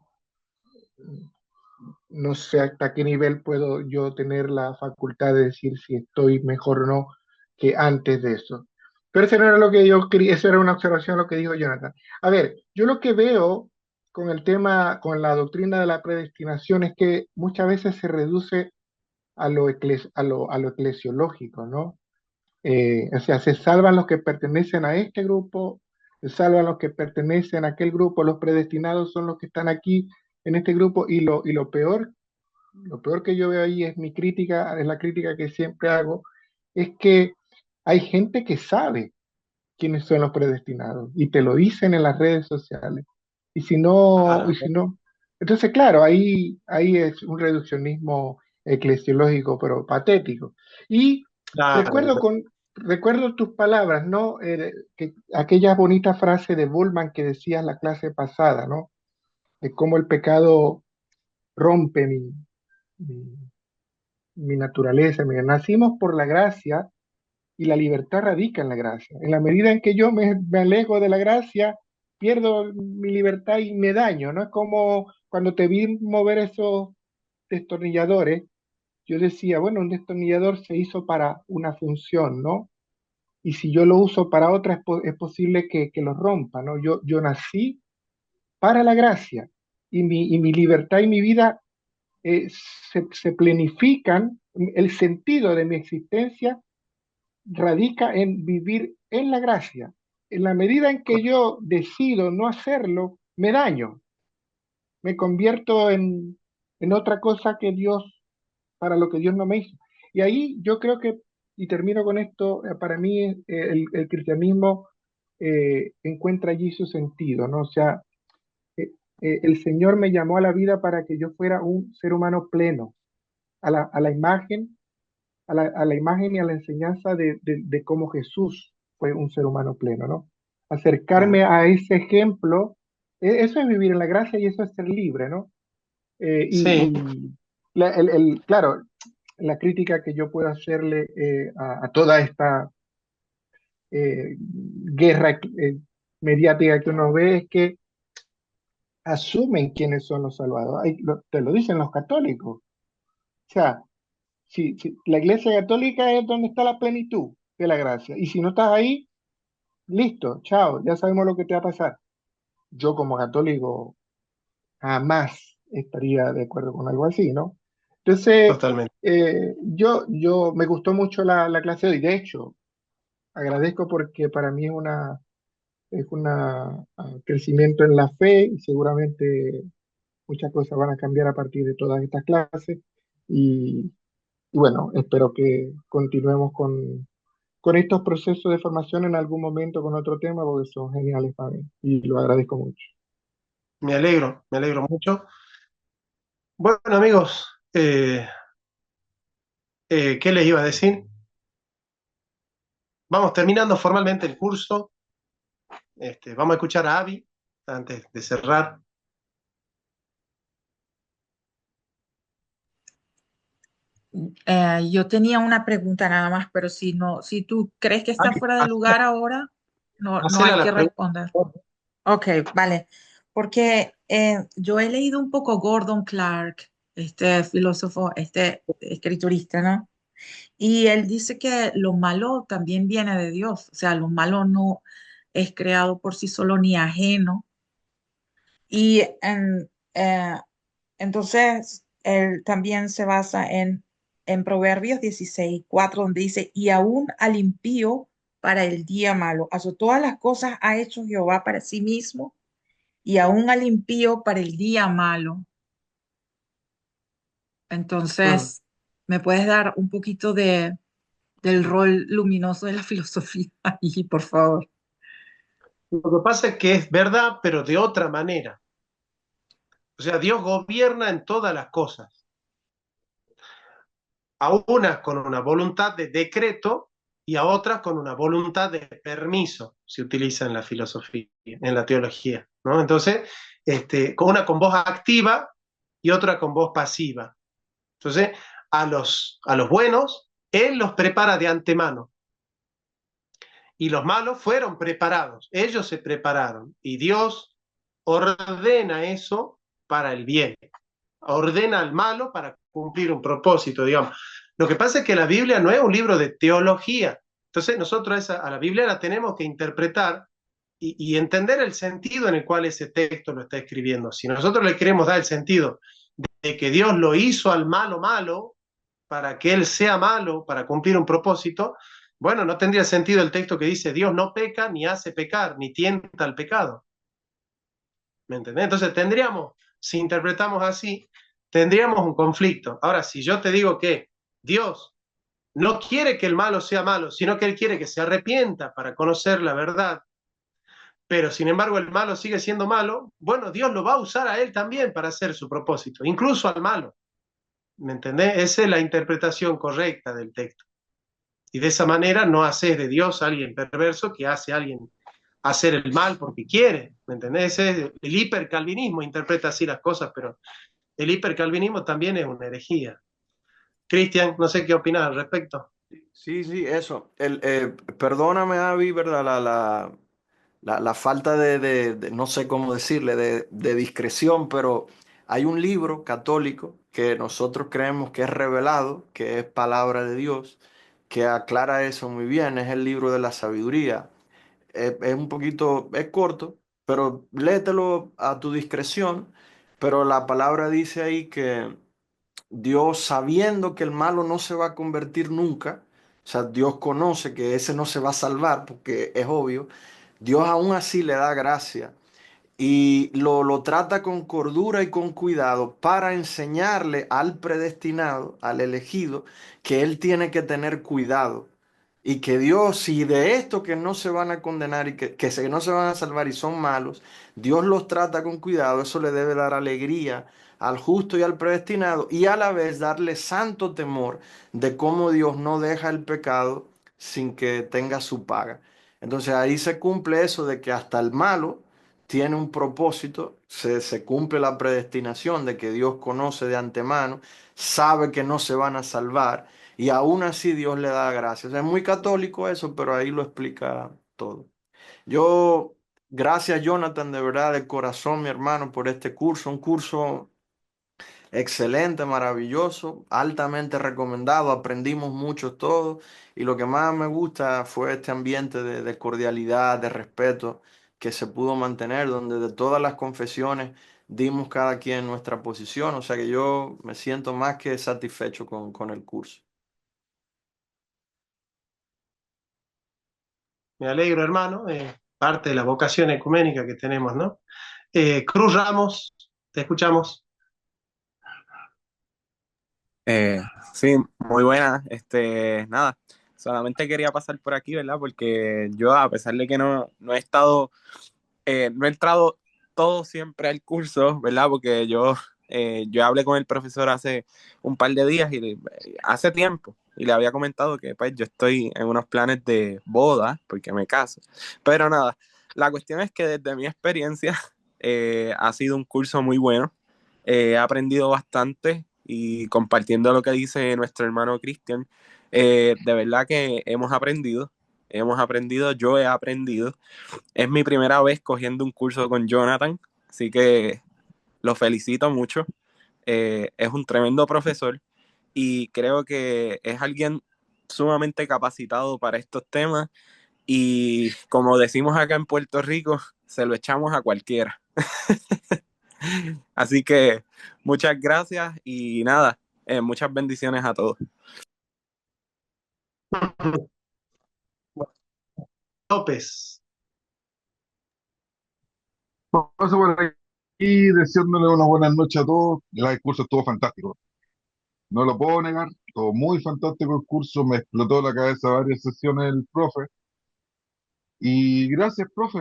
Speaker 6: no sé hasta qué nivel puedo yo tener la facultad de decir si estoy mejor o no que antes de eso. Pero eso no era lo que yo quería, eso era una observación lo que dijo Jonathan. A ver, yo lo que veo con el tema, con la doctrina de la predestinación es que muchas veces se reduce a lo eclesiológico, ¿no? O sea, se salvan los que pertenecen a este grupo, se salvan los que pertenecen a aquel grupo, los predestinados son los que están aquí en este grupo y lo peor que yo veo ahí es mi crítica, es la crítica que siempre hago, es que hay gente que sabe quiénes son los predestinados y te lo dicen en las redes sociales. Y si no, entonces claro, ahí es un reduccionismo eclesiológico, pero patético. Y
Speaker 1: Claro.
Speaker 6: recuerdo recuerdo tus palabras, ¿no? Aquella bonita frase de Bullman que decías la clase pasada, ¿no? De cómo el pecado rompe mi, mi naturaleza. Mira, nacimos por la gracia y la libertad radica en la gracia. En la medida en que yo me alejo de la gracia, pierdo mi libertad y me daño, ¿no? Es como cuando te vi mover esos destornilladores, yo decía, bueno, un destornillador se hizo para una función, ¿no? Y si yo lo uso para otra, es posible que lo rompa, ¿no? Yo nací para la gracia y mi libertad y mi vida se planifican, el sentido de mi existencia radica en vivir en la gracia. En la medida en que yo decido no hacerlo, me daño, me convierto en otra cosa que Dios, para lo que Dios no me hizo. Y ahí yo creo que, y termino con esto, para mí el cristianismo encuentra allí su sentido, ¿no? O sea, eh, el Señor me llamó a la vida para que yo fuera un ser humano pleno, a la imagen, a la imagen y a la enseñanza de cómo Jesús fue un ser humano pleno, ¿no? Acercarme a ese ejemplo, eso es vivir en la gracia y eso es ser libre, ¿no?
Speaker 1: Sí,
Speaker 6: Y claro, la crítica que yo puedo hacerle a toda esta guerra mediática que uno ve es que asumen quiénes son los salvados. Te lo dicen los católicos. O sea, si la Iglesia Católica es donde está la plenitud de la gracia. Y si no estás ahí, listo, chao, ya sabemos lo que te va a pasar. Yo como católico jamás estaría de acuerdo con algo así, ¿no? Entonces,
Speaker 1: totalmente.
Speaker 6: yo me gustó mucho la clase de hoy. De hecho, agradezco porque para mí es una crecimiento en la fe y seguramente muchas cosas van a cambiar a partir de todas estas clases. Y, y bueno, espero que continuemos con estos procesos de formación en algún momento con otro tema porque son geniales para mí y lo agradezco mucho.
Speaker 1: Me alegro mucho. Bueno, amigos, ¿qué les iba a decir? Vamos terminando formalmente el curso. Vamos a escuchar a Avi antes de cerrar.
Speaker 2: Yo tenía una pregunta nada más, pero si no, si tú crees que está
Speaker 1: Avi,
Speaker 2: fuera de lugar ahora, no
Speaker 1: hacela
Speaker 2: hay
Speaker 1: la
Speaker 2: que
Speaker 1: pregunta.
Speaker 2: responder. Ok, vale. Porque yo he leído un poco Gordon Clark, este filósofo, este escriturista, ¿no? Y él dice que lo malo también viene de Dios, o sea, lo malo no es creado por sí solo ni ajeno. Y entonces él también se basa en Proverbios 16:4, donde dice, y aún al impío para el día malo. O sea, todas las cosas ha hecho Jehová para sí mismo y aún al impío para el día malo.
Speaker 1: Mm.
Speaker 2: Entonces, ¿me puedes dar un poquito del rol luminoso de la filosofía ahí, por favor?
Speaker 1: Lo que pasa es que es verdad, pero de otra manera. O sea, Dios gobierna en todas las cosas, a unas con una voluntad de decreto y a otras con una voluntad de permiso, se utiliza en la filosofía, en la teología, ¿no? Entonces, con una con voz activa y otra con voz pasiva. Entonces, a los buenos, Él los prepara de antemano y los malos fueron preparados, ellos se prepararon y Dios ordena eso para el bien, ordena al malo para cumplir un propósito, digamos. Lo que pasa es que la Biblia no es un libro de teología, entonces nosotros a la Biblia la tenemos que interpretar y entender el sentido en el cual ese texto lo está escribiendo. Si nosotros le queremos dar el sentido de que Dios lo hizo al malo malo, para que él sea malo, para cumplir un propósito, bueno, no tendría sentido el texto que dice Dios no peca, ni hace pecar, ni tienta al pecado. ¿Me entendés? Entonces tendríamos, si interpretamos así, tendríamos un conflicto. Ahora, si yo te digo que Dios no quiere que el malo sea malo, sino que Él quiere que se arrepienta para conocer la verdad, pero sin embargo el malo sigue siendo malo, bueno, Dios lo va a usar a Él también para hacer su propósito, incluso al malo. ¿Me entendés? Esa es la interpretación correcta del texto. Y de esa manera no haces de Dios a alguien perverso que hace a alguien hacer el mal porque quiere, ¿me entendés? El hipercalvinismo interpreta así las cosas, pero el hipercalvinismo también es una herejía. Cristian, no sé qué opinas al respecto.
Speaker 4: Sí, sí, eso. Perdóname, Avi, ¿verdad? la falta no sé cómo decirle, de discreción, pero hay un libro católico que nosotros creemos que es revelado, que es palabra de Dios, que aclara eso muy bien, es el libro de la sabiduría. Es un poquito, es corto, pero léetelo a tu discreción, pero la palabra dice ahí que Dios, sabiendo que el malo no se va a convertir nunca, o sea, Dios conoce que ese no se va a salvar, porque es obvio, Dios aún así le da gracia y lo trata con cordura y con cuidado para enseñarle al predestinado, al elegido, que él tiene que tener cuidado y que Dios, si de estos que no se van a condenar y que no se van a salvar y son malos, Dios los trata con cuidado, eso le debe dar alegría al justo y al predestinado y a la vez darle santo temor de cómo Dios no deja el pecado sin que tenga su paga. Entonces ahí se cumple eso de que hasta el malo tiene un propósito, se cumple la predestinación de que Dios conoce de antemano, sabe que no se van a salvar y aún así Dios le da gracias. Es muy católico eso, pero ahí lo explica todo. Yo, gracias Jonathan, de verdad, de corazón, mi hermano, por este curso, un curso excelente, maravilloso, altamente recomendado, aprendimos mucho todos y lo que más me gusta fue este ambiente de cordialidad, de respeto que se pudo mantener, donde de todas las confesiones dimos cada quien nuestra posición, o sea que yo me siento más que satisfecho con el curso.
Speaker 1: Me alegro, hermano, parte de la vocación ecuménica que tenemos, ¿no? Cruz Ramos, te escuchamos.
Speaker 8: Eh, sí, muy buena. Nada, solamente quería pasar por aquí, ¿verdad? Porque yo, a pesar de que no he estado, no he entrado todo siempre al curso, ¿verdad? Porque yo hablé con el profesor hace un par de días hace tiempo y le había comentado que pues yo estoy en unos planes de boda porque me caso. Pero nada, la cuestión es que desde mi experiencia ha sido un curso muy bueno. He aprendido bastante y compartiendo lo que dice nuestro hermano Cristian, de verdad que hemos aprendido, yo he aprendido. Es mi primera vez cogiendo un curso con Jonathan, así que lo felicito mucho. Es un tremendo profesor y creo que es alguien sumamente capacitado para estos temas y como decimos acá en Puerto Rico, se lo echamos a cualquiera. Así que muchas gracias y nada, muchas bendiciones a todos.
Speaker 1: López.
Speaker 9: Paso por aquí deseándole una buena noche a todos. El curso estuvo fantástico. No lo puedo negar. Estuvo muy fantástico el curso. Me explotó la cabeza varias sesiones el profe. Y gracias, profe.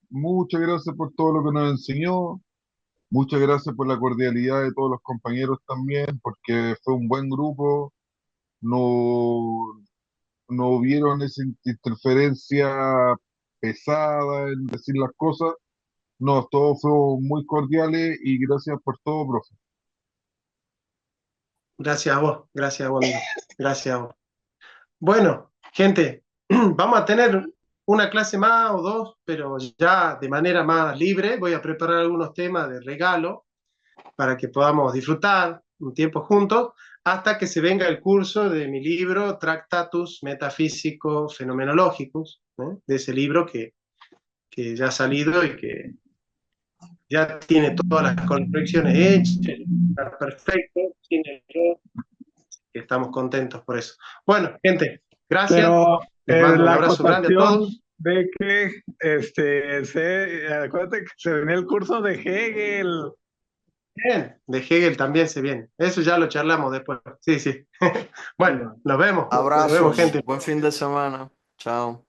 Speaker 9: Muchas gracias por todo lo que nos enseñó. Muchas gracias por la cordialidad de todos los compañeros también, porque fue un buen grupo. No, no hubieron esa interferencia pesada en decir las cosas. No, todos fueron muy cordiales y gracias por todo, profe.
Speaker 1: Gracias a vos, amigo. Gracias a vos. Bueno, gente, vamos a tener una clase más o dos, pero ya de manera más libre. Voy a preparar algunos temas de regalo para que podamos disfrutar un tiempo juntos hasta que se venga el curso de mi libro Tractatus Metaphysico Phenomenologicus, ¿eh? De ese libro que ya ha salido y que ya tiene todas las correcciones hechas, está perfecto, tiene todo, y estamos contentos por eso. Bueno, gente, gracias.
Speaker 3: Pero
Speaker 1: Les mando un
Speaker 3: la
Speaker 1: abrazo grande a
Speaker 3: acotación
Speaker 1: todos.
Speaker 3: de que acuérdate que se venía el curso de Hegel.
Speaker 1: Bien, de Hegel también se viene. Eso ya lo charlamos después. Sí, sí. Bueno, nos vemos. Nos vemos,
Speaker 4: Abrazos,
Speaker 1: gente.
Speaker 4: buen fin de semana. Chao.